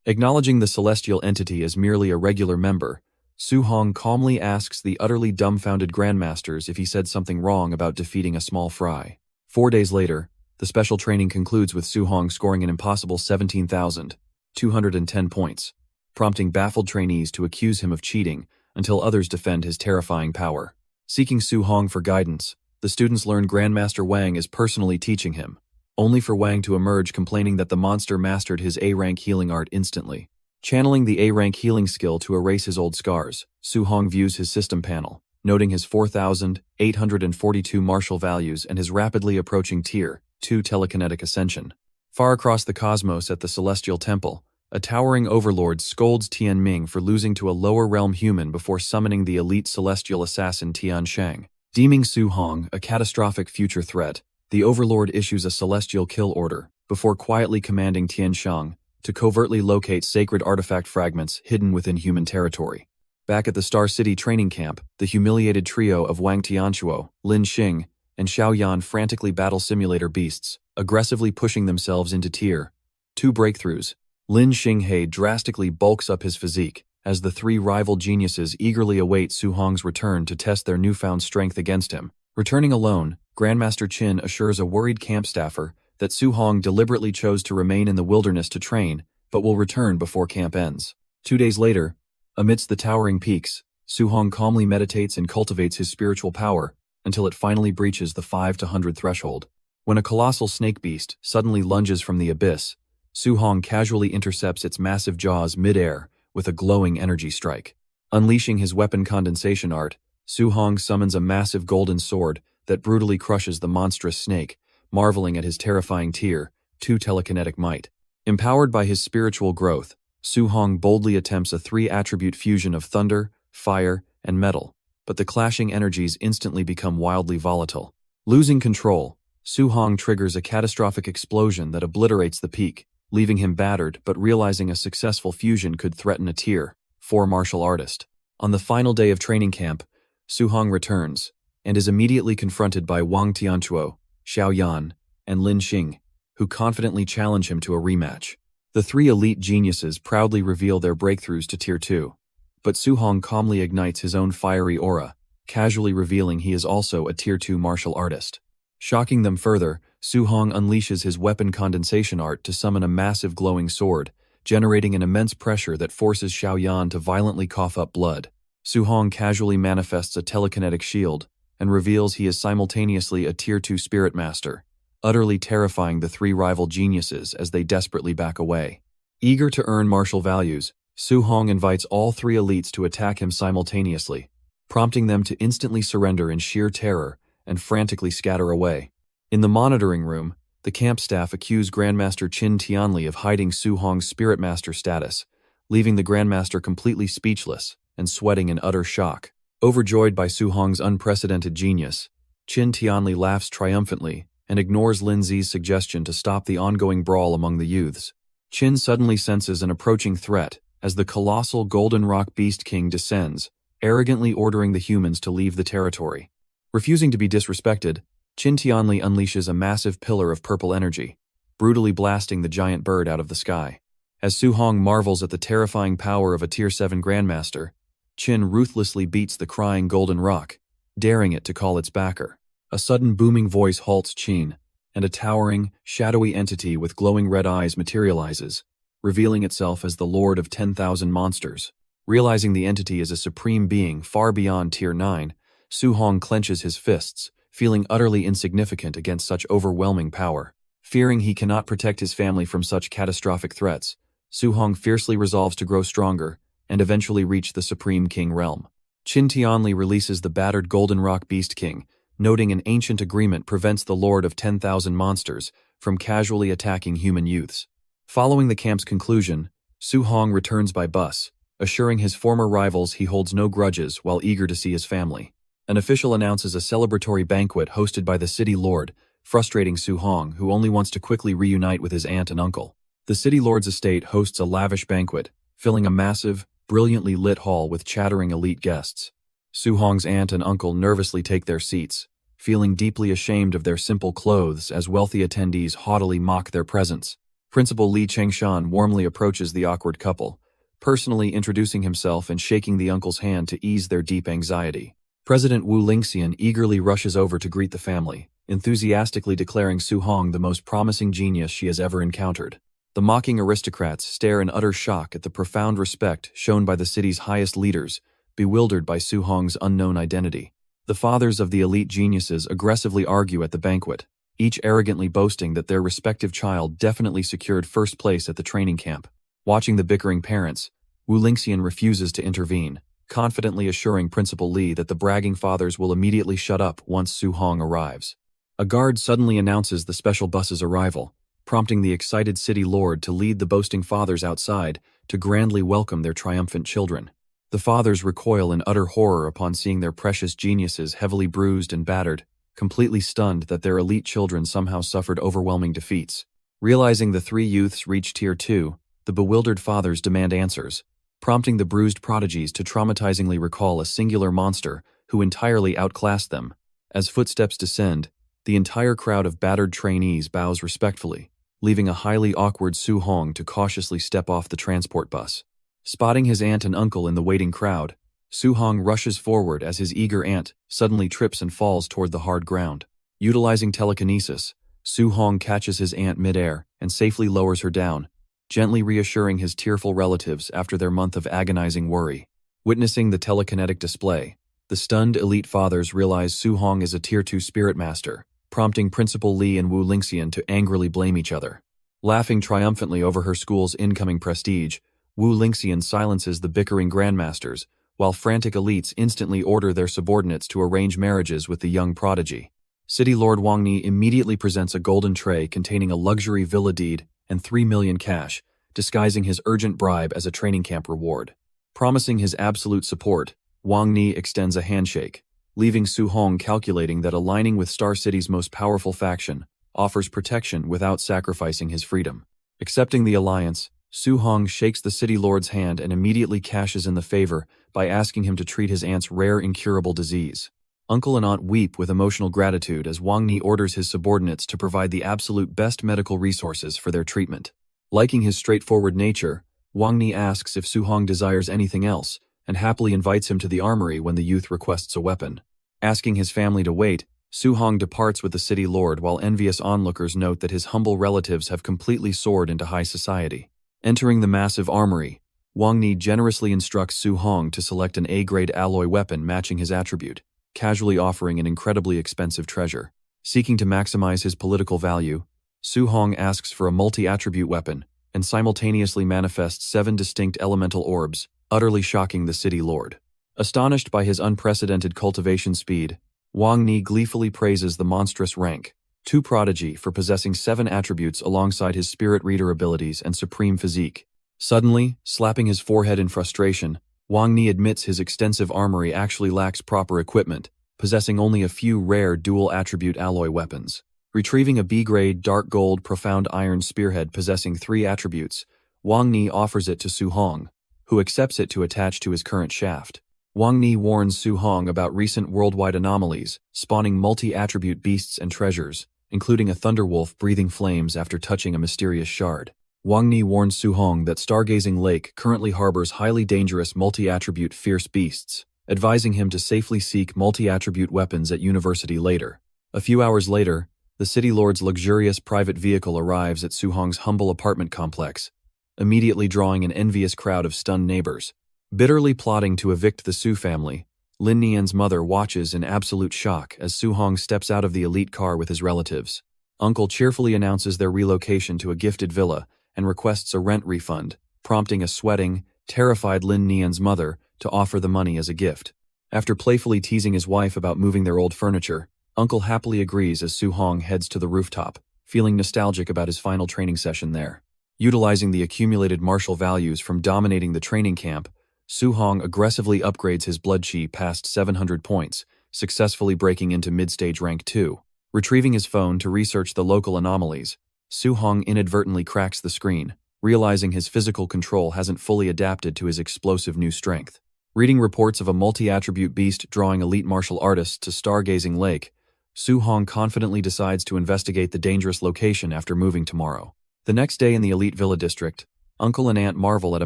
Acknowledging the celestial entity as merely a regular member, Su-hong calmly asks the utterly dumbfounded Grandmasters if he said something wrong about defeating a small fry. 4 days later, the special training concludes with Su-hong scoring an impossible 17,210 points, prompting baffled trainees to accuse him of cheating until others defend his terrifying power. Seeking Su-hong for guidance, the students learn Grandmaster Wang is personally teaching him, only for Wang to emerge complaining that the monster mastered his A-rank healing art instantly. Channeling the A-rank healing skill to erase his old scars, Su-hong views his system panel, noting his 4,842 martial values and his rapidly approaching Tier 2 telekinetic ascension. Far across the cosmos at the Celestial Temple, a towering overlord scolds Tian Ming for losing to a lower realm human before summoning the elite celestial assassin Tian Shang. Deeming Su-hong a catastrophic future threat, the overlord issues a celestial kill order, before quietly commanding Tian Shang to covertly locate sacred artifact fragments hidden within human territory. Back at the Star City training camp, the humiliated trio of Wang Tianchuo, Lin Xing, and Xiao Yan frantically battle simulator beasts, aggressively pushing themselves into Tier 2 breakthroughs. Lin Xinghe drastically bulks up his physique, as the 3 rival geniuses eagerly await Su-hong's return to test their newfound strength against him. Returning alone, Grandmaster Qin assures a worried camp staffer that Su-hong deliberately chose to remain in the wilderness to train, but will return before camp ends. 2 days later, amidst the towering peaks, Su-hong calmly meditates and cultivates his spiritual power until it finally breaches the 5 to 100 threshold. When a colossal snake beast suddenly lunges from the abyss, Su-hong casually intercepts its massive jaws mid-air with a glowing energy strike. Unleashing his weapon condensation art, Su-hong summons a massive golden sword that brutally crushes the monstrous snake, marveling at his terrifying Tier 2 telekinetic might. Empowered by his spiritual growth, Su-hong boldly attempts a 3-attribute fusion of thunder, fire, and metal, but the clashing energies instantly become wildly volatile. Losing control, Su Hong triggers a catastrophic explosion that obliterates the peak, leaving him battered but realizing a successful fusion could threaten a Tier 4 martial artist. On the final day of training camp, Su Hong returns, and is immediately confronted by Wang Tianchuo, Xiao Yan, and Lin Xing, who confidently challenge him to a rematch. The three elite geniuses proudly reveal their breakthroughs to Tier 2, but Su Hong calmly ignites his own fiery aura, casually revealing he is also a Tier 2 martial artist. Shocking them further, Su Hong unleashes his weapon condensation art to summon a massive glowing sword, generating an immense pressure that forces Xiao Yan to violently cough up blood. Su Hong casually manifests a telekinetic shield and reveals he is simultaneously a Tier 2 spirit master, utterly terrifying the three rival geniuses as they desperately back away. Eager to earn martial values, Su Hong invites all three elites to attack him simultaneously, prompting them to instantly surrender in sheer terror and frantically scatter away. In the monitoring room, the camp staff accuse Grandmaster Qin Tianli of hiding Su Hong's spirit master status, leaving the Grandmaster completely speechless and sweating in utter shock. Overjoyed by Su Hong's unprecedented genius, Qin Tianli laughs triumphantly and ignores Lin Zi's suggestion to stop the ongoing brawl among the youths. Qin suddenly senses an approaching threat as the colossal Golden Rock Beast King descends, arrogantly ordering the humans to leave the territory. Refusing to be disrespected, Qin Tianli unleashes a massive pillar of purple energy, brutally blasting the giant bird out of the sky. As Su Hong marvels at the terrifying power of a Tier 7 Grandmaster, Qin ruthlessly beats the crying Golden Rock, daring it to call its backer. A sudden booming voice halts Qin, and a towering, shadowy entity with glowing red eyes materializes, revealing itself as the Lord of 10,000 Monsters. Realizing the entity is a supreme being far beyond Tier 9, Su Hong clenches his fists, feeling utterly insignificant against such overwhelming power. Fearing he cannot protect his family from such catastrophic threats, Su Hong fiercely resolves to grow stronger and eventually reach the Supreme King realm. Qin Tianli releases the battered Golden Rock Beast King, noting an ancient agreement prevents the Lord of 10,000 Monsters from casually attacking human youths. Following the camp's conclusion, Su Hong returns by bus, assuring his former rivals he holds no grudges while eager to see his family. An official announces a celebratory banquet hosted by the city lord, frustrating Su Hong, who only wants to quickly reunite with his aunt and uncle. The city lord's estate hosts a lavish banquet, filling a massive, brilliantly lit hall with chattering elite guests. Su Hong's aunt and uncle nervously take their seats, feeling deeply ashamed of their simple clothes as wealthy attendees haughtily mock their presence. Principal Li Chengshan warmly approaches the awkward couple, personally introducing himself and shaking the uncle's hand to ease their deep anxiety. President Wu Lingxian eagerly rushes over to greet the family, enthusiastically declaring Su Hong the most promising genius she has ever encountered. The mocking aristocrats stare in utter shock at the profound respect shown by the city's highest leaders, bewildered by Su Hong's unknown identity. The fathers of the elite geniuses aggressively argue at the banquet, each arrogantly boasting that their respective child definitely secured first place at the training camp. Watching the bickering parents, Wu Lingxian refuses to intervene, confidently assuring Principal Li that the bragging fathers will immediately shut up once Su Hong arrives. A guard suddenly announces the special bus's arrival, prompting the excited city lord to lead the boasting fathers outside to grandly welcome their triumphant children. The fathers recoil in utter horror upon seeing their precious geniuses heavily bruised and battered, completely stunned that their elite children somehow suffered overwhelming defeats. Realizing the three youths reached Tier 2, the bewildered fathers demand answers, prompting the bruised prodigies to traumatizingly recall a singular monster who entirely outclassed them. As footsteps descend, the entire crowd of battered trainees bows respectfully, leaving a highly awkward Su Hong to cautiously step off the transport bus. Spotting his aunt and uncle in the waiting crowd, Su Hong rushes forward as his eager aunt suddenly trips and falls toward the hard ground. Utilizing telekinesis, Su Hong catches his aunt midair and safely lowers her down, gently reassuring his tearful relatives after their month of agonizing worry. Witnessing the telekinetic display, the stunned elite fathers realize Su Hong is a Tier 2 spirit master, prompting Principal Li and Wu Lingxian to angrily blame each other. Laughing triumphantly over her school's incoming prestige, Wu Lingxian silences the bickering grandmasters, while frantic elites instantly order their subordinates to arrange marriages with the young prodigy. City Lord Wang Ni immediately presents a golden tray containing a luxury villa deed and 3 million cash, disguising his urgent bribe as a training camp reward. Promising his absolute support, Wang Ni extends a handshake, leaving Su Hong calculating that aligning with Star City's most powerful faction offers protection without sacrificing his freedom. Accepting the alliance, Su Hong shakes the city lord's hand and immediately cashes in the favor by asking him to treat his aunt's rare incurable disease. Uncle and aunt weep with emotional gratitude as Wang Ni orders his subordinates to provide the absolute best medical resources for their treatment. Liking his straightforward nature, Wang Ni asks if Su Hong desires anything else, and happily invites him to the armory when the youth requests a weapon. Asking his family to wait, Su Hong departs with the city lord while envious onlookers note that his humble relatives have completely soared into high society. Entering the massive armory, Wang Ni generously instructs Su Hong to select an A-grade alloy weapon matching his attribute, casually offering an incredibly expensive treasure. Seeking to maximize his political value, Su Hong asks for a multi-attribute weapon and simultaneously manifests 7 distinct elemental orbs, utterly shocking the city lord. Astonished by his unprecedented cultivation speed, Wang Ni gleefully praises the monstrous rank 2 prodigy for possessing 7 attributes alongside his spirit reader abilities and supreme physique. Suddenly, slapping his forehead in frustration, Wang Ni admits his extensive armory actually lacks proper equipment, possessing only a few rare dual-attribute alloy weapons. Retrieving a B-grade dark gold profound iron spearhead possessing 3 attributes, Wang Ni offers it to Su Hong, who accepts it to attach to his current shaft. Wang Ni warns Su Hong about recent worldwide anomalies, spawning multi-attribute beasts and treasures, including a thunderwolf breathing flames after touching a mysterious shard. Wang Ni warns Su Hong that Stargazing Lake currently harbors highly dangerous multi-attribute fierce beasts, advising him to safely seek multi-attribute weapons at university later. A few hours later, the city lord's luxurious private vehicle arrives at Su Hong's humble apartment complex, immediately drawing an envious crowd of stunned neighbors. Bitterly plotting to evict the Su family, Lin Nian's mother watches in absolute shock as Su Hong steps out of the elite car with his relatives. Uncle cheerfully announces their relocation to a gifted villa and requests a rent refund, prompting a sweating, terrified Lin Nian's mother to offer the money as a gift. After playfully teasing his wife about moving their old furniture, Uncle happily agrees as Su Hong heads to the rooftop, feeling nostalgic about his final training session there. Utilizing the accumulated martial values from dominating the training camp, Su Hong aggressively upgrades his blood chi past 700 points, successfully breaking into mid-stage rank 2. Retrieving his phone to research the local anomalies, Su Hong inadvertently cracks the screen, realizing his physical control hasn't fully adapted to his explosive new strength. Reading reports of a multi-attribute beast drawing elite martial artists to Stargazing Lake, Su Hong confidently decides to investigate the dangerous location after moving tomorrow. The next day in the elite villa district, Uncle and Aunt marvel at a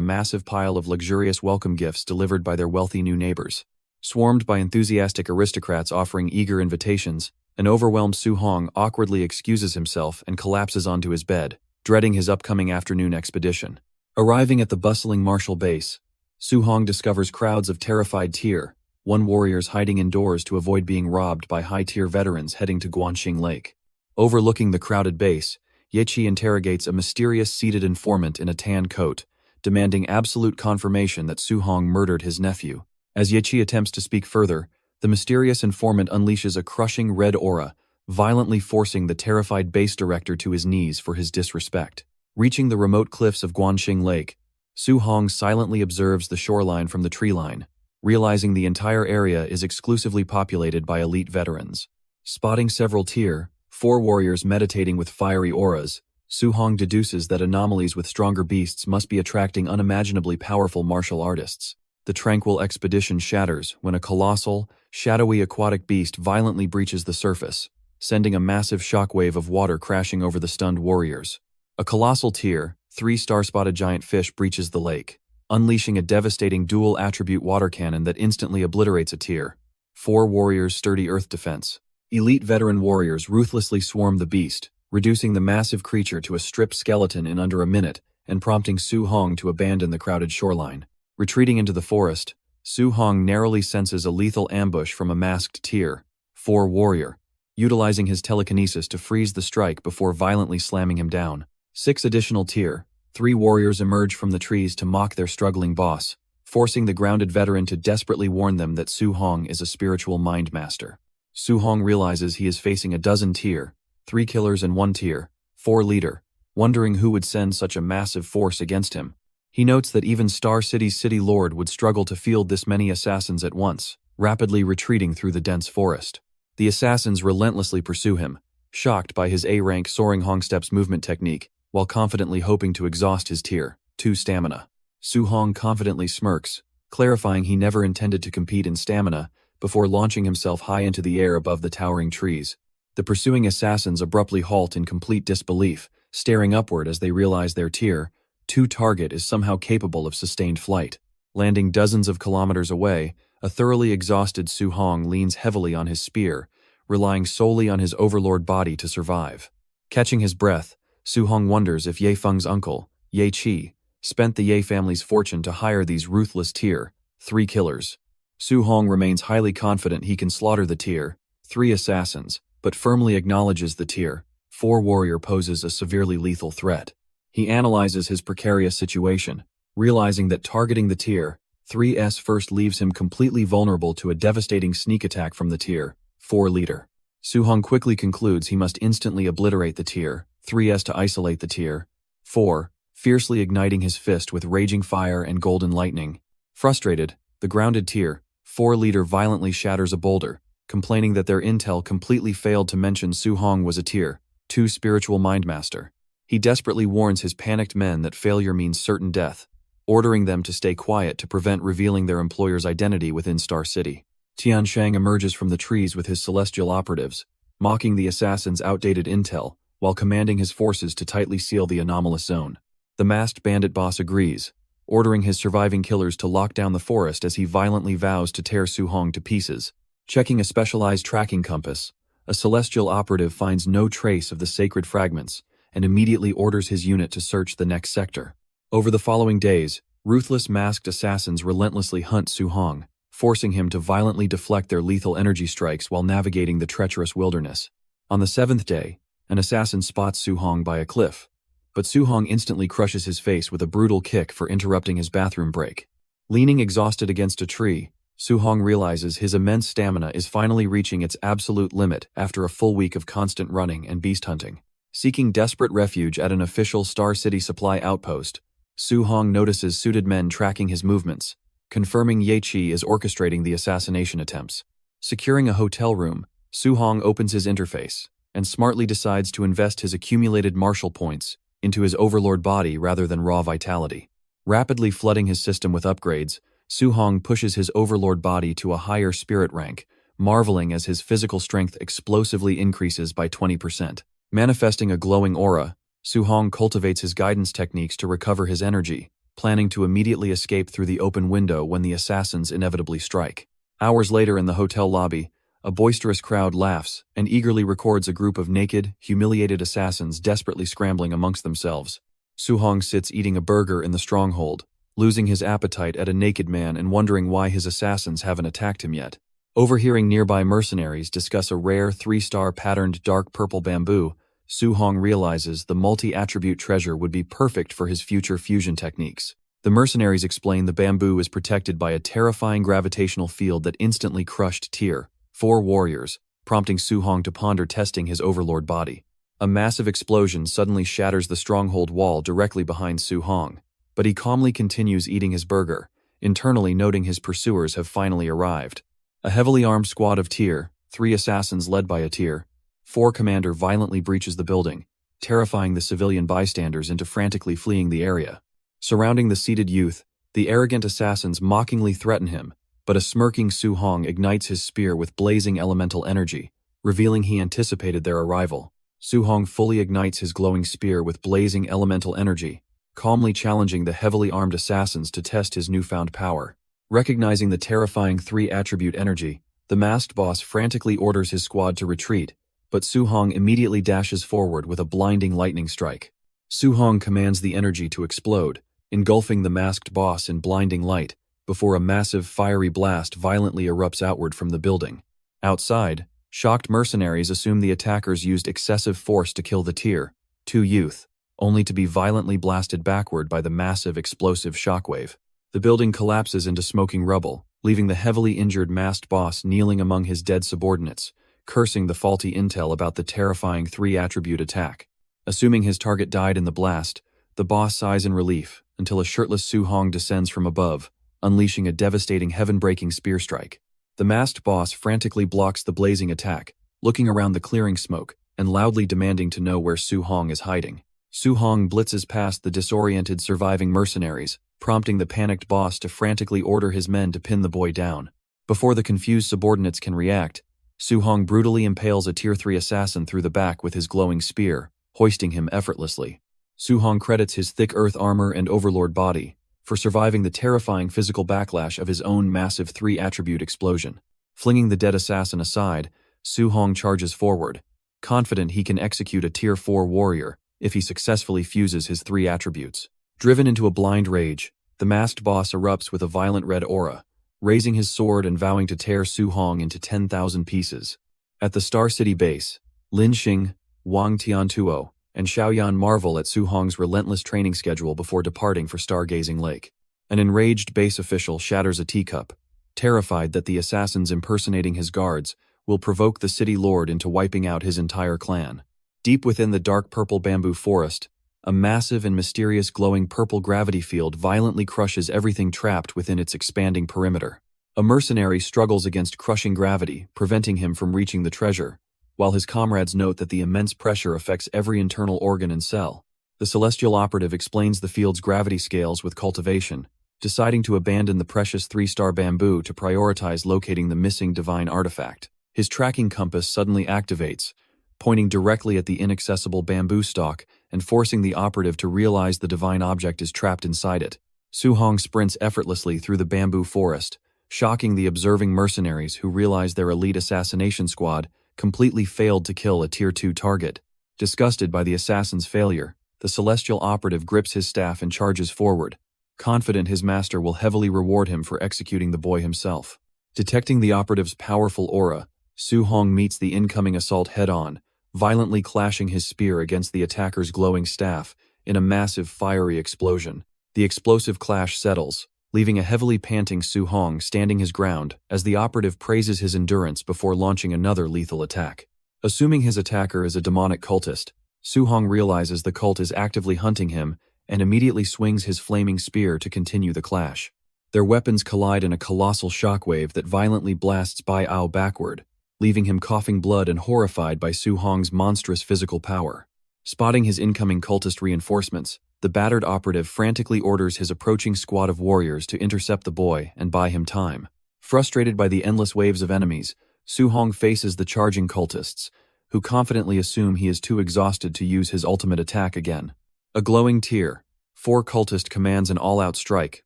massive pile of luxurious welcome gifts delivered by their wealthy new neighbors. Swarmed by enthusiastic aristocrats offering eager invitations, an overwhelmed Su Hong awkwardly excuses himself and collapses onto his bed, dreading his upcoming afternoon expedition. Arriving at the bustling martial base, Su Hong discovers crowds of terrified Tier 1 warriors hiding indoors to avoid being robbed by high-tier veterans heading to Guanxing Lake. Overlooking the crowded base, Yechi interrogates a mysterious seated informant in a tan coat, demanding absolute confirmation that Su Hong murdered his nephew. As Yechi attempts to speak further, the mysterious informant unleashes a crushing red aura, violently forcing the terrified base director to his knees for his disrespect. Reaching the remote cliffs of Guanxing Lake, Su Hong silently observes the shoreline from the tree line, realizing the entire area is exclusively populated by elite veterans. Spotting several Tier 4 warriors meditating with fiery auras, Su Hong deduces that anomalies with stronger beasts must be attracting unimaginably powerful martial artists. The tranquil expedition shatters when a colossal, shadowy aquatic beast violently breaches the surface, sending a massive shockwave of water crashing over the stunned warriors. A colossal Tier 3 star-spotted giant fish breaches the lake, unleashing a devastating dual-attribute water cannon that instantly obliterates a Tier 4 warrior's sturdy earth defense. Elite veteran warriors ruthlessly swarm the beast, reducing the massive creature to a stripped skeleton in under a minute and prompting Su Hong to abandon the crowded shoreline. Retreating into the forest, Su Hong narrowly senses a lethal ambush from a masked Tier 4 warrior, utilizing his telekinesis to freeze the strike before violently slamming him down. 6 additional Tier 3 warriors emerge from the trees to mock their struggling boss, forcing the grounded veteran to desperately warn them that Su Hong is a spiritual mind master. Su Hong realizes he is facing a dozen Tier 3 killers and 1 Tier 4 leader, wondering who would send such a massive force against him. He notes that even Star City's city lord would struggle to field this many assassins at once, rapidly retreating through the dense forest. The assassins relentlessly pursue him, shocked by his A-rank soaring Hong Steps movement technique, while confidently hoping to exhaust his Tier 2 stamina. Su Hong confidently smirks, clarifying he never intended to compete in stamina, before launching himself high into the air above the towering trees. The pursuing assassins abruptly halt in complete disbelief, staring upward as they realize their Tier 2 target is somehow capable of sustained flight. Landing dozens of kilometers away, a thoroughly exhausted Su Hong leans heavily on his spear, relying solely on his overlord body to survive. Catching his breath, Su Hong wonders if Ye Feng's uncle, Ye Qi, spent the Ye family's fortune to hire these ruthless Tier 3 killers. Su Hong remains highly confident he can slaughter the Tier 3 assassins, but firmly acknowledges the Tier 4 warrior poses a severely lethal threat. He analyzes his precarious situation, realizing that targeting the Tier 3's first leaves him completely vulnerable to a devastating sneak attack from the Tier 4 leader. Su Hong quickly concludes he must instantly obliterate the Tier 3's to isolate the Tier 4, fiercely igniting his fist with raging fire and golden lightning. Frustrated, the grounded Tier 4 leader violently shatters a boulder, complaining that their intel completely failed to mention Su Hong was a Tier 2 spiritual mindmaster. He desperately warns his panicked men that failure means certain death, ordering them to stay quiet to prevent revealing their employer's identity within Star City. Tian Shang emerges from the trees with his celestial operatives, mocking the assassin's outdated intel, while commanding his forces to tightly seal the anomalous zone. The masked bandit boss agrees, ordering his surviving killers to lock down the forest as he violently vows to tear Su Hong to pieces. Checking a specialized tracking compass, a celestial operative finds no trace of the sacred fragments and immediately orders his unit to search the next sector. Over the following days, ruthless masked assassins relentlessly hunt Su Hong, forcing him to violently deflect their lethal energy strikes while navigating the treacherous wilderness. On the 7th day, an assassin spots Su Hong by a cliff, but Su Hong instantly crushes his face with a brutal kick for interrupting his bathroom break. Leaning exhausted against a tree, Su Hong realizes his immense stamina is finally reaching its absolute limit after a full week of constant running and beast hunting. Seeking desperate refuge at an official Star City supply outpost, Su Hong notices suited men tracking his movements, confirming Ye Qi is orchestrating the assassination attempts. Securing a hotel room, Su Hong opens his interface and smartly decides to invest his accumulated martial points into his overlord body rather than raw vitality. Rapidly flooding his system with upgrades, Su Hong pushes his overlord body to a higher spirit rank, marveling as his physical strength explosively increases by 20%. Manifesting a glowing aura, Su Hong cultivates his guidance techniques to recover his energy, planning to immediately escape through the open window when the assassins inevitably strike. Hours later in the hotel lobby, a boisterous crowd laughs and eagerly records a group of naked, humiliated assassins desperately scrambling amongst themselves. Su Hong sits eating a burger in the stronghold, losing his appetite at a naked man and wondering why his assassins haven't attacked him yet. Overhearing nearby mercenaries discuss a rare 3-star patterned dark purple bamboo, Su Hong realizes the multi-attribute treasure would be perfect for his future fusion techniques. The mercenaries explain the bamboo is protected by a terrifying gravitational field that instantly crushed Tier 4 warriors, prompting Su Hong to ponder testing his overlord body. A massive explosion suddenly shatters the stronghold wall directly behind Su Hong, but he calmly continues eating his burger, internally noting his pursuers have finally arrived. A heavily armed squad of Tier 3 assassins led by a Tier 4 commander violently breaches the building, terrifying the civilian bystanders into frantically fleeing the area. Surrounding the seated youth, the arrogant assassins mockingly threaten him, but a smirking Su Hong ignites his spear with blazing elemental energy, revealing he anticipated their arrival. Su Hong fully ignites his glowing spear with blazing elemental energy, calmly challenging the heavily armed assassins to test his newfound power. Recognizing the terrifying 3-attribute energy, the masked boss frantically orders his squad to retreat, but Su Hong immediately dashes forward with a blinding lightning strike. Su Hong commands the energy to explode, engulfing the masked boss in blinding light, before a massive fiery blast violently erupts outward from the building. Outside, shocked mercenaries assume the attackers used excessive force to kill the Tier 2 youth, only to be violently blasted backward by the massive explosive shockwave. The building collapses into smoking rubble, leaving the heavily injured masked boss kneeling among his dead subordinates, cursing the faulty intel about the terrifying 3-attribute attack. Assuming his target died in the blast, the boss sighs in relief until a shirtless Su Hong descends from above, unleashing a devastating heaven-breaking spear strike. The masked boss frantically blocks the blazing attack, looking around the clearing smoke, and loudly demanding to know where Su Hong is hiding. Su Hong blitzes past the disoriented surviving mercenaries, prompting the panicked boss to frantically order his men to pin the boy down. Before the confused subordinates can react, Su Hong brutally impales a Tier 3 assassin through the back with his glowing spear, hoisting him effortlessly. Su Hong credits his thick earth armor and overlord body for surviving the terrifying physical backlash of his own massive 3-attribute explosion. Flinging the dead assassin aside, Su Hong charges forward, confident he can execute a Tier 4 warrior if he successfully fuses his 3 attributes. Driven into a blind rage, the masked boss erupts with a violent red aura, raising his sword and vowing to tear Su Hong into 10,000 pieces. At the Star City base, Lin Xing, Wang Tiantuo, and Xiaoyan marvel at Su Hong's relentless training schedule before departing for Stargazing Lake. An enraged base official shatters a teacup, terrified that the assassins impersonating his guards will provoke the city lord into wiping out his entire clan. Deep within the dark purple bamboo forest, a massive and mysterious glowing purple gravity field violently crushes everything trapped within its expanding perimeter. A mercenary struggles against crushing gravity, preventing him from reaching the treasure, while his comrades note that the immense pressure affects every internal organ and cell. The celestial operative explains the field's gravity scales with cultivation, deciding to abandon the precious 3-star bamboo to prioritize locating the missing divine artifact. His tracking compass suddenly activates, pointing directly at the inaccessible bamboo stalk and forcing the operative to realize the divine object is trapped inside it. Su Hong sprints effortlessly through the bamboo forest, shocking the observing mercenaries who realize their elite assassination squad completely failed to kill a Tier 2 target. Disgusted by the assassin's failure, the celestial operative grips his staff and charges forward, confident his master will heavily reward him for executing the boy himself. Detecting the operative's powerful aura, Su Hong meets the incoming assault head-on, violently clashing his spear against the attacker's glowing staff in a massive fiery explosion. The explosive clash settles, leaving a heavily panting Su Hong standing his ground as the operative praises his endurance before launching another lethal attack. Assuming his attacker is a demonic cultist, Su Hong realizes the cult is actively hunting him and immediately swings his flaming spear to continue the clash. Their weapons collide in a colossal shockwave that violently blasts Bai Ao backward, leaving him coughing blood and horrified by Su Hong's monstrous physical power. Spotting his incoming cultist reinforcements, the battered operative frantically orders his approaching squad of warriors to intercept the boy and buy him time. Frustrated by the endless waves of enemies, Su Hong faces the charging cultists, who confidently assume he is too exhausted to use his ultimate attack again. A glowing Tier 4 cultist commands an all-out strike,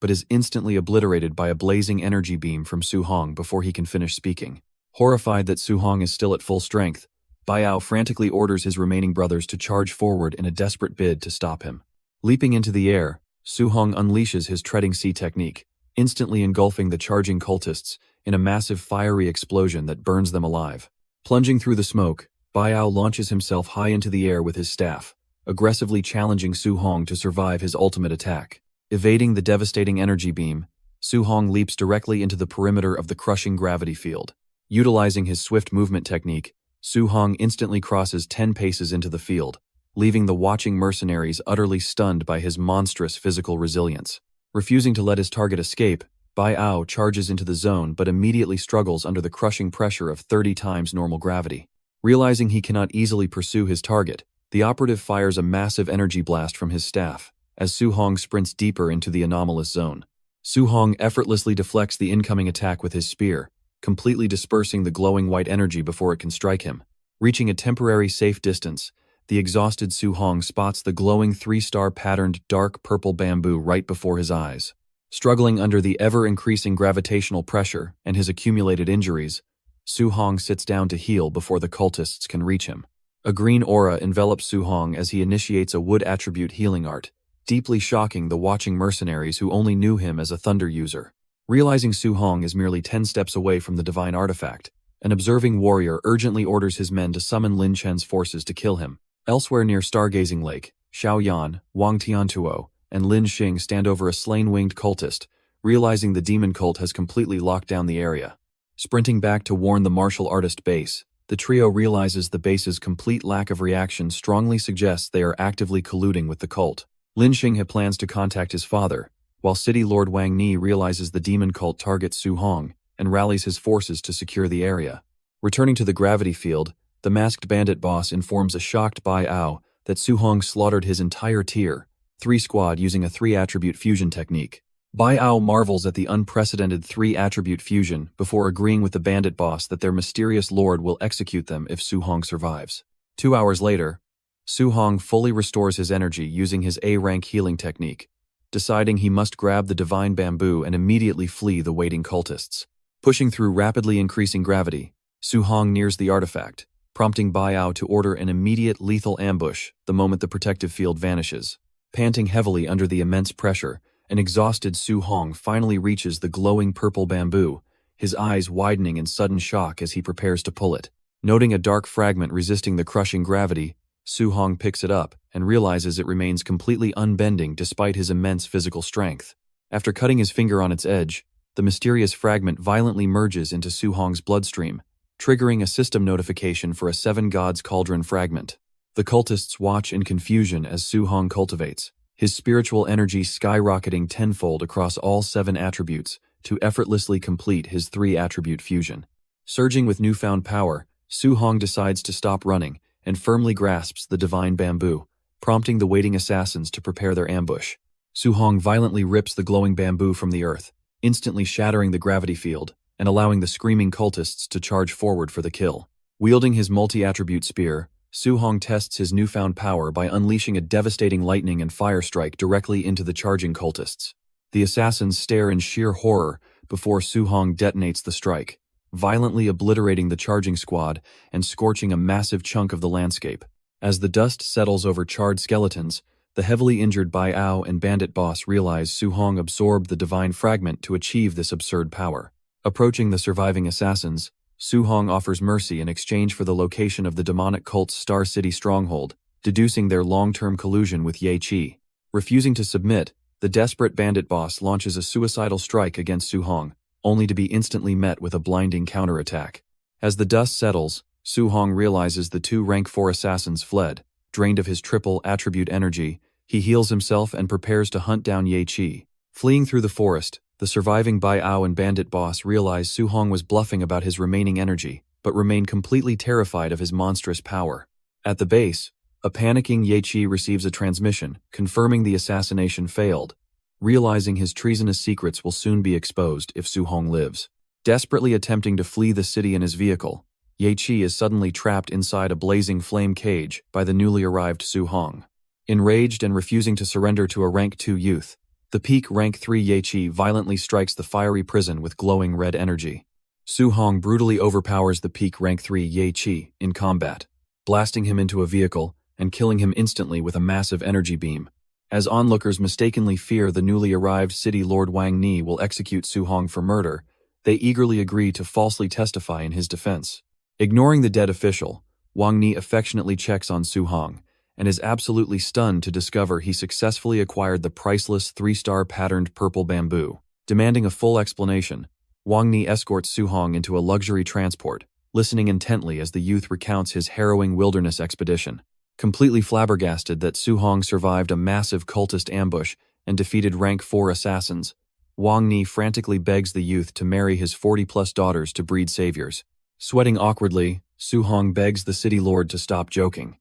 but is instantly obliterated by a blazing energy beam from Su Hong before he can finish speaking. Horrified that Su Hong is still at full strength, Bai Ao frantically orders his remaining brothers to charge forward in a desperate bid to stop him. Leaping into the air, Su Hong unleashes his treading sea technique, instantly engulfing the charging cultists in a massive fiery explosion that burns them alive. Plunging through the smoke, Bai Ao launches himself high into the air with his staff, aggressively challenging Su Hong to survive his ultimate attack. Evading the devastating energy beam, Su Hong leaps directly into the perimeter of the crushing gravity field. Utilizing his swift movement technique, Su Hong instantly crosses 10 paces into the field, leaving the watching mercenaries utterly stunned by his monstrous physical resilience. Refusing to let his target escape, Bai Ao charges into the zone but immediately struggles under the crushing pressure of 30 times normal gravity. Realizing he cannot easily pursue his target, the operative fires a massive energy blast from his staff, as Su Hong sprints deeper into the anomalous zone. Su Hong effortlessly deflects the incoming attack with his spear, completely dispersing the glowing white energy before it can strike him. Reaching a temporary safe distance, the exhausted Su Hong spots the glowing 3-star patterned dark purple bamboo right before his eyes. Struggling under the ever-increasing gravitational pressure and his accumulated injuries, Su Hong sits down to heal before the cultists can reach him. A green aura envelops Su Hong as he initiates a wood attribute healing art, deeply shocking the watching mercenaries who only knew him as a thunder user. Realizing Su Hong is merely 10 steps away from the divine artifact, an observing warrior urgently orders his men to summon Lin Chen's forces to kill him. Elsewhere near Stargazing Lake, Xiaoyan, Wang Tiantuo, and Lin Xing stand over a slain winged cultist, realizing the demon cult has completely locked down the area. Sprinting back to warn the martial artist base, the trio realizes the base's complete lack of reaction strongly suggests they are actively colluding with the cult. Lin Xing plans to contact his father, while City Lord Wang Ni realizes the demon cult targets Su Hong, and rallies his forces to secure the area. Returning to the gravity field, the masked bandit boss informs a shocked Bai Ao that Su Hong slaughtered his entire tier 3 squad using a 3-attribute fusion technique. Bai Ao marvels at the unprecedented 3-attribute fusion before agreeing with the bandit boss that their mysterious lord will execute them if Su Hong survives. 2 hours later, Su Hong fully restores his energy using his A-rank healing technique, deciding he must grab the divine bamboo and immediately flee the waiting cultists. Pushing through rapidly increasing gravity, Su Hong nears the artifact, prompting Bai Ao to order an immediate lethal ambush the moment the protective field vanishes. Panting heavily under the immense pressure, an exhausted Su Hong finally reaches the glowing purple bamboo, his eyes widening in sudden shock as he prepares to pull it. Noting a dark fragment resisting the crushing gravity, Su Hong picks it up and realizes it remains completely unbending despite his immense physical strength. After cutting his finger on its edge, the mysterious fragment violently merges into Su Hong's bloodstream, triggering a system notification for a 7 Gods Cauldron fragment. The cultists watch in confusion as Su Hong cultivates, his spiritual energy skyrocketing tenfold across all 7 attributes to effortlessly complete his 3-attribute fusion. Surging with newfound power, Su Hong decides to stop running and firmly grasps the divine bamboo, prompting the waiting assassins to prepare their ambush. Su Hong violently rips the glowing bamboo from the earth, instantly shattering the gravity field and allowing the screaming cultists to charge forward for the kill. Wielding his multi-attribute spear, Su Hong tests his newfound power by unleashing a devastating lightning and fire strike directly into the charging cultists. The assassins stare in sheer horror before Su Hong detonates the strike, violently obliterating the charging squad and scorching a massive chunk of the landscape. As the dust settles over charred skeletons, the heavily injured Bai Ao and bandit boss realize Su Hong absorbed the divine fragment to achieve this absurd power. Approaching the surviving assassins, Su Hong offers mercy in exchange for the location of the demonic cult's Star City stronghold, deducing their long-term collusion with Ye Qi. Refusing to submit, the desperate bandit boss launches a suicidal strike against Su Hong, only to be instantly met with a blinding counterattack. As the dust settles, Su Hong realizes the 2 rank 4 assassins fled. Drained of his triple attribute energy, he heals himself and prepares to hunt down Ye Qi. Fleeing through the forest, the surviving Bai Ao and bandit boss realize Su Hong was bluffing about his remaining energy, but remain completely terrified of his monstrous power. At the base, a panicking Ye Qi receives a transmission, confirming the assassination failed, realizing his treasonous secrets will soon be exposed if Su Hong lives. Desperately attempting to flee the city in his vehicle, Ye Qi is suddenly trapped inside a blazing flame cage by the newly arrived Su Hong. Enraged and refusing to surrender to a rank 2 youth, the peak rank 3 Ye Qi violently strikes the fiery prison with glowing red energy. Su Hong brutally overpowers the peak rank 3 Ye Qi in combat, blasting him into a vehicle and killing him instantly with a massive energy beam. As onlookers mistakenly fear the newly arrived city lord Wang Ni will execute Su Hong for murder, they eagerly agree to falsely testify in his defense. Ignoring the dead official, Wang Ni affectionately checks on Su Hong and is absolutely stunned to discover he successfully acquired the priceless 3-star patterned purple bamboo. Demanding a full explanation, Wang Ni escorts Su Hong into a luxury transport, listening intently as the youth recounts his harrowing wilderness expedition. Completely flabbergasted that Su Hong survived a massive cultist ambush and defeated rank 4 assassins, Wang Ni frantically begs the youth to marry his 40-plus daughters to breed saviors. Sweating awkwardly, Su Hong begs the city lord to stop joking.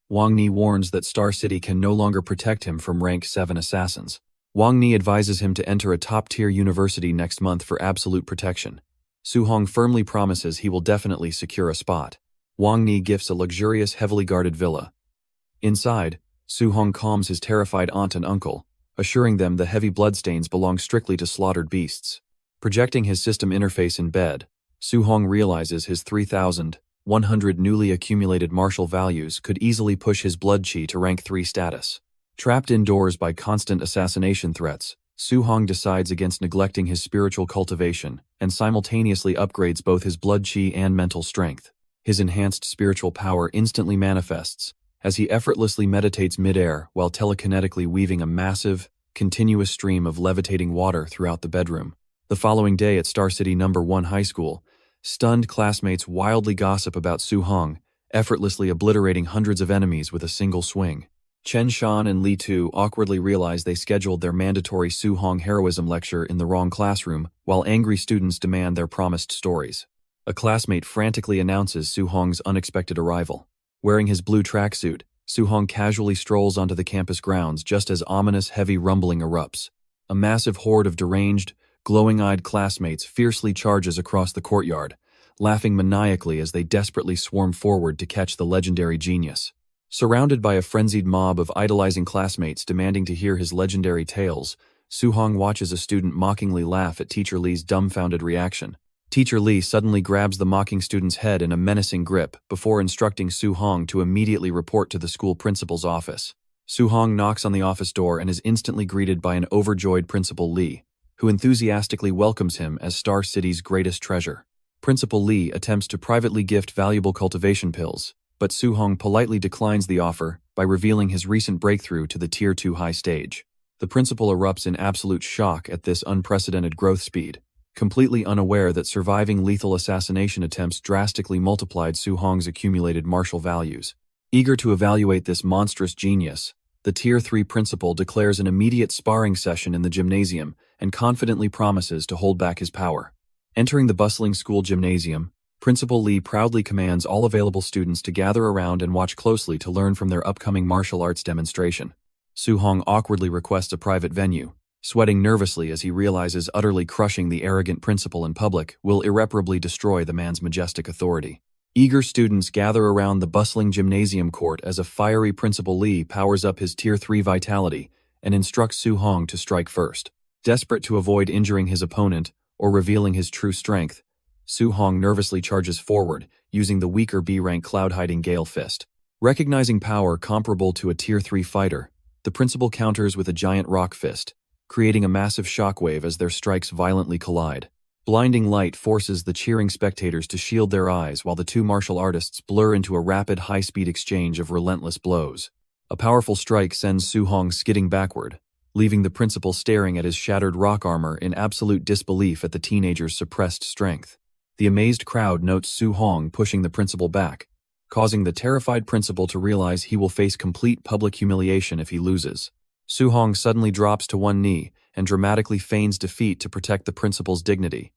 Wang Ni warns that Star City can no longer protect him from rank 7 assassins. Wang Ni advises him to enter a top-tier university next month for absolute protection. Su Hong firmly promises he will definitely secure a spot. Wang Ni gifts a luxurious, heavily guarded villa. Inside, Su Hong calms his terrified aunt and uncle, assuring them the heavy bloodstains belong strictly to slaughtered beasts. Projecting his system interface in bed, Su Hong realizes his 3,100 newly accumulated martial values could easily push his blood chi to rank 3 status. Trapped indoors by constant assassination threats, Su Hong decides against neglecting his spiritual cultivation and simultaneously upgrades both his blood chi and mental strength. His enhanced spiritual power instantly manifests as he effortlessly meditates mid-air while telekinetically weaving a massive, continuous stream of levitating water throughout the bedroom. The following day at Star City No. 1 High School, stunned classmates wildly gossip about Su Hong, effortlessly obliterating hundreds of enemies with a single swing. Chen Shan and Li Tu awkwardly realize they scheduled their mandatory Su Hong heroism lecture in the wrong classroom, while angry students demand their promised stories. A classmate frantically announces Su Hong's unexpected arrival. Wearing his blue tracksuit, Su Hong casually strolls onto the campus grounds just as ominous heavy rumbling erupts. A massive horde of deranged, glowing-eyed classmates fiercely charges across the courtyard, laughing maniacally as they desperately swarm forward to catch the legendary genius. Surrounded by a frenzied mob of idolizing classmates demanding to hear his legendary tales, Su Hong watches a student mockingly laugh at Teacher Li's dumbfounded reaction. Teacher Li suddenly grabs the mocking student's head in a menacing grip before instructing Su Hong to immediately report to the school principal's office. Su Hong knocks on the office door and is instantly greeted by an overjoyed Principal Li, who enthusiastically welcomes him as Star City's greatest treasure. Principal Li attempts to privately gift valuable cultivation pills, but Su Hong politely declines the offer by revealing his recent breakthrough to the Tier 2 high stage. The principal erupts in absolute shock at this unprecedented growth speed, completely unaware that surviving lethal assassination attempts drastically multiplied Su Hong's accumulated martial values. Eager to evaluate this monstrous genius, the Tier 3 principal declares an immediate sparring session in the gymnasium and confidently promises to hold back his power. Entering the bustling school gymnasium, Principal Li proudly commands all available students to gather around and watch closely to learn from their upcoming martial arts demonstration. Su Hong awkwardly requests a private venue, sweating nervously as he realizes utterly crushing the arrogant principal in public will irreparably destroy the man's majestic authority. Eager students gather around the bustling gymnasium court as a fiery Principal Li powers up his Tier 3 vitality and instructs Su Hong to strike first. Desperate to avoid injuring his opponent or revealing his true strength, Su Hong nervously charges forward, using the weaker B-rank cloud-hiding Gale Fist. Recognizing power comparable to a Tier 3 fighter, the principal counters with a giant Rock Fist, creating a massive shockwave as their strikes violently collide. Blinding light forces the cheering spectators to shield their eyes while the two martial artists blur into a rapid high-speed exchange of relentless blows. A powerful strike sends Su Hong skidding backward, leaving the principal staring at his shattered rock armor in absolute disbelief at the teenager's suppressed strength. The amazed crowd notes Su Hong pushing the principal back, causing the terrified principal to realize he will face complete public humiliation if he loses. Su Hong suddenly drops to one knee and dramatically feigns defeat to protect the principal's dignity,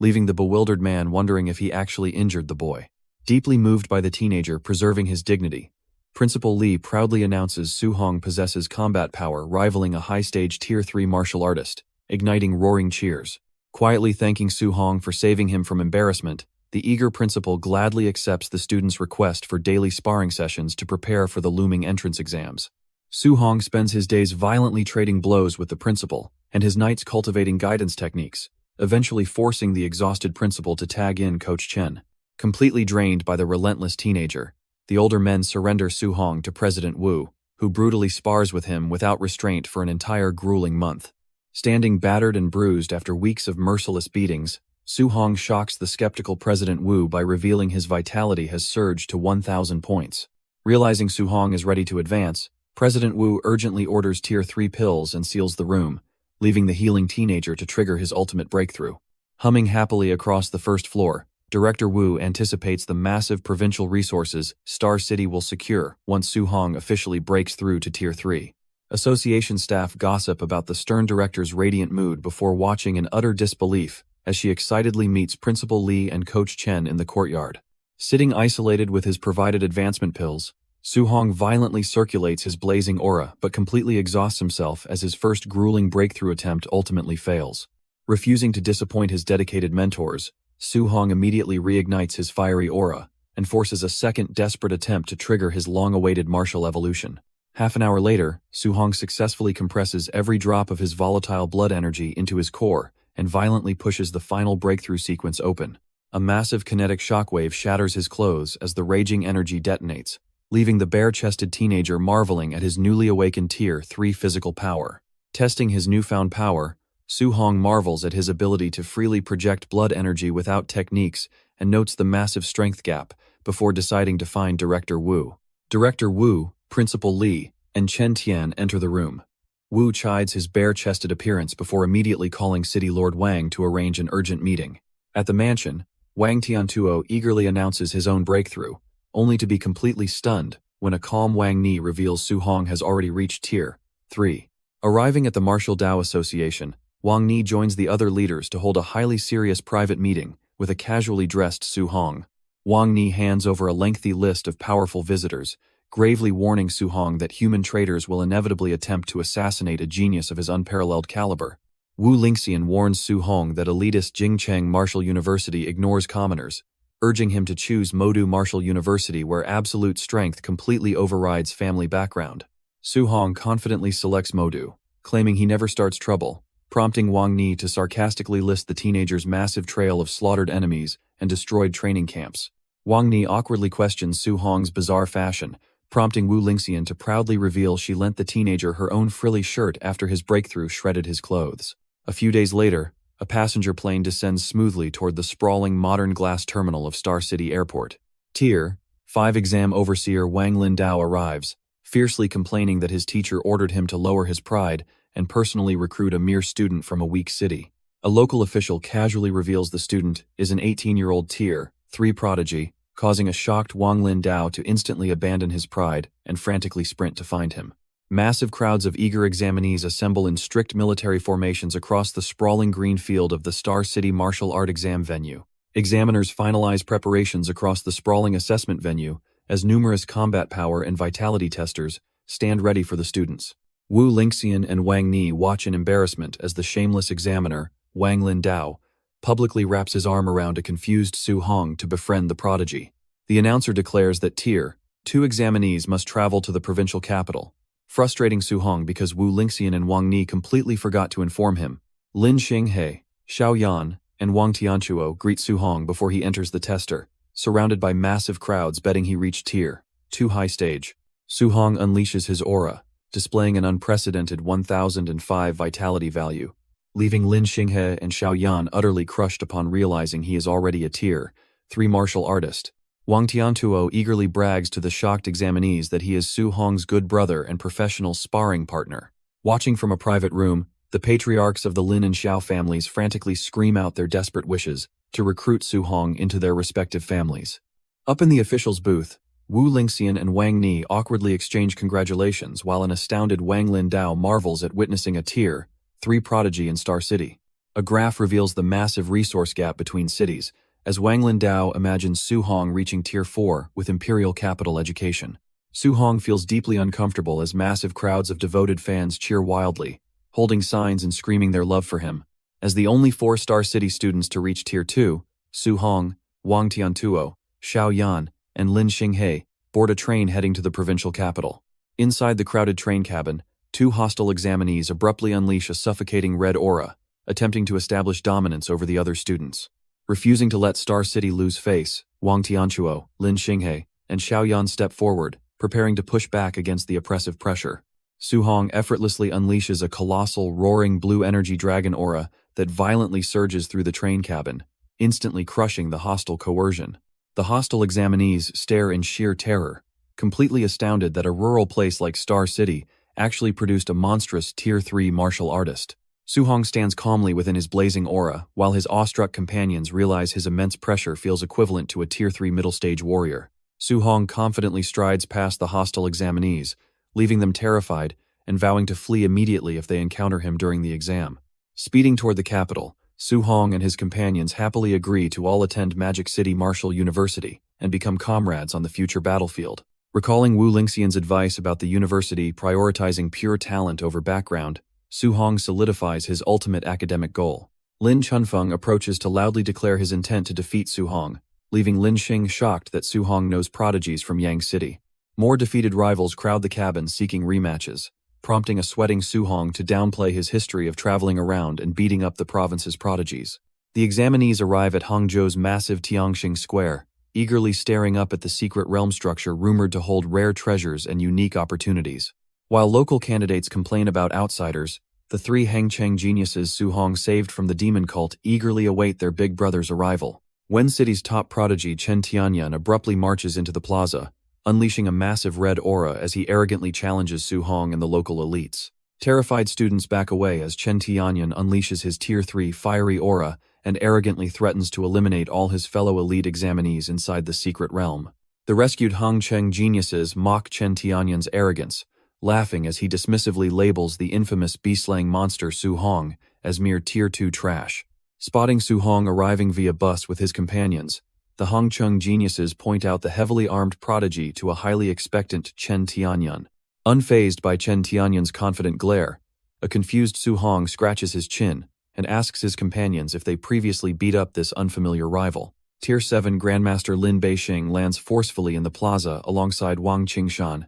leaving the bewildered man wondering if he actually injured the boy. Deeply moved by the teenager preserving his dignity, Principal Li proudly announces Su Hong possesses combat power rivaling a high-stage Tier 3 martial artist, igniting roaring cheers. Quietly thanking Su Hong for saving him from embarrassment, the eager principal gladly accepts the student's request for daily sparring sessions to prepare for the looming entrance exams. Su Hong spends his days violently trading blows with the principal, and his nights cultivating guidance techniques, eventually forcing the exhausted principal to tag in Coach Chen. Completely drained by the relentless teenager, the older men surrender Su Hong to President Wu, who brutally spars with him without restraint for an entire grueling month. Standing battered and bruised after weeks of merciless beatings, Su Hong shocks the skeptical President Wu by revealing his vitality has surged to 1,000 points. Realizing Su Hong is ready to advance, President Wu urgently orders Tier 3 pills and seals the room, leaving the healing teenager to trigger his ultimate breakthrough. Humming happily across the first floor, Director Wu anticipates the massive provincial resources Star City will secure once Su Hong officially breaks through to Tier 3. Association staff gossip about the stern director's radiant mood before watching in utter disbelief as she excitedly meets Principal Li and Coach Chen in the courtyard. Sitting isolated with his provided advancement pills, Su Hong violently circulates his blazing aura but completely exhausts himself as his first grueling breakthrough attempt ultimately fails. Refusing to disappoint his dedicated mentors, Su Hong immediately reignites his fiery aura and forces a second desperate attempt to trigger his long-awaited martial evolution. Half an hour later, Su Hong successfully compresses every drop of his volatile blood energy into his core and violently pushes the final breakthrough sequence open. A massive kinetic shockwave shatters his clothes as the raging energy detonates, leaving the bare-chested teenager marveling at his newly awakened Tier 3 physical power. Testing his newfound power, Su Hong marvels at his ability to freely project blood energy without techniques and notes the massive strength gap before deciding to find Director Wu. Director Wu, Principal Li, and Chen Tian enter the room. Wu chides his bare-chested appearance before immediately calling City Lord Wang to arrange an urgent meeting. At the mansion, Wang Tiantuo eagerly announces his own breakthrough, only to be completely stunned when a calm Wang Ni reveals Su Hong has already reached Tier 3. Arriving at the Martial Dao Association, Wang Ni joins the other leaders to hold a highly serious private meeting with a casually dressed Su Hong. Wang Ni hands over a lengthy list of powerful visitors, gravely warning Su Hong that human traitors will inevitably attempt to assassinate a genius of his unparalleled caliber. Wu Lingxian warns Su Hong that elitist Jingcheng Martial University ignores commoners, urging him to choose Modu Martial University where absolute strength completely overrides family background. Su Hong confidently selects Modu, claiming he never starts trouble, prompting Wang Ni to sarcastically list the teenager's massive trail of slaughtered enemies and destroyed training camps. Wang Ni awkwardly questions Su Hong's bizarre fashion, prompting Wu Lingxian to proudly reveal she lent the teenager her own frilly shirt after his breakthrough shredded his clothes. A few days later, a passenger plane descends smoothly toward the sprawling modern glass terminal of Star City Airport. Tier 5 exam overseer Wang Lindao arrives, fiercely complaining that his teacher ordered him to lower his pride and personally recruit a mere student from a weak city. A local official casually reveals the student is an 18-year-old Tier 3 prodigy, causing a shocked Wang Lindao to instantly abandon his pride and frantically sprint to find him. Massive crowds of eager examinees assemble in strict military formations across the sprawling green field of the Star City martial art exam venue. Examiners finalize preparations across the sprawling assessment venue as numerous combat power and vitality testers stand ready for the students. Wu Lingxian and Wang Ni watch in embarrassment as the shameless examiner, Wang Lindao, publicly wraps his arm around a confused Su Hong to befriend the prodigy. The announcer declares that Tier 2 examinees must travel to the provincial capital, frustrating Su Hong because Wu Lingxian and Wang Ni completely forgot to inform him. Lin Xinghe, Xiao Yan, and Wang Tianchuo greet Su Hong before he enters the tester, surrounded by massive crowds betting he reached Tier 2 high stage. Su Hong unleashes his aura, displaying an unprecedented 1005 vitality value, leaving Lin Xinghe and Xiao Yan utterly crushed upon realizing he is already a Tier 3 martial artist. Wang Tiantuo eagerly brags to the shocked examinees that he is Su Hong's good brother and professional sparring partner. Watching from a private room, the patriarchs of the Lin and Xiao families frantically scream out their desperate wishes to recruit Su Hong into their respective families. Up in the official's booth, Wu Lingxian and Wang Ni awkwardly exchange congratulations while an astounded Wang Lindao marvels at witnessing a Tier 3 prodigy in Star City. A graph reveals the massive resource gap between cities, as Wang Lindao imagines Su Hong reaching Tier 4 with imperial capital education. Su Hong feels deeply uncomfortable as massive crowds of devoted fans cheer wildly, holding signs and screaming their love for him. As the only 4-star city students to reach Tier 2, Su Hong, Wang Tiantuo, Xiao Yan, and Lin Xinghe board a train heading to the provincial capital. Inside the crowded train cabin, 2 hostile examinees abruptly unleash a suffocating red aura, attempting to establish dominance over the other students. Refusing to let Star City lose face, Wang Tianchuo, Lin Xinghe, and Xiao Yan step forward, preparing to push back against the oppressive pressure. Su Hong effortlessly unleashes a colossal, roaring blue energy dragon aura that violently surges through the train cabin, instantly crushing the hostile coercion. The hostile examinees stare in sheer terror, completely astounded that a rural place like Star City actually produced a monstrous Tier 3 martial artist. Su Hong stands calmly within his blazing aura, while his awestruck companions realize his immense pressure feels equivalent to a Tier 3 middle-stage warrior. Su Hong confidently strides past the hostile examinees, leaving them terrified and vowing to flee immediately if they encounter him during the exam. Speeding toward the capital, Su Hong and his companions happily agree to all attend Magic City Martial University and become comrades on the future battlefield. Recalling Wu Lingxian's advice about the university prioritizing pure talent over background, Su Hong solidifies his ultimate academic goal. Lin Chunfeng approaches to loudly declare his intent to defeat Su Hong, leaving Lin Xing shocked that Su Hong knows prodigies from Yang City. More defeated rivals crowd the cabin seeking rematches, prompting a sweating Su Hong to downplay his history of traveling around and beating up the province's prodigies. The examinees arrive at Hangzhou's massive Tianxing Square, eagerly staring up at the secret realm structure rumored to hold rare treasures and unique opportunities. While local candidates complain about outsiders, the 3 Hengcheng geniuses Su Hong saved from the demon cult eagerly await their big brother's arrival. Wen City's top prodigy Chen Tianyan abruptly marches into the plaza, unleashing a massive red aura as he arrogantly challenges Su Hong and the local elites. Terrified students back away as Chen Tianyan unleashes his Tier 3 fiery aura and arrogantly threatens to eliminate all his fellow elite examinees inside the secret realm. The rescued Hongcheng geniuses mock Chen Tianyan's arrogance, laughing as he dismissively labels the infamous bee-slaying monster Su Hong as mere Tier 2 trash. Spotting Su Hong arriving via bus with his companions, the Hongcheng geniuses point out the heavily armed prodigy to a highly expectant Chen Tianyan. Unfazed by Chen Tianyan's confident glare, a confused Su Hong scratches his chin and asks his companions if they previously beat up this unfamiliar rival. Tier 7 Grandmaster Lin Beixing lands forcefully in the plaza alongside Wang Qingshan,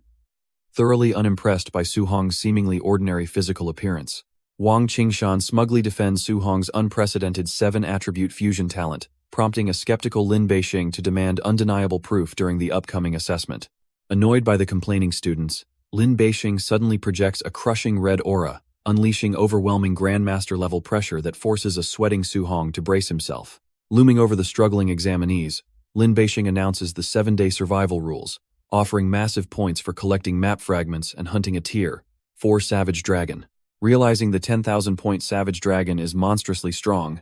thoroughly unimpressed by Su Hong's seemingly ordinary physical appearance. Wang Qingshan smugly defends Su Hong's unprecedented 7-attribute fusion talent, prompting a skeptical Lin Beixing to demand undeniable proof during the upcoming assessment. Annoyed by the complaining students, Lin Beixing suddenly projects a crushing red aura, unleashing overwhelming Grandmaster-level pressure that forces a sweating Su Hong to brace himself. Looming over the struggling examinees, Lin Beixing announces the 7-day survival rules, offering massive points for collecting map fragments and hunting a Tier 4 Savage Dragon. Realizing the 10,000-point Savage Dragon is monstrously strong,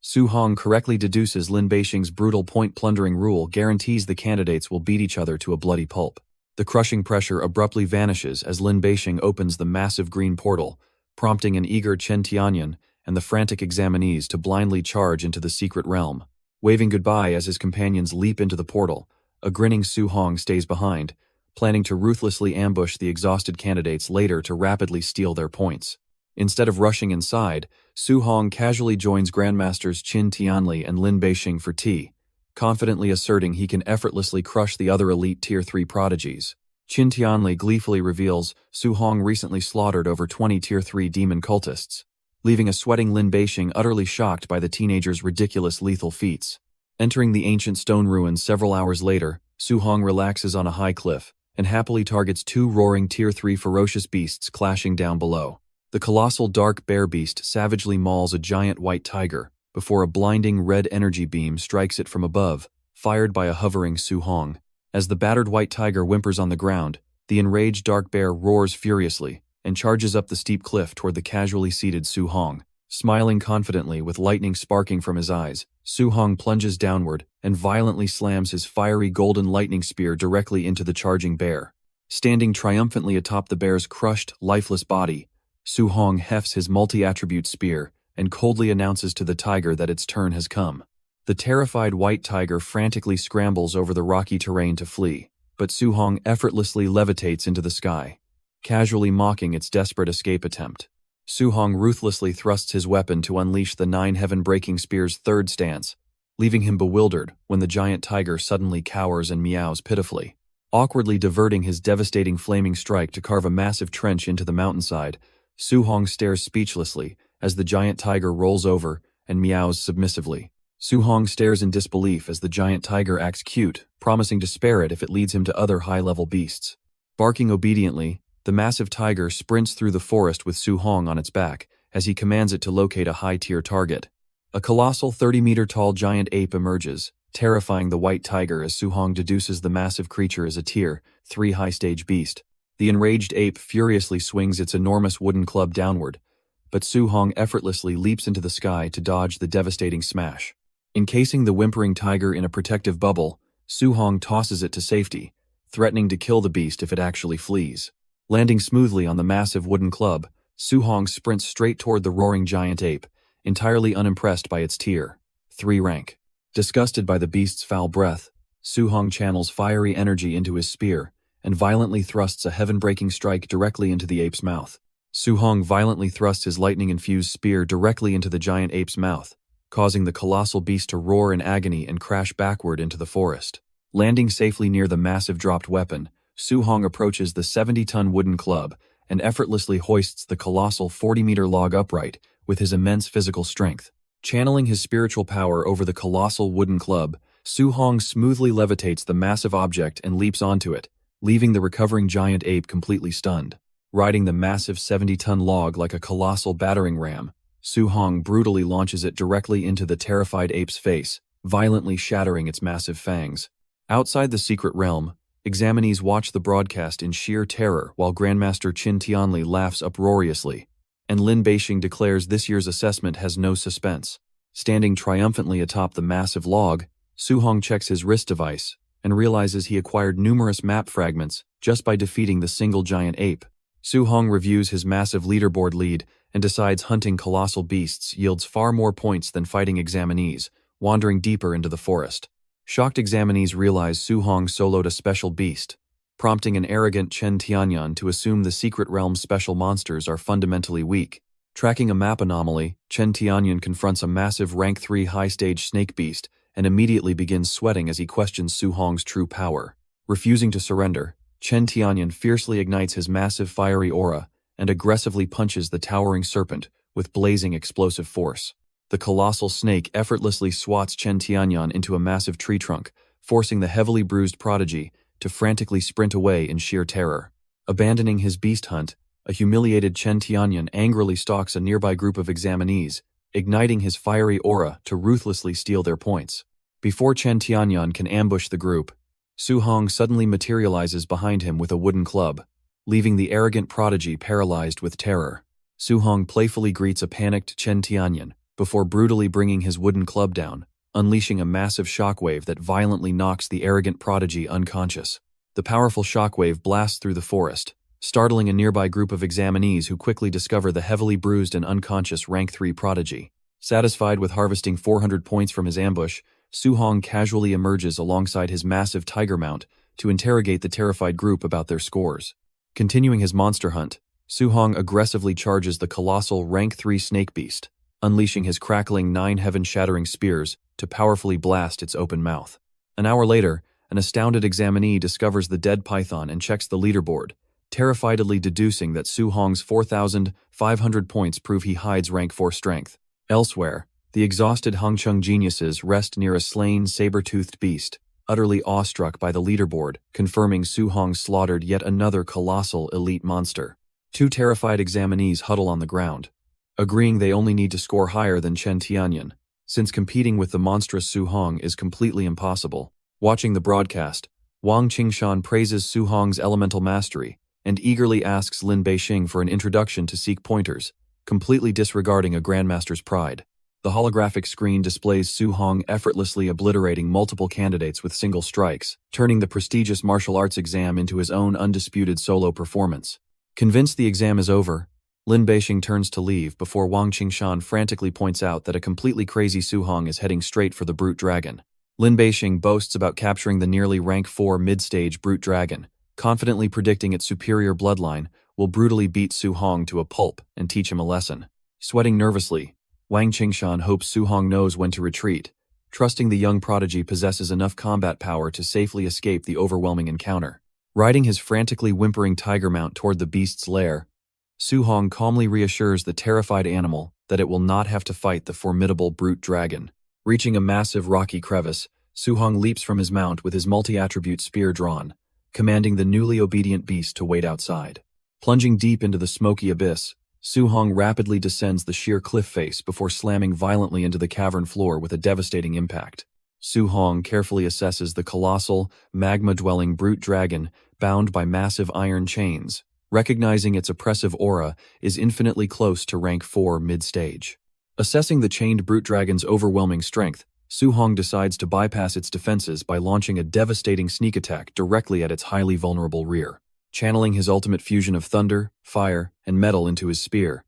Su Hong correctly deduces Lin Beixing's brutal point-plundering rule guarantees the candidates will beat each other to a bloody pulp. The crushing pressure abruptly vanishes as Lin Beixing opens the massive green portal, prompting an eager Chen Tianyan and the frantic examinees to blindly charge into the secret realm. Waving goodbye as his companions leap into the portal, a grinning Su Hong stays behind, planning to ruthlessly ambush the exhausted candidates later to rapidly steal their points. Instead of rushing inside, Su Hong casually joins Grandmasters Qin Tianli and Lin Beixing for tea, confidently asserting he can effortlessly crush the other elite Tier 3 prodigies. Qin Tianli gleefully reveals Su Hong recently slaughtered over 20 Tier 3 demon cultists, leaving a sweating Lin Beixing utterly shocked by the teenager's ridiculous lethal feats. Entering the ancient stone ruins several hours later, Su Hong relaxes on a high cliff and happily targets 2 roaring Tier 3 ferocious beasts clashing down below. The colossal dark bear beast savagely mauls a giant white tiger before a blinding red energy beam strikes it from above, fired by a hovering Su Hong. As the battered white tiger whimpers on the ground, the enraged dark bear roars furiously and charges up the steep cliff toward the casually seated Su Hong. Smiling confidently with lightning sparking from his eyes, Su Hong plunges downward and violently slams his fiery golden lightning spear directly into the charging bear. Standing triumphantly atop the bear's crushed, lifeless body, Su Hong hefts his multi-attribute spear and coldly announces to the tiger that its turn has come. The terrified white tiger frantically scrambles over the rocky terrain to flee, but Su Hong effortlessly levitates into the sky, casually mocking its desperate escape attempt. Su Hong ruthlessly thrusts his weapon to unleash the 9 heaven-breaking spear's third stance, leaving him bewildered when the giant tiger suddenly cowers and meows pitifully. Awkwardly diverting his devastating flaming strike to carve a massive trench into the mountainside, Su Hong stares speechlessly as the giant tiger rolls over and meows submissively. Su Hong stares in disbelief as the giant tiger acts cute, promising to spare it if it leads him to other high-level beasts. Barking obediently, the massive tiger sprints through the forest with Su Hong on its back as he commands it to locate a high-tier target. A colossal 30-meter-tall giant ape emerges, terrifying the white tiger as Su Hong deduces the massive creature is a Tier 3 high-stage beast. The enraged ape furiously swings its enormous wooden club downward, but Su Hong effortlessly leaps into the sky to dodge the devastating smash. Encasing the whimpering tiger in a protective bubble, Su Hong tosses it to safety, threatening to kill the beast if it actually flees. Landing smoothly on the massive wooden club, Su Hong sprints straight toward the roaring giant ape, entirely unimpressed by its Tier 3 rank. Disgusted by the beast's foul breath, Su Hong channels fiery energy into his spear and violently thrusts a heaven-breaking strike directly into the ape's mouth. Su Hong violently thrusts his lightning-infused spear directly into the giant ape's mouth, causing the colossal beast to roar in agony and crash backward into the forest. Landing safely near the massive dropped weapon, Su Hong approaches the 70-ton wooden club and effortlessly hoists the colossal 40-meter log upright with his immense physical strength. Channeling his spiritual power over the colossal wooden club, Su Hong smoothly levitates the massive object and leaps onto it, leaving the recovering giant ape completely stunned. Riding the massive 70-ton log like a colossal battering ram, Su Hong brutally launches it directly into the terrified ape's face, violently shattering its massive fangs. Outside the secret realm, examinees watch the broadcast in sheer terror while Grandmaster Qin Tianli laughs uproariously, and Lin Beixing declares this year's assessment has no suspense. Standing triumphantly atop the massive log, Su Hong checks his wrist device and realizes he acquired numerous map fragments just by defeating the single giant ape. Su-hong reviews his massive leaderboard lead and decides hunting colossal beasts yields far more points than fighting examinees, wandering deeper into the forest. Shocked examinees realize Su-hong soloed a special beast, prompting an arrogant Chen Tianyan to assume the secret realm's special monsters are fundamentally weak. Tracking a map anomaly, Chen Tianyan confronts a massive rank 3 high-stage snake beast and immediately begins sweating as he questions Su-hong's true power. Refusing to surrender, Chen Tianyan fiercely ignites his massive fiery aura and aggressively punches the towering serpent with blazing explosive force. The colossal snake effortlessly swats Chen Tianyan into a massive tree trunk, forcing the heavily bruised prodigy to frantically sprint away in sheer terror. Abandoning his beast hunt, a humiliated Chen Tianyan angrily stalks a nearby group of examinees, igniting his fiery aura to ruthlessly steal their points. Before Chen Tianyan can ambush the group, Su-hong suddenly materializes behind him with a wooden club, leaving the arrogant prodigy paralyzed with terror. Su-hong playfully greets a panicked Chen Tianyan before brutally bringing his wooden club down, unleashing a massive shockwave that violently knocks the arrogant prodigy unconscious. The powerful shockwave blasts through the forest, startling a nearby group of examinees who quickly discover the heavily bruised and unconscious rank 3 prodigy. Satisfied with harvesting 400 points from his ambush, Su-hong casually emerges alongside his massive tiger mount to interrogate the terrified group about their scores. Continuing his monster hunt, Su-hong aggressively charges the colossal rank 3 snake beast, unleashing his crackling 9 heaven-shattering spears to powerfully blast its open mouth. An hour later, an astounded examinee discovers the dead python and checks the leaderboard, terrifiedly deducing that Su-hong's 4,500 points prove he hides rank 4 strength. Elsewhere, the exhausted Hangcheng geniuses rest near a slain saber-toothed beast, utterly awestruck by the leaderboard, confirming Su-hong slaughtered yet another colossal elite monster. 2 terrified examinees huddle on the ground, agreeing they only need to score higher than Chen Tianyan, since competing with the monstrous Su-hong is completely impossible. Watching the broadcast, Wang Qingshan praises Su-hong's elemental mastery and eagerly asks Lin Beixing for an introduction to seek pointers, completely disregarding a grandmaster's pride. The holographic screen displays Su-hong effortlessly obliterating multiple candidates with single strikes, turning the prestigious martial arts exam into his own undisputed solo performance. Convinced the exam is over, Lin Beixing turns to leave before Wang Qingshan frantically points out that a completely crazy Su-hong is heading straight for the brute dragon. Lin Beixing boasts about capturing the nearly rank 4 mid-stage brute dragon, confidently predicting its superior bloodline will brutally beat Su-hong to a pulp and teach him a lesson. Sweating nervously, Wang Qingshan hopes Su-hong knows when to retreat, trusting the young prodigy possesses enough combat power to safely escape the overwhelming encounter. Riding his frantically whimpering tiger mount toward the beast's lair, Su-hong calmly reassures the terrified animal that it will not have to fight the formidable brute dragon. Reaching a massive rocky crevice, Su-hong leaps from his mount with his multi-attribute spear drawn, commanding the newly obedient beast to wait outside. Plunging deep into the smoky abyss, Su-hong rapidly descends the sheer cliff face before slamming violently into the cavern floor with a devastating impact. Su-hong carefully assesses the colossal, magma-dwelling brute dragon bound by massive iron chains, recognizing its oppressive aura is infinitely close to rank 4 mid-stage. Assessing the chained brute dragon's overwhelming strength, Su-hong decides to bypass its defenses by launching a devastating sneak attack directly at its highly vulnerable rear. Channeling his ultimate fusion of thunder, fire, and metal into his spear,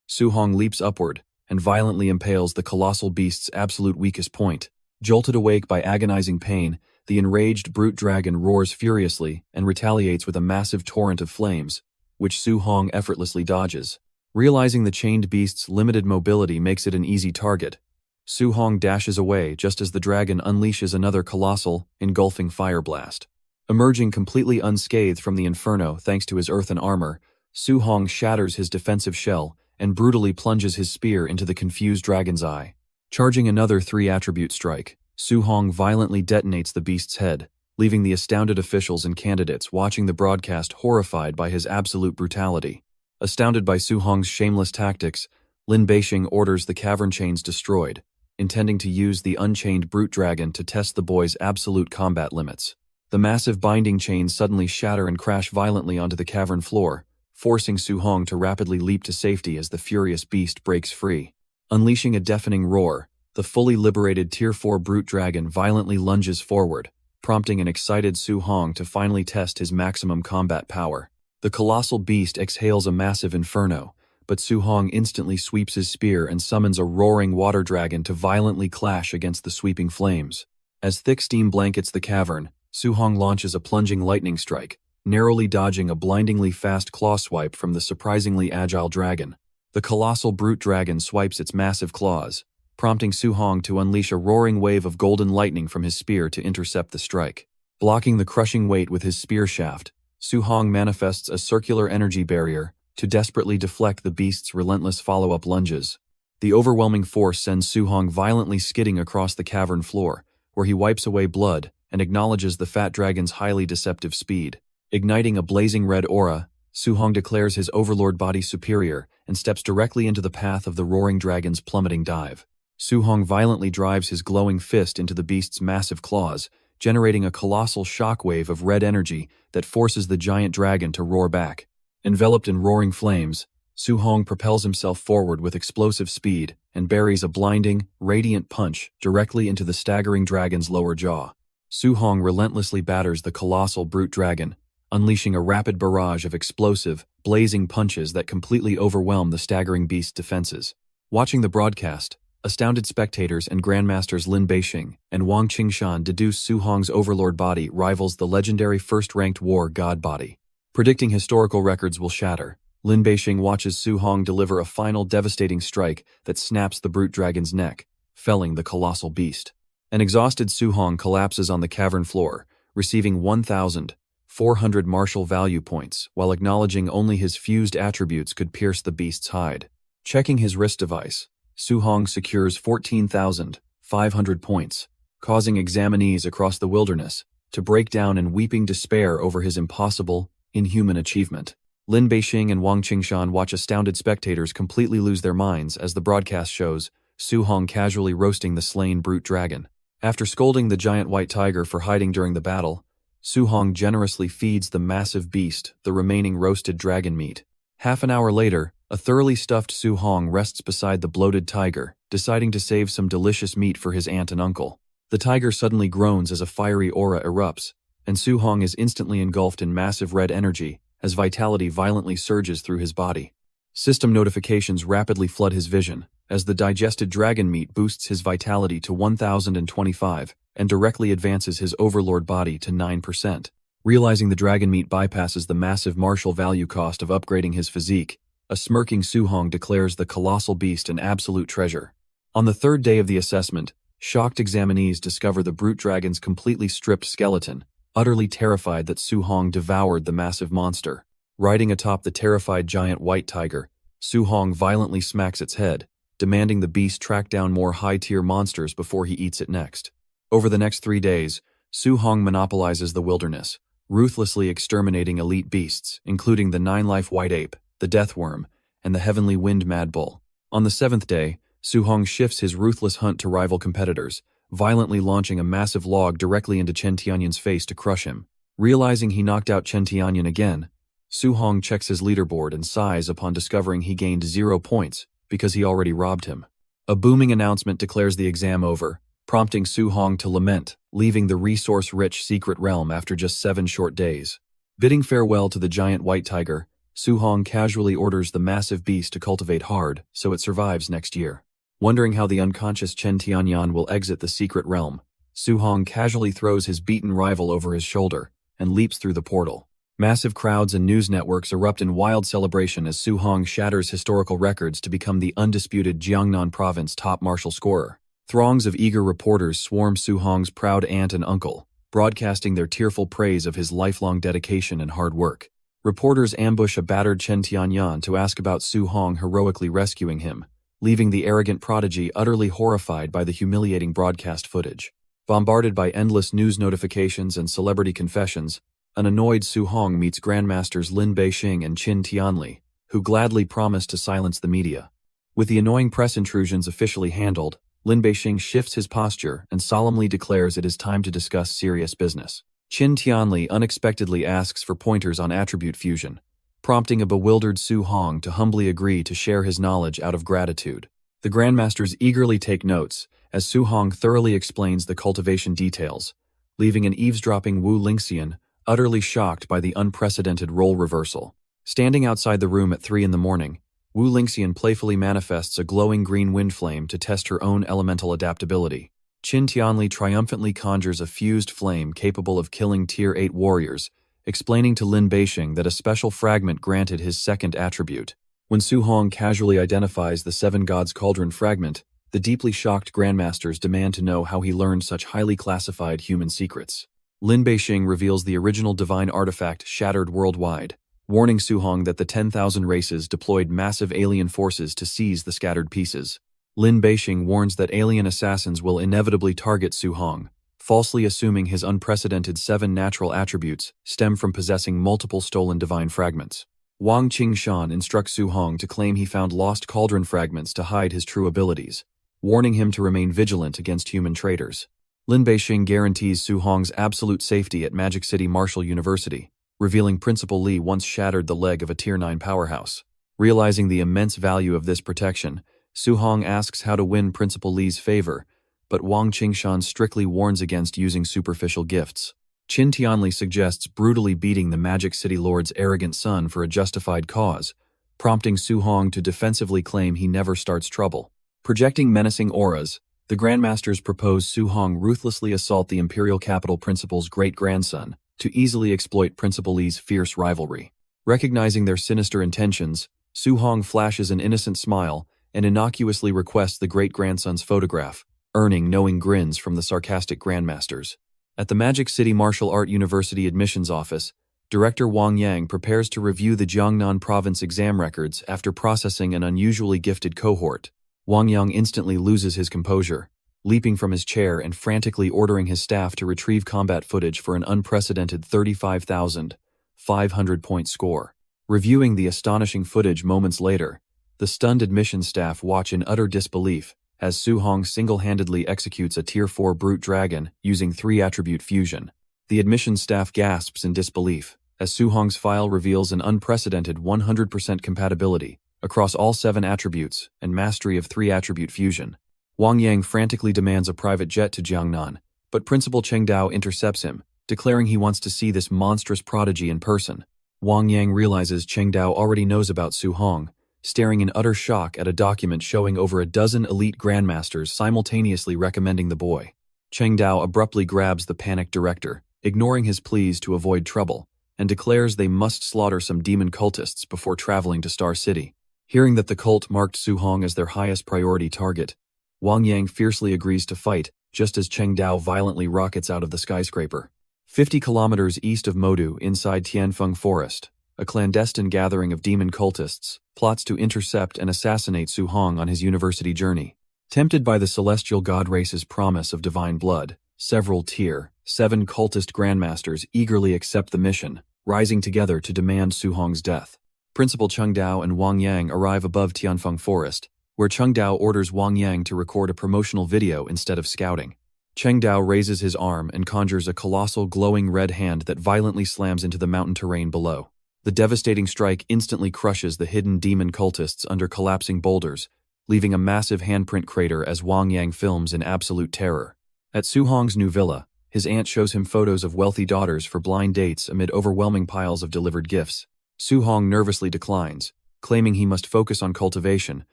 Su-hong leaps upward and violently impales the colossal beast's absolute weakest point. Jolted awake by agonizing pain, the enraged brute dragon roars furiously and retaliates with a massive torrent of flames, which Su-hong effortlessly dodges. Realizing the chained beast's limited mobility makes it an easy target, Su-hong dashes away just as the dragon unleashes another colossal, engulfing fire blast. Emerging completely unscathed from the inferno thanks to his earthen armor, Su-hong shatters his defensive shell and brutally plunges his spear into the confused dragon's eye. Charging another 3-attribute strike, Su-hong violently detonates the beast's head, leaving the astounded officials and candidates watching the broadcast horrified by his absolute brutality. Astounded by Su-hong's shameless tactics, Lin Beixing orders the cavern chains destroyed, intending to use the unchained brute dragon to test the boy's absolute combat limits. The massive binding chains suddenly shatter and crash violently onto the cavern floor, forcing Su-hong to rapidly leap to safety as the furious beast breaks free. Unleashing a deafening roar, the fully liberated Tier 4 brute dragon violently lunges forward, prompting an excited Su Hong to finally test his maximum combat power. The colossal beast exhales a massive inferno, but Su Hong instantly sweeps his spear and summons a roaring water dragon to violently clash against the sweeping flames. As thick steam blankets the cavern, Su Hong launches a plunging lightning strike, narrowly dodging a blindingly fast claw swipe from the surprisingly agile dragon. The colossal brute dragon swipes its massive claws, prompting Su Hong to unleash a roaring wave of golden lightning from his spear to intercept the strike. Blocking the crushing weight with his spear shaft, Su Hong manifests a circular energy barrier to desperately deflect the beast's relentless follow-up lunges. The overwhelming force sends Su Hong violently skidding across the cavern floor, where he wipes away blood and acknowledges the fat dragon's highly deceptive speed. Igniting a blazing red aura, Su Hong declares his overlord body superior and steps directly into the path of the roaring dragon's plummeting dive. Su Hong violently drives his glowing fist into the beast's massive claws, generating a colossal shockwave of red energy that forces the giant dragon to roar back. Enveloped in roaring flames, Su Hong propels himself forward with explosive speed and buries a blinding, radiant punch directly into the staggering dragon's lower jaw. Su Hong relentlessly batters the colossal brute dragon, unleashing a rapid barrage of explosive, blazing punches that completely overwhelm the staggering beast's defenses. Watching the broadcast, astounded spectators and grandmasters Lin Beixing and Wang Qingshan deduce Su Hong's overlord body rivals the legendary first-ranked war god body. Predicting historical records will shatter, Lin Beixing watches Su Hong deliver a final devastating strike that snaps the brute dragon's neck, felling the colossal beast. An exhausted Su Hong collapses on the cavern floor, receiving 1,400 martial value points, while acknowledging only his fused attributes could pierce the beast's hide. Checking his wrist device, Su Hong secures 14,500 points, causing examinees across the wilderness to break down in weeping despair over his impossible, inhuman achievement. Lin Beixing and Wang Qingshan watch astounded spectators completely lose their minds as the broadcast shows Su Hong casually roasting the slain brute dragon. After scolding the giant white tiger for hiding during the battle, Su Hong generously feeds the massive beast the remaining roasted dragon meat. Half an hour later, a thoroughly stuffed Su Hong rests beside the bloated tiger, deciding to save some delicious meat for his aunt and uncle. The tiger suddenly groans as a fiery aura erupts, and Su Hong is instantly engulfed in massive red energy as vitality violently surges through his body. System notifications rapidly flood his vision, as the digested dragon meat boosts his vitality to 1,025 and directly advances his overlord body to 9%. Realizing the dragon meat bypasses the massive martial value cost of upgrading his physique, a smirking Su Hong declares the colossal beast an absolute treasure. On the third day of the assessment, shocked examinees discover the brute dragon's completely stripped skeleton, utterly terrified that Su Hong devoured the massive monster. Riding atop the terrified giant white tiger, Su Hong violently smacks its head, demanding the beast track down more high-tier monsters before he eats it next. Over the next 3 days, Su Hong monopolizes the wilderness, ruthlessly exterminating elite beasts, including the 9-life white ape, the death worm, and the heavenly wind mad bull. On the 7th day, Su Hong shifts his ruthless hunt to rival competitors, violently launching a massive log directly into Chen Tianyan's face to crush him. Realizing he knocked out Chen Tianyan again, Su Hong checks his leaderboard and sighs upon discovering he gained 0 points because he already robbed him. A booming announcement declares the exam over, prompting Su Hong to lament, leaving the resource-rich secret realm after just 7 short days. Bidding farewell to the giant white tiger, Su Hong casually orders the massive beast to cultivate hard so it survives next year. Wondering how the unconscious Chen Tianyan will exit the secret realm, Su Hong casually throws his beaten rival over his shoulder and leaps through the portal. Massive crowds and news networks erupt in wild celebration as Su Hong shatters historical records to become the undisputed Jiangnan province top martial scorer. Throngs of eager reporters swarm Su Hong's proud aunt and uncle, broadcasting their tearful praise of his lifelong dedication and hard work. Reporters ambush a battered Chen Tianyan to ask about Su Hong heroically rescuing him, leaving the arrogant prodigy utterly horrified by the humiliating broadcast footage. Bombarded by endless news notifications and celebrity confessions, an annoyed Su Hong meets grandmasters Lin Beixing and Qin Tianli, who gladly promise to silence the media. With the annoying press intrusions officially handled, Lin Beixing shifts his posture and solemnly declares it is time to discuss serious business. Qin Tianli unexpectedly asks for pointers on attribute fusion, prompting a bewildered Su Hong to humbly agree to share his knowledge out of gratitude. The grandmasters eagerly take notes as Su Hong thoroughly explains the cultivation details, leaving an eavesdropping Wu Lingxian utterly shocked by the unprecedented role reversal. Standing outside the room at 3 in the morning, Wu Lingxian playfully manifests a glowing green wind flame to test her own elemental adaptability. Qin Tianli triumphantly conjures a fused flame capable of killing Tier 8 warriors, explaining to Lin Beixing that a special fragment granted his second attribute. When Su Hong casually identifies the Seven Gods Cauldron fragment, the deeply shocked Grandmasters demand to know how he learned such highly classified human secrets. Lin Beixing reveals the original divine artifact shattered worldwide, warning Su Hong that the 10,000 races deployed massive alien forces to seize the scattered pieces. Lin Beixing warns that alien assassins will inevitably target Su Hong, falsely assuming his unprecedented 7 natural attributes stem from possessing multiple stolen divine fragments. Wang Qingshan instructs Su Hong to claim he found lost cauldron fragments to hide his true abilities, warning him to remain vigilant against human traitors. Lin Beixing guarantees Su Hong's absolute safety at Magic City Martial University, revealing Principal Li once shattered the leg of a Tier 9 powerhouse. Realizing the immense value of this protection, Su Hong asks how to win Principal Li's favor, but Wang Qingshan strictly warns against using superficial gifts. Qin Tianli suggests brutally beating the Magic City Lord's arrogant son for a justified cause, prompting Su Hong to defensively claim he never starts trouble. Projecting menacing auras, the Grandmasters propose Su Hong ruthlessly assault the Imperial Capital Principal's great-grandson to easily exploit Principal Li's fierce rivalry. Recognizing their sinister intentions, Su Hong flashes an innocent smile and innocuously requests the great-grandson's photograph, earning knowing grins from the sarcastic Grandmasters. At the Magic City Martial Art University admissions office, Director Wang Yang prepares to review the Jiangnan province exam records after processing an unusually gifted cohort. Wang Yang instantly loses his composure, leaping from his chair and frantically ordering his staff to retrieve combat footage for an unprecedented 35,500-point score. Reviewing the astonishing footage moments later, the stunned admissions staff watch in utter disbelief as Su Hong single-handedly executes a Tier 4 brute dragon using 3-attribute fusion. The admissions staff gasps in disbelief as Su Hong's file reveals an unprecedented 100% compatibility across all 7 attributes and mastery of 3-attribute fusion. Wang Yang frantically demands a private jet to Jiangnan, but Principal Cheng Dao intercepts him, declaring he wants to see this monstrous prodigy in person. Wang Yang realizes Cheng Dao already knows about Su Hong, staring in utter shock at a document showing over a dozen elite grandmasters simultaneously recommending the boy. Cheng Dao abruptly grabs the panicked director, ignoring his pleas to avoid trouble, and declares they must slaughter some demon cultists before traveling to Star City. Hearing that the cult marked Su Hong as their highest priority target, Wang Yang fiercely agrees to fight just as Cheng Dao violently rockets out of the skyscraper. 50 kilometers east of Modu, inside Tianfeng Forest, a clandestine gathering of demon cultists plots to intercept and assassinate Su Hong on his university journey. Tempted by the celestial god race's promise of divine blood, several Tier 7 cultist grandmasters eagerly accept the mission, rising together to demand Su Hong's death. Principal Cheng Dao and Wang Yang arrive above Tianfeng Forest, where Cheng Dao orders Wang Yang to record a promotional video instead of scouting. Cheng Dao raises his arm and conjures a colossal glowing red hand that violently slams into the mountain terrain below. The devastating strike instantly crushes the hidden demon cultists under collapsing boulders, leaving a massive handprint crater as Wang Yang films in absolute terror. At Su Hong's new villa, his aunt shows him photos of wealthy daughters for blind dates amid overwhelming piles of delivered gifts. Su Hong nervously declines, claiming he must focus on cultivation,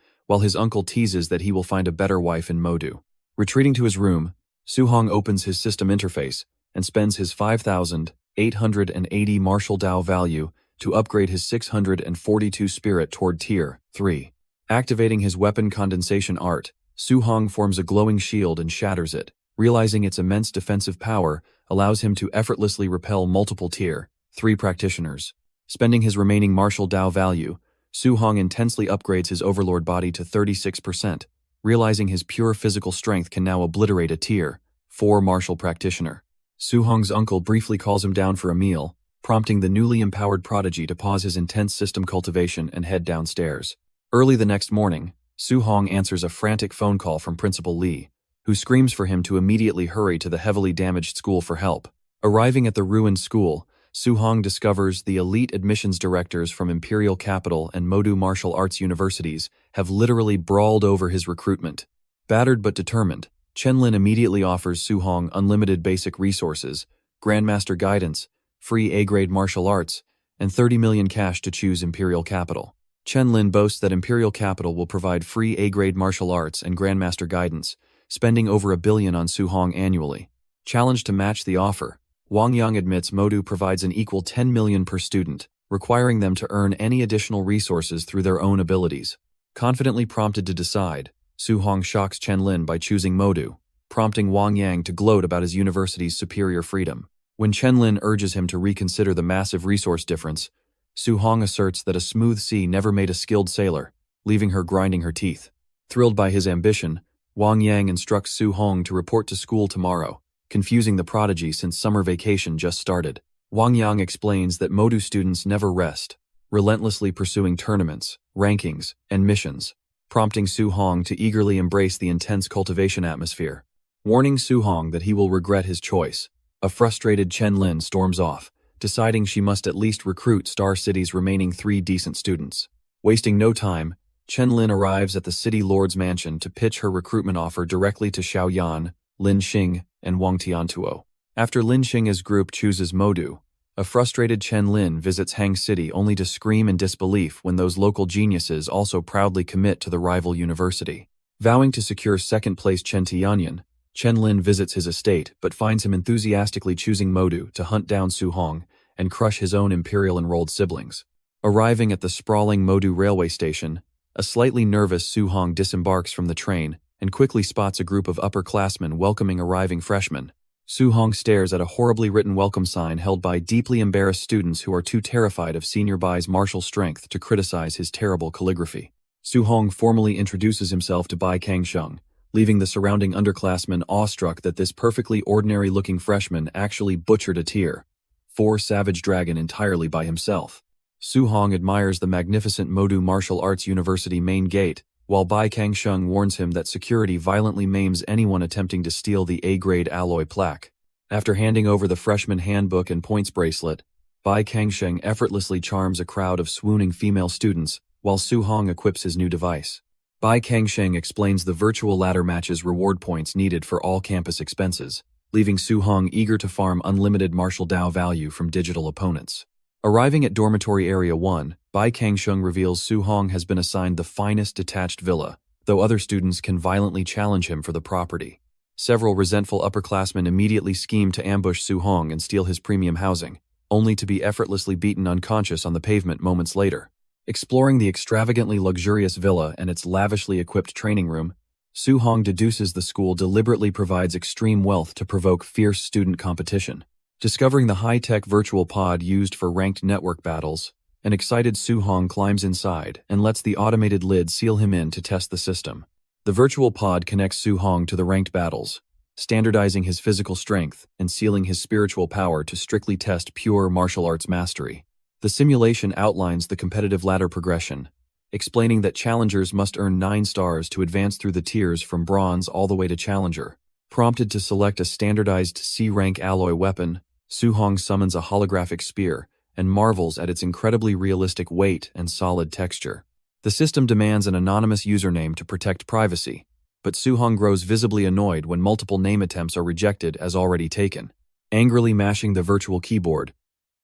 while his uncle teases that he will find a better wife in Modu. Retreating to his room, Su Hong opens his system interface and spends his 5,880 martial Dao value to upgrade his 642 spirit toward Tier 3. Activating his weapon condensation art, Su Hong forms a glowing shield and shatters it. Realizing its immense defensive power allows him to effortlessly repel multiple Tier 3 practitioners. Spending his remaining martial Dao value, Su Hong intensely upgrades his overlord body to 36%, realizing his pure physical strength can now obliterate a Tier 4 martial practitioner. Su Hong's uncle briefly calls him down for a meal, prompting the newly empowered prodigy to pause his intense system cultivation and head downstairs. Early the next morning, Su Hong answers a frantic phone call from Principal Li, who screams for him to immediately hurry to the heavily damaged school for help. Arriving at the ruined school, Su Hong discovers the elite admissions directors from Imperial Capital and Modu Martial Arts Universities have literally brawled over his recruitment. Battered but determined, Chen-Lin immediately offers Su-Hong unlimited basic resources, Grandmaster guidance, free A-grade martial arts, and 30 million cash to choose Imperial Capital. Chen-Lin boasts that Imperial Capital will provide free A-grade martial arts and Grandmaster guidance, spending over $1 billion on Su-Hong annually. Challenged to match the offer, Wang Yang admits Modu provides an equal 10 million per student, requiring them to earn any additional resources through their own abilities. Confidently prompted to decide, Su-Hong shocks Chen-Lin by choosing Modu, prompting Wang Yang to gloat about his university's superior freedom. When Chen-Lin urges him to reconsider the massive resource difference, Su-Hong asserts that a smooth sea never made a skilled sailor, leaving her grinding her teeth. Thrilled by his ambition, Wang Yang instructs Su-Hong to report to school tomorrow, confusing the prodigy since summer vacation just started. Wang Yang explains that Modu students never rest, relentlessly pursuing tournaments, rankings, and missions, prompting Su-Hong to eagerly embrace the intense cultivation atmosphere. Warning Su-Hong that he will regret his choice, a frustrated Chen-Lin storms off, deciding she must at least recruit Star City's remaining 3 decent students. Wasting no time, Chen-Lin arrives at the city lord's mansion to pitch her recruitment offer directly to Xiao Yan, Lin Xing, and Wang Tiantuo. After Lin Xing's group chooses Modu, a frustrated Chen-Lin visits Hang City only to scream in disbelief when those local geniuses also proudly commit to the rival university. Vowing to secure second-place Chen Tianyan, Chen-Lin visits his estate but finds him enthusiastically choosing Modu to hunt down Su-Hong and crush his own Imperial-enrolled siblings. Arriving at the sprawling Modu railway station, a slightly nervous Su-Hong disembarks from the train and quickly spots a group of upperclassmen welcoming arriving freshmen. Su-Hong stares at a horribly written welcome sign held by deeply embarrassed students who are too terrified of Senior Bai's martial strength to criticize his terrible calligraphy. Su-Hong formally introduces himself to Bai Kangsheng, leaving the surrounding underclassmen awestruck that this perfectly ordinary-looking freshman actually butchered a tier 4 savage dragon entirely by himself. Su-Hong admires the magnificent Modu Martial Arts University main gate, while Bai Kangsheng warns him that security violently maims anyone attempting to steal the A-grade alloy plaque. After handing over the freshman handbook and points bracelet, Bai Kangsheng effortlessly charms a crowd of swooning female students, while Su-Hong equips his new device. Bai Kangsheng explains the virtual ladder match's reward points needed for all campus expenses, leaving Su-Hong eager to farm unlimited martial Dao value from digital opponents. Arriving at Dormitory Area 1, Bai Kangsheng reveals Su-Hong has been assigned the finest detached villa, though other students can violently challenge him for the property. Several resentful upperclassmen immediately scheme to ambush Su-Hong and steal his premium housing, only to be effortlessly beaten unconscious on the pavement moments later. Exploring the extravagantly luxurious villa and its lavishly equipped training room, Su-Hong deduces the school deliberately provides extreme wealth to provoke fierce student competition. Discovering the high-tech virtual pod used for ranked network battles, an excited Su-Hong climbs inside and lets the automated lid seal him in to test the system. The virtual pod connects Su-Hong to the ranked battles, standardizing his physical strength and sealing his spiritual power to strictly test pure martial arts mastery. The simulation outlines the competitive ladder progression, explaining that challengers must earn 9 stars to advance through the tiers from bronze all the way to challenger. Prompted to select a standardized C-rank alloy weapon, Su-Hong summons a holographic spear and marvels at its incredibly realistic weight and solid texture. The system demands an anonymous username to protect privacy, but Su-Hong grows visibly annoyed when multiple name attempts are rejected as already taken. Angrily mashing the virtual keyboard,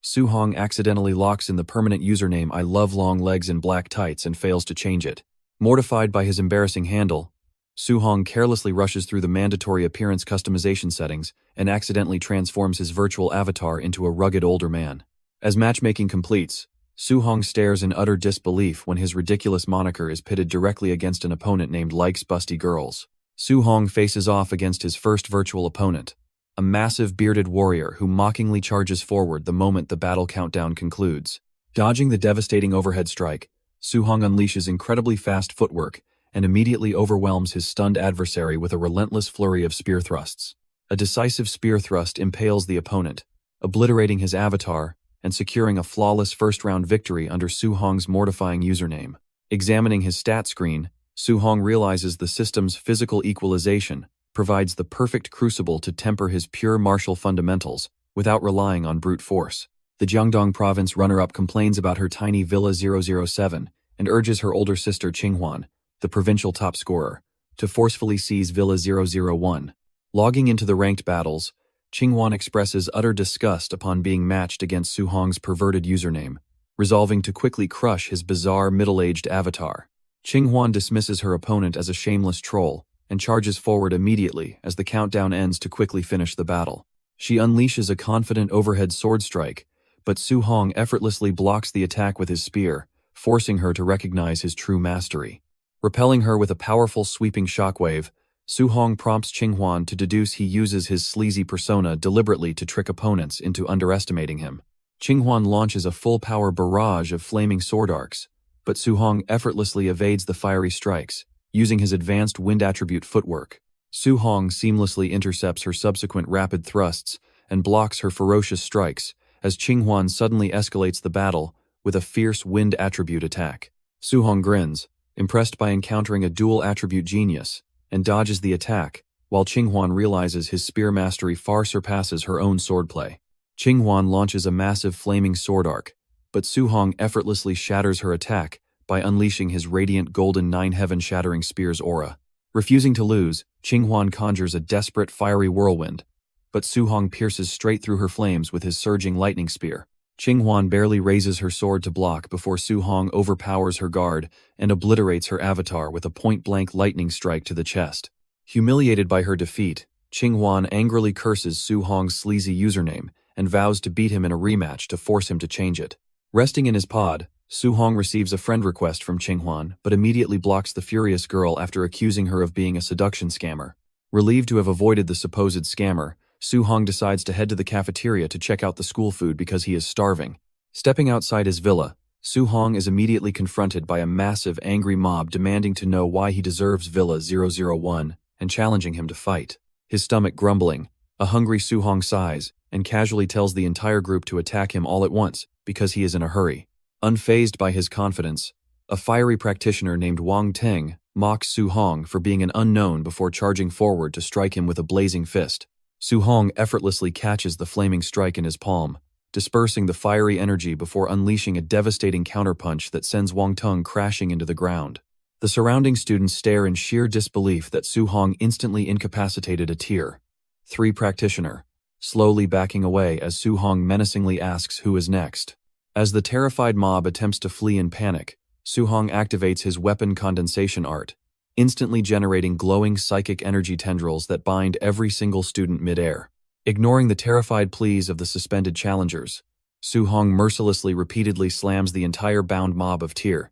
Su-Hong accidentally locks in the permanent username "I love long legs in black tights" and fails to change it. Mortified by his embarrassing handle, Su-Hong carelessly rushes through the mandatory appearance customization settings and accidentally transforms his virtual avatar into a rugged older man. As matchmaking completes, Su-Hong stares in utter disbelief when his ridiculous moniker is pitted directly against an opponent named Likes Busty Girls. Su-Hong faces off against his first virtual opponent, a massive bearded warrior who mockingly charges forward the moment the battle countdown concludes. Dodging the devastating overhead strike, Su-Hong unleashes incredibly fast footwork and immediately overwhelms his stunned adversary with a relentless flurry of spear thrusts. A decisive spear thrust impales the opponent, obliterating his avatar and securing a flawless first-round victory under Su-Hong's mortifying username. Examining his stat screen, Su-Hong realizes the system's physical equalization provides the perfect crucible to temper his pure martial fundamentals without relying on brute force. The Jiangdong province runner-up complains about her tiny Villa 007 and urges her older sister Qinghuan, the provincial top scorer, to forcefully seize Villa 001. Logging into the ranked battles, Qinghwan expresses utter disgust upon being matched against Su Hong's perverted username, resolving to quickly crush his bizarre middle-aged avatar. Qinghwan dismisses her opponent as a shameless troll and charges forward immediately as the countdown ends to quickly finish the battle. She unleashes a confident overhead sword strike, but Su Hong effortlessly blocks the attack with his spear, forcing her to recognize his true mastery. Repelling her with a powerful sweeping shockwave, Su Hong prompts Qinghwan to deduce he uses his sleazy persona deliberately to trick opponents into underestimating him. Qinghwan launches a full-power barrage of flaming sword arcs, but Su Hong effortlessly evades the fiery strikes, using his advanced wind attribute footwork. Su Hong seamlessly intercepts her subsequent rapid thrusts and blocks her ferocious strikes, as Qinghwan suddenly escalates the battle with a fierce wind attribute attack. Su Hong grins, impressed by encountering a dual attribute genius, and dodges the attack, while Qinghwan realizes his spear mastery far surpasses her own swordplay. Qinghwan launches a massive flaming sword arc, but Su Hong effortlessly shatters her attack by unleashing his radiant golden nine-heaven-shattering spear's aura. Refusing to lose, Qinghwan conjures a desperate fiery whirlwind, but Su Hong pierces straight through her flames with his surging lightning spear. Qinghwan barely raises her sword to block before Su Hong overpowers her guard and obliterates her avatar with a point-blank lightning strike to the chest. Humiliated by her defeat, Qinghwan angrily curses Su Hong's sleazy username and vows to beat him in a rematch to force him to change it. Resting in his pod, Su Hong receives a friend request from Qinghwan but immediately blocks the furious girl after accusing her of being a seduction scammer. Relieved to have avoided the supposed scammer, Su Hong decides to head to the cafeteria to check out the school food because he is starving. Stepping outside his villa, Su Hong is immediately confronted by a massive, angry mob demanding to know why he deserves Villa 001 and challenging him to fight. His stomach grumbling, a hungry Su Hong sighs and casually tells the entire group to attack him all at once because he is in a hurry. Unfazed by his confidence, a fiery practitioner named Wang Teng mocks Su Hong for being an unknown before charging forward to strike him with a blazing fist. Su Hong effortlessly catches the flaming strike in his palm, dispersing the fiery energy before unleashing a devastating counterpunch that sends Wang Teng crashing into the ground. The surrounding students stare in sheer disbelief that Su Hong instantly incapacitated a Tier 3 practitioner, slowly backing away as Su Hong menacingly asks who is next. As the terrified mob attempts to flee in panic, Su Hong activates his weapon condensation art, instantly generating glowing psychic energy tendrils that bind every single student mid-air. Ignoring the terrified pleas of the suspended challengers, Su Hong mercilessly repeatedly slams the entire bound mob of Tier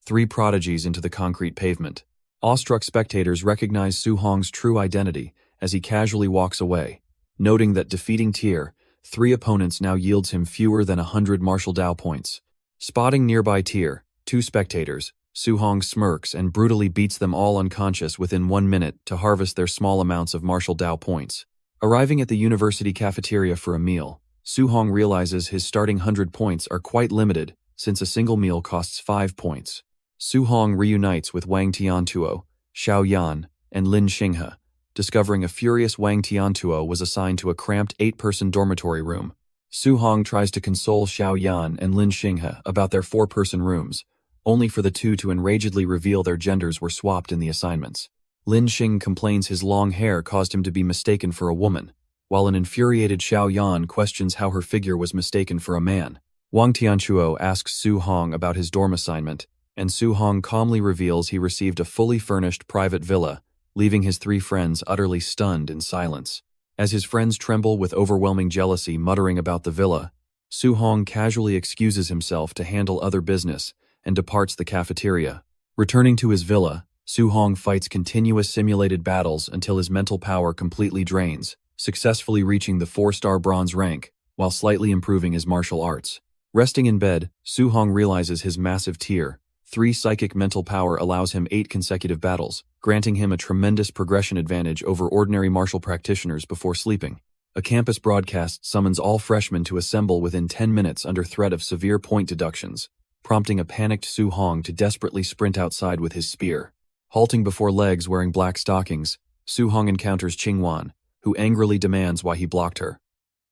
3 prodigies into the concrete pavement. Awestruck spectators recognize Su Hong's true identity as he casually walks away, noting that defeating Tier 3 opponents now yields him fewer than 100 martial Dao points. Spotting nearby Tier 2 spectators, Su Hong smirks and brutally beats them all unconscious within 1 minute to harvest their small amounts of martial Dao points. Arriving at the university cafeteria for a meal, Su Hong realizes his starting 100 points are quite limited since a single meal costs 5 points. Su Hong reunites with Wang Tiantuo, Xiao Yan, and Lin Xinghe, discovering a furious Wang Tiantuo was assigned to a cramped 8-person dormitory room. Su Hong tries to console Xiao Yan and Lin Xinghe about their 4-person rooms, only for the two to enragedly reveal their genders were swapped in the assignments. Lin Xing complains his long hair caused him to be mistaken for a woman, while an infuriated Xiao Yan questions how her figure was mistaken for a man. Wang Tianchuo asks Su Hong about his dorm assignment, and Su Hong calmly reveals he received a fully furnished private villa, leaving his 3 friends utterly stunned in silence. As his friends tremble with overwhelming jealousy muttering about the villa, Su Hong casually excuses himself to handle other business and departs the cafeteria. Returning to his villa, Su Hong fights continuous simulated battles until his mental power completely drains, successfully reaching the 4-star bronze rank, while slightly improving his martial arts. Resting in bed, Su Hong realizes his massive Tier 3 psychic mental power allows him 8 consecutive battles, granting him a tremendous progression advantage over ordinary martial practitioners before sleeping. A campus broadcast summons all freshmen to assemble within 10 minutes under threat of severe point deductions, prompting a panicked Su Hong to desperately sprint outside with his spear. Halting before legs wearing black stockings, Su Hong encounters Qinghwan, who angrily demands why he blocked her.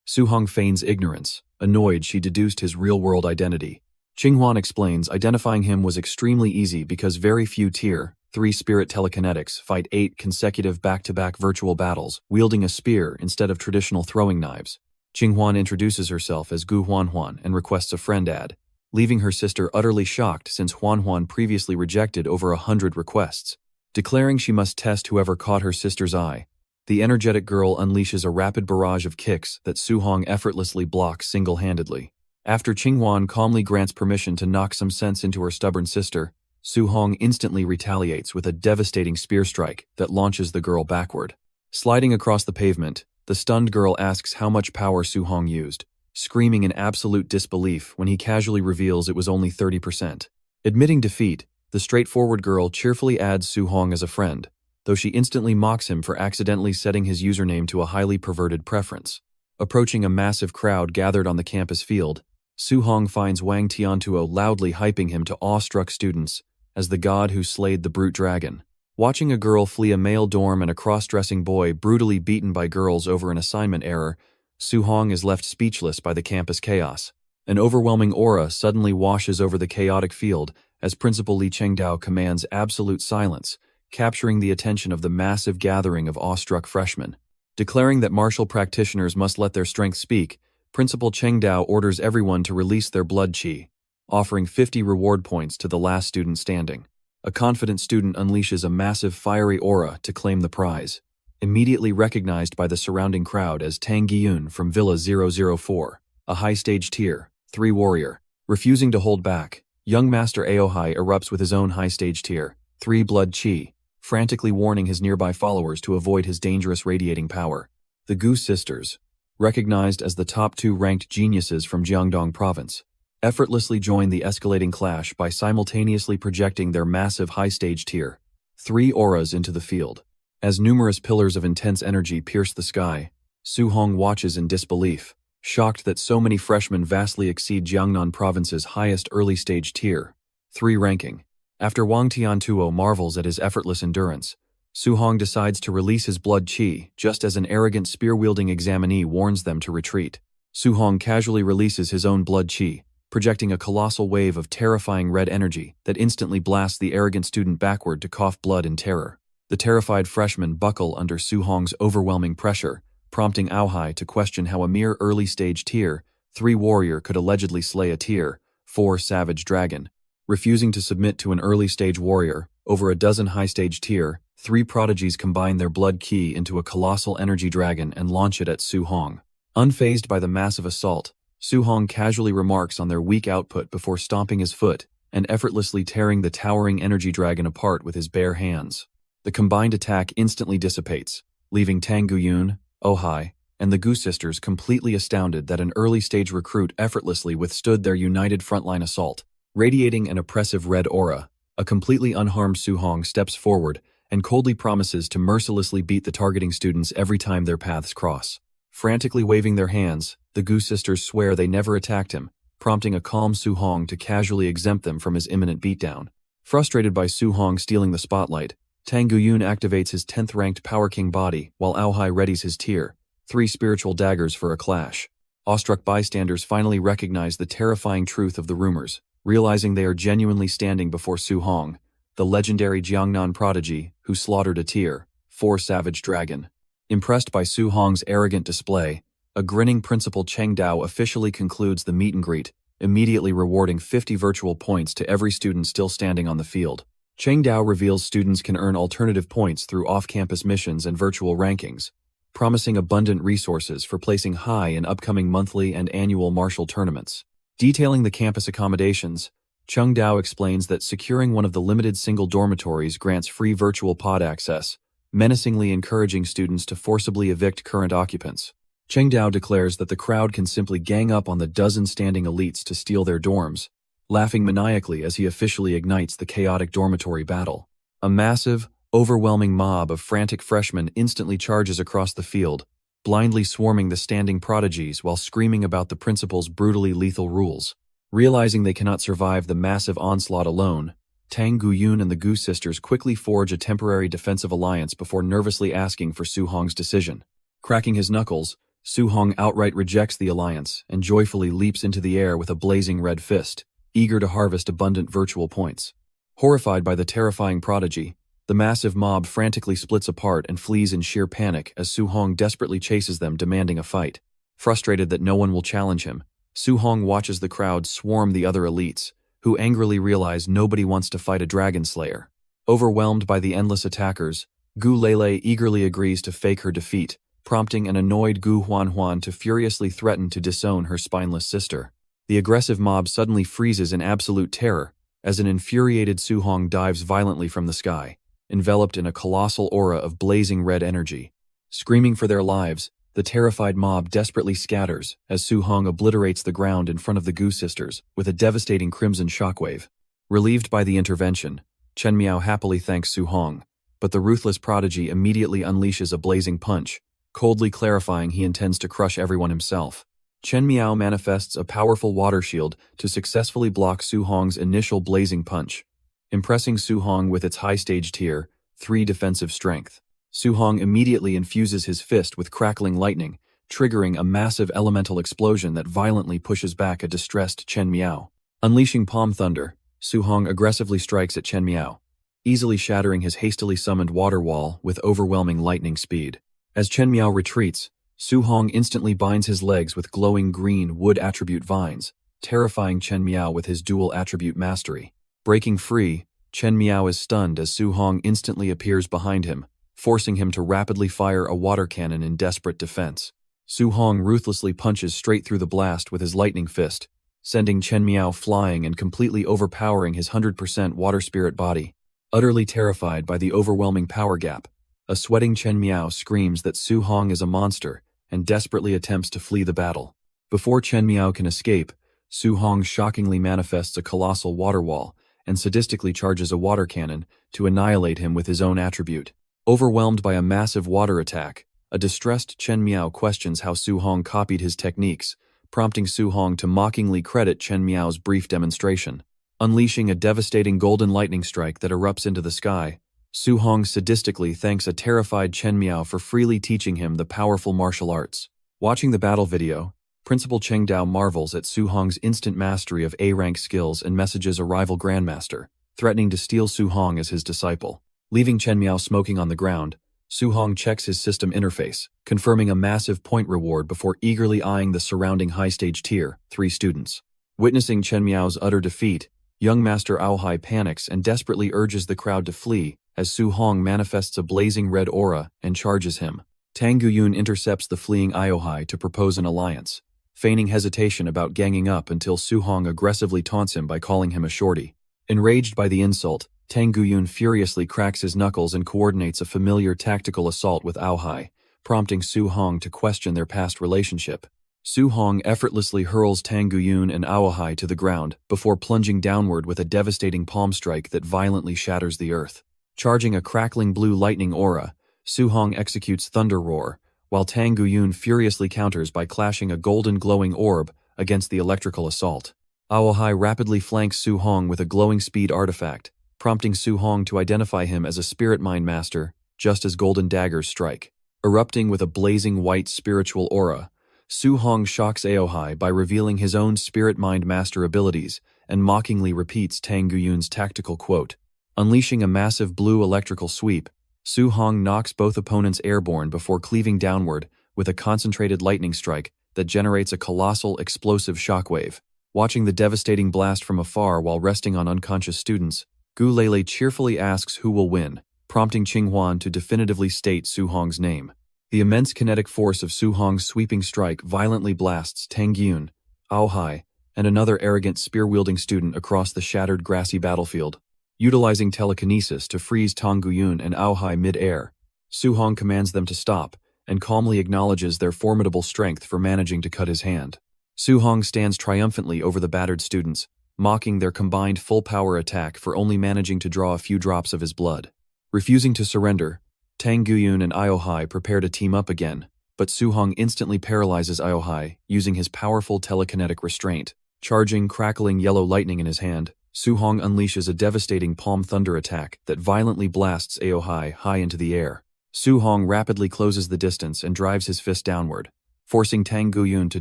Su Hong feigns ignorance, annoyed she deduced his real-world identity. Qinghwan explains identifying him was extremely easy because very few Tier Three spirit telekinetics fight 8 consecutive back-to-back virtual battles, wielding a spear instead of traditional throwing knives. Qinghuan introduces herself as Gu Huanhuan and requests a friend ad, leaving her sister utterly shocked since Huanhuan previously rejected over 100 requests. Declaring she must test whoever caught her sister's eye, the energetic girl unleashes a rapid barrage of kicks that Su Hong effortlessly blocks single-handedly. After Qinghuan calmly grants permission to knock some sense into her stubborn sister, Su Hong instantly retaliates with a devastating spear strike that launches the girl backward. Sliding across the pavement, the stunned girl asks how much power Su Hong used, screaming in absolute disbelief when he casually reveals it was only 30%. Admitting defeat, the straightforward girl cheerfully adds Su Hong as a friend, though she instantly mocks him for accidentally setting his username to a highly perverted preference. Approaching a massive crowd gathered on the campus field, Su Hong finds Wang Tiantuo loudly hyping him to awestruck students as the god who slayed the brute dragon. Watching a girl flee a male dorm and a cross-dressing boy brutally beaten by girls over an assignment error, Su Hong is left speechless by the campus chaos. An overwhelming aura suddenly washes over the chaotic field as Principal Li Chengdao commands absolute silence, capturing the attention of the massive gathering of awestruck freshmen. Declaring that martial practitioners must let their strength speak, Principal Chengdao orders everyone to release their blood qi, offering 50 reward points to the last student standing. A confident student unleashes a massive fiery aura to claim the prize, immediately recognized by the surrounding crowd as Tang Giyun from Villa 004, a high-stage tier, 3 warrior. Refusing to hold back, young Master Aohai erupts with his own high-stage tier, 3 blood qi, frantically warning his nearby followers to avoid his dangerous radiating power. The Gu sisters, recognized as the top 2 ranked geniuses from Jiangdong province, effortlessly join the escalating clash by simultaneously projecting their massive high-stage tier, 3 auras into the field. As numerous pillars of intense energy pierce the sky, Su Hong watches in disbelief, shocked that so many freshmen vastly exceed Jiangnan province's highest early-stage tier, 3 ranking. After Wang Tiantuo marvels at his effortless endurance, Su Hong decides to release his blood qi just as an arrogant spear-wielding examinee warns them to retreat. Su Hong casually releases his own blood qi, projecting a colossal wave of terrifying red energy that instantly blasts the arrogant student backward to cough blood in terror. The terrified freshmen buckle under Su Hong's overwhelming pressure, prompting Aohai to question how a mere early-stage tier 3 warrior could allegedly slay a tier 4 savage dragon. Refusing to submit to an early-stage warrior, over a dozen high-stage tier 3 prodigies combine their blood qi into a colossal energy dragon and launch it at Su Hong. Unfazed by the massive assault, Su Hong casually remarks on their weak output before stomping his foot and effortlessly tearing the towering energy dragon apart with his bare hands. The combined attack instantly dissipates, leaving Tang Guyun, Ohai, and the Gu sisters completely astounded that an early-stage recruit effortlessly withstood their united frontline assault. Radiating an oppressive red aura, a completely unharmed Su Hong steps forward and coldly promises to mercilessly beat the targeting students every time their paths cross. Frantically waving their hands, the Gu sisters swear they never attacked him, prompting a calm Su Hong to casually exempt them from his imminent beatdown. Frustrated by Su Hong stealing the spotlight, Tang Guyun activates his 10th-ranked Power King body while Aohai readies his tier 3 spiritual daggers for a clash. Awestruck bystanders finally recognize the terrifying truth of the rumors, realizing they are genuinely standing before Su Hong, the legendary Jiangnan prodigy who slaughtered a tier 4 savage dragon. Impressed by Su Hong's arrogant display, a grinning Principal Chengdao officially concludes the meet and greet, immediately rewarding 50 virtual points to every student still standing on the field. Chengdao reveals students can earn alternative points through off-campus missions and virtual rankings, promising abundant resources for placing high in upcoming monthly and annual martial tournaments. Detailing the campus accommodations, Chengdao explains that securing one of the limited single dormitories grants free virtual pod access, menacingly encouraging students to forcibly evict current occupants. Chengdao declares that the crowd can simply gang up on the dozen standing elites to steal their dorms, laughing maniacally as he officially ignites the chaotic dormitory battle. A massive, overwhelming mob of frantic freshmen instantly charges across the field, blindly swarming the standing prodigies while screaming about the principal's brutally lethal rules. Realizing they cannot survive the massive onslaught alone, Tang Guyun and the Gu sisters quickly forge a temporary defensive alliance before nervously asking for Su Hong's decision. Cracking his knuckles, Su Hong outright rejects the alliance and joyfully leaps into the air with a blazing red fist, eager to harvest abundant virtual points. Horrified by the terrifying prodigy, The massive mob frantically splits apart and flees in sheer panic as Su Hong desperately chases them, demanding a fight. Frustrated that no one will challenge him, Su Hong watches the crowd swarm the other elites, who angrily realize nobody wants to fight a dragon slayer. Overwhelmed by the endless attackers, Gu Lele eagerly agrees to fake her defeat, prompting an annoyed Gu Huan to furiously threaten to disown her spineless sister. The aggressive mob suddenly freezes in absolute terror as an infuriated Su Hong dives violently from the sky, enveloped in a colossal aura of blazing red energy. Screaming for their lives, the terrified mob desperately scatters as Su Hong obliterates the ground in front of the Gu sisters with a devastating crimson shockwave. Relieved by the intervention, Chen Miao happily thanks Su Hong, but the ruthless prodigy immediately unleashes a blazing punch, coldly clarifying he intends to crush everyone himself. Chen Miao manifests a powerful water shield to successfully block Su Hong's initial blazing punch, impressing Su Hong with its high stage tier 3 defensive strength. Su Hong immediately infuses his fist with crackling lightning, triggering a massive elemental explosion that violently pushes back a distressed Chen Miao. Unleashing palm thunder, Su Hong aggressively strikes at Chen Miao, easily shattering his hastily summoned water wall with overwhelming lightning speed. As Chen Miao retreats, Su Hong instantly binds his legs with glowing green wood attribute vines, terrifying Chen Miao with his dual attribute mastery. Breaking free, Chen Miao is stunned as Su Hong instantly appears behind him, forcing him to rapidly fire a water cannon in desperate defense. Su Hong ruthlessly punches straight through the blast with his lightning fist, sending Chen Miao flying and completely overpowering his 100% water spirit body. Utterly terrified by the overwhelming power gap, a sweating Chen Miao screams that Su Hong is a monster and desperately attempts to flee the battle. Before Chen Miao can escape, Su Hong shockingly manifests a colossal water wall and sadistically charges a water cannon to annihilate him with his own attribute. Overwhelmed by a massive water attack, a distressed Chen Miao questions how Su Hong copied his techniques, prompting Su Hong to mockingly credit Chen Miao's brief demonstration. Unleashing a devastating golden lightning strike that erupts into the sky, Su Hong sadistically thanks a terrified Chen Miao for freely teaching him the powerful martial arts. Watching the battle video, Principal Cheng Dao marvels at Su Hong's instant mastery of A-rank skills and messages a rival grandmaster, threatening to steal Su Hong as his disciple. Leaving Chen Miao smoking on the ground, Su Hong checks his system interface, confirming a massive point reward before eagerly eyeing the surrounding high-stage tier 3 students. Witnessing Chen Miao's utter defeat, young Master Aohai panics and desperately urges the crowd to flee as Su Hong manifests a blazing red aura and charges him. Tang Guyun intercepts the fleeing Aohai to propose an alliance, feigning hesitation about ganging up until Su Hong aggressively taunts him by calling him a shorty. Enraged by the insult, Tang Guyun furiously cracks his knuckles and coordinates a familiar tactical assault with Aohai, prompting Su Hong to question their past relationship. Su Hong effortlessly hurls Tang Guyun and Aohai to the ground before plunging downward with a devastating palm strike that violently shatters the earth. Charging a crackling blue lightning aura, Su Hong executes Thunder Roar, while Tang Guyun furiously counters by clashing a golden glowing orb against the electrical assault. Aohai rapidly flanks Su Hong with a glowing speed artifact, prompting Su Hong to identify him as a spirit mind master, just as golden daggers strike. Erupting with a blazing white spiritual aura, Su Hong shocks Aohai by revealing his own spirit mind master abilities and mockingly repeats Tang Guyun's tactical quote. Unleashing a massive blue electrical sweep, Su Hong knocks both opponents airborne before cleaving downward with a concentrated lightning strike that generates a colossal explosive shockwave. Watching the devastating blast from afar while resting on unconscious students, Gu Lele cheerfully asks who will win, prompting Qing Huan to definitively state Su Hong's name. The immense kinetic force of Su Hong's sweeping strike violently blasts Tang Guyun, Aohai, and another arrogant spear-wielding student across the shattered grassy battlefield. Utilizing telekinesis to freeze Tang Guyun and Aohai mid-air, Su Hong commands them to stop and calmly acknowledges their formidable strength for managing to cut his hand. Su Hong stands triumphantly over the battered students, mocking their combined full-power attack for only managing to draw a few drops of his blood. Refusing to surrender, Tang Guyun and Aohai prepare to team up again, but Su Hong instantly paralyzes Aohai using his powerful telekinetic restraint. Charging crackling yellow lightning in his hand, Su Hong unleashes a devastating palm thunder attack that violently blasts Aohai high into the air. Su Hong rapidly closes the distance and drives his fist downward, forcing Tang Guyun to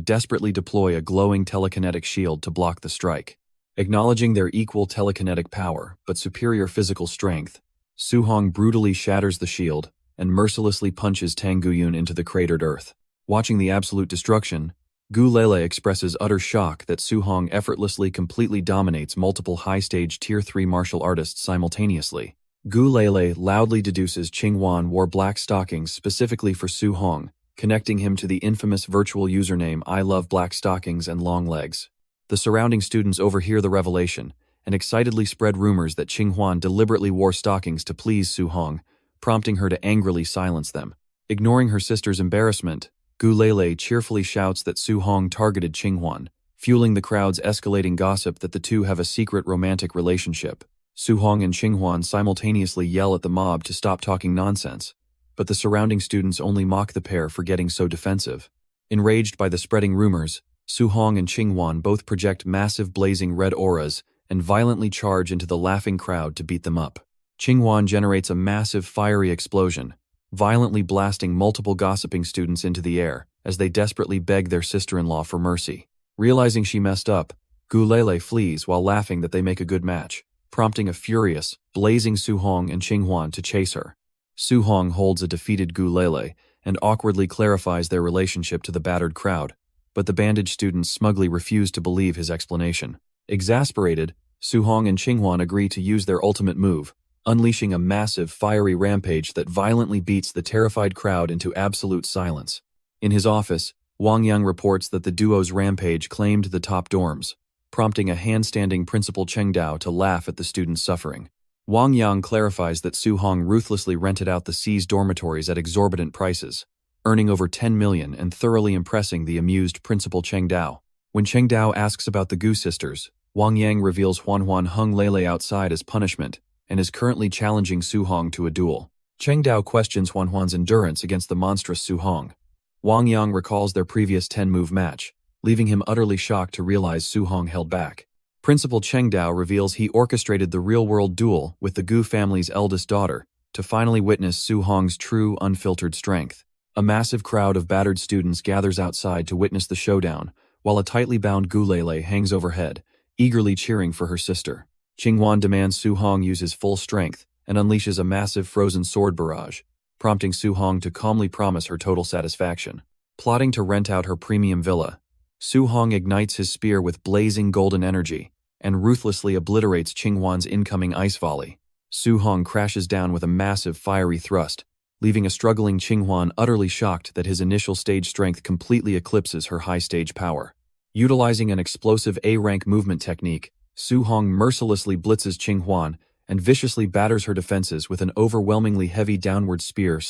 desperately deploy a glowing telekinetic shield to block the strike. Acknowledging their equal telekinetic power but superior physical strength, Su Hong brutally shatters the shield and mercilessly punches Tang Guyun into the cratered earth. Watching the absolute destruction, Gu Lele expresses utter shock that Su Hong effortlessly completely dominates multiple high-stage Tier 3 martial artists simultaneously. Gu Lele loudly deduces Qing Wan wore black stockings specifically for Su Hong, connecting him to the infamous virtual username I love black stockings and long legs. The surrounding students overhear the revelation and excitedly spread rumors that Qing Huan deliberately wore stockings to please Su Hong, prompting her to angrily silence them. Ignoring her sister's embarrassment, Gu Lele cheerfully shouts that Su Hong targeted Qing Huan, fueling the crowd's escalating gossip that the two have a secret romantic relationship. Su Hong and Qing Huan simultaneously yell at the mob to stop talking nonsense, but the surrounding students only mock the pair for getting so defensive. Enraged by the spreading rumors, Su Hong and Qing Huan both project massive blazing red auras and violently charge into the laughing crowd to beat them up. Qing Huan generates a massive fiery explosion, violently blasting multiple gossiping students into the air as they desperately beg their sister-in-law for mercy. Realizing she messed up, Gu Lele flees while laughing that they make a good match, prompting a furious, blazing Su Hong and Qing Huan to chase her. Su Hong holds a defeated Gu Lele and awkwardly clarifies their relationship to the battered crowd, but the bandaged students smugly refuse to believe his explanation. Exasperated, Su Hong and Qing Huan agree to use their ultimate move, unleashing a massive, fiery rampage that violently beats the terrified crowd into absolute silence. In his office, Wang Yang reports that the duo's rampage claimed the top dorms, prompting a handstanding Principal Cheng Dao to laugh at the students' suffering. Wang Yang clarifies that Su Hong ruthlessly rented out the seized dormitories at exorbitant prices, earning over 10 million and thoroughly impressing the amused Principal Cheng Dao. When Cheng Dao asks about the Gu sisters, Wang Yang reveals Huan hung Lele outside as punishment and is currently challenging Su Hong to a duel. Cheng Dao questions Huan's endurance against the monstrous Su Hong. Wang Yang recalls their previous 10-move match, leaving him utterly shocked to realize Su Hong held back. Principal Cheng Dao reveals he orchestrated the real-world duel with the Gu family's eldest daughter to finally witness Su Hong's true, unfiltered strength. A massive crowd of battered students gathers outside to witness the showdown, while a tightly bound Gu Lele hangs overhead, eagerly cheering for her sister. Qing Huan demands Su Hong use his full strength and unleashes a massive frozen sword barrage, prompting Su Hong to calmly promise her total satisfaction. Plotting to rent out her premium villa, Su Hong ignites his spear with blazing golden energy and ruthlessly obliterates Qing Huan's incoming ice volley. Su Hong crashes down with a massive fiery thrust, leaving a struggling Qing Huan utterly shocked that his initial stage strength completely eclipses her high stage power. Utilizing an explosive A-rank movement technique, Su Hong mercilessly blitzes Qing Huan and viciously batters her defenses with an overwhelmingly heavy downward spear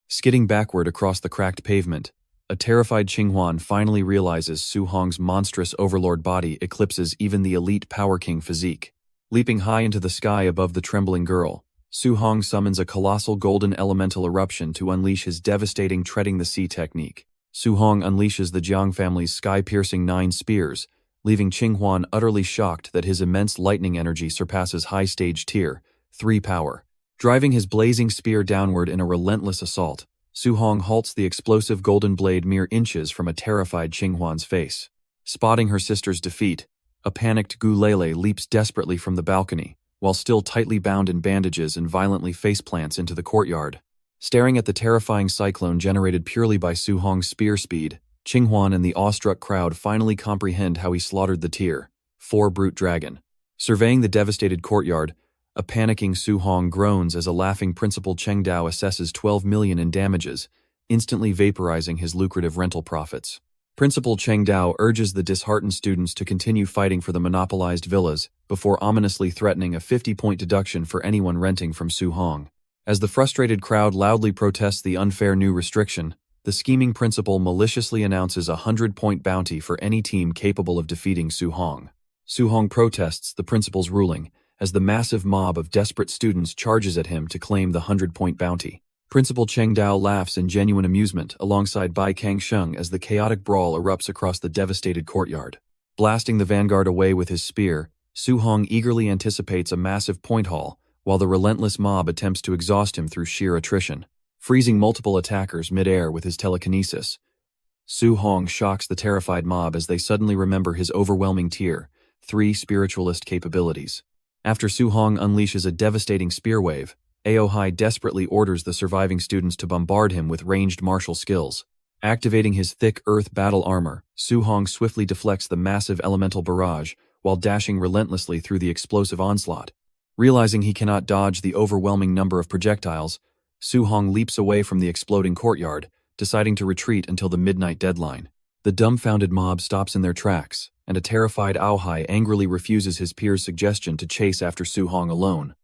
skidding backward across the cracked pavement. A terrified Qing Huan finally realizes Su Hong's monstrous overlord body eclipses even the elite Power King physique. Leaping high into the sky above the trembling girl, Su Hong summons a colossal golden elemental eruption to unleash his devastating treading the sea technique. Su Hong unleashes the Jiang family's sky-piercing 9 spears, leaving Qing Huan utterly shocked that his immense lightning energy surpasses high-stage tier 3 power. Driving his blazing spear downward in a relentless assault, Su Hong halts the explosive golden blade mere inches from a terrified Qing Huan's face. Spotting her sister's defeat, a panicked Gu Lele leaps desperately from the balcony, while still tightly bound in bandages and violently faceplants into the courtyard. Staring at the terrifying cyclone generated purely by Su Hong's spear speed, Qing Huan and the awestruck crowd finally comprehend how he slaughtered the tier 4 brute dragon. Surveying the devastated courtyard, a panicking Su Hong groans as a laughing Principal Cheng Dao assesses 12 million in damages, instantly vaporizing his lucrative rental profits. Principal Cheng Dao urges the disheartened students to continue fighting for the monopolized villas before ominously threatening a 50-point deduction for anyone renting from Su Hong. As the frustrated crowd loudly protests the unfair new restriction, the scheming principal maliciously announces a 100-point bounty for any team capable of defeating Su Hong. Su Hong protests the principal's ruling as the massive mob of desperate students charges at him to claim the 100-point bounty. Principal Cheng Dao laughs in genuine amusement alongside Bai Kangsheng as the chaotic brawl erupts across the devastated courtyard. Blasting the vanguard away with his spear, Su Hong eagerly anticipates a massive point haul, while the relentless mob attempts to exhaust him through sheer attrition. Freezing multiple attackers mid-air with his telekinesis, Su Hong shocks the terrified mob as they suddenly remember his overwhelming tier 3 spiritualist capabilities. After Su Hong unleashes a devastating spear wave, Aohai desperately orders the surviving students to bombard him with ranged martial skills. Activating his thick earth battle armor, Su-hong swiftly deflects the massive elemental barrage while dashing relentlessly through the explosive onslaught. Realizing he cannot dodge the overwhelming number of projectiles, Su-hong leaps away from the exploding courtyard, deciding to retreat until the midnight deadline. The dumbfounded mob stops in their tracks, and a terrified Aohai angrily refuses his peers' suggestion to chase after Su-hong alone.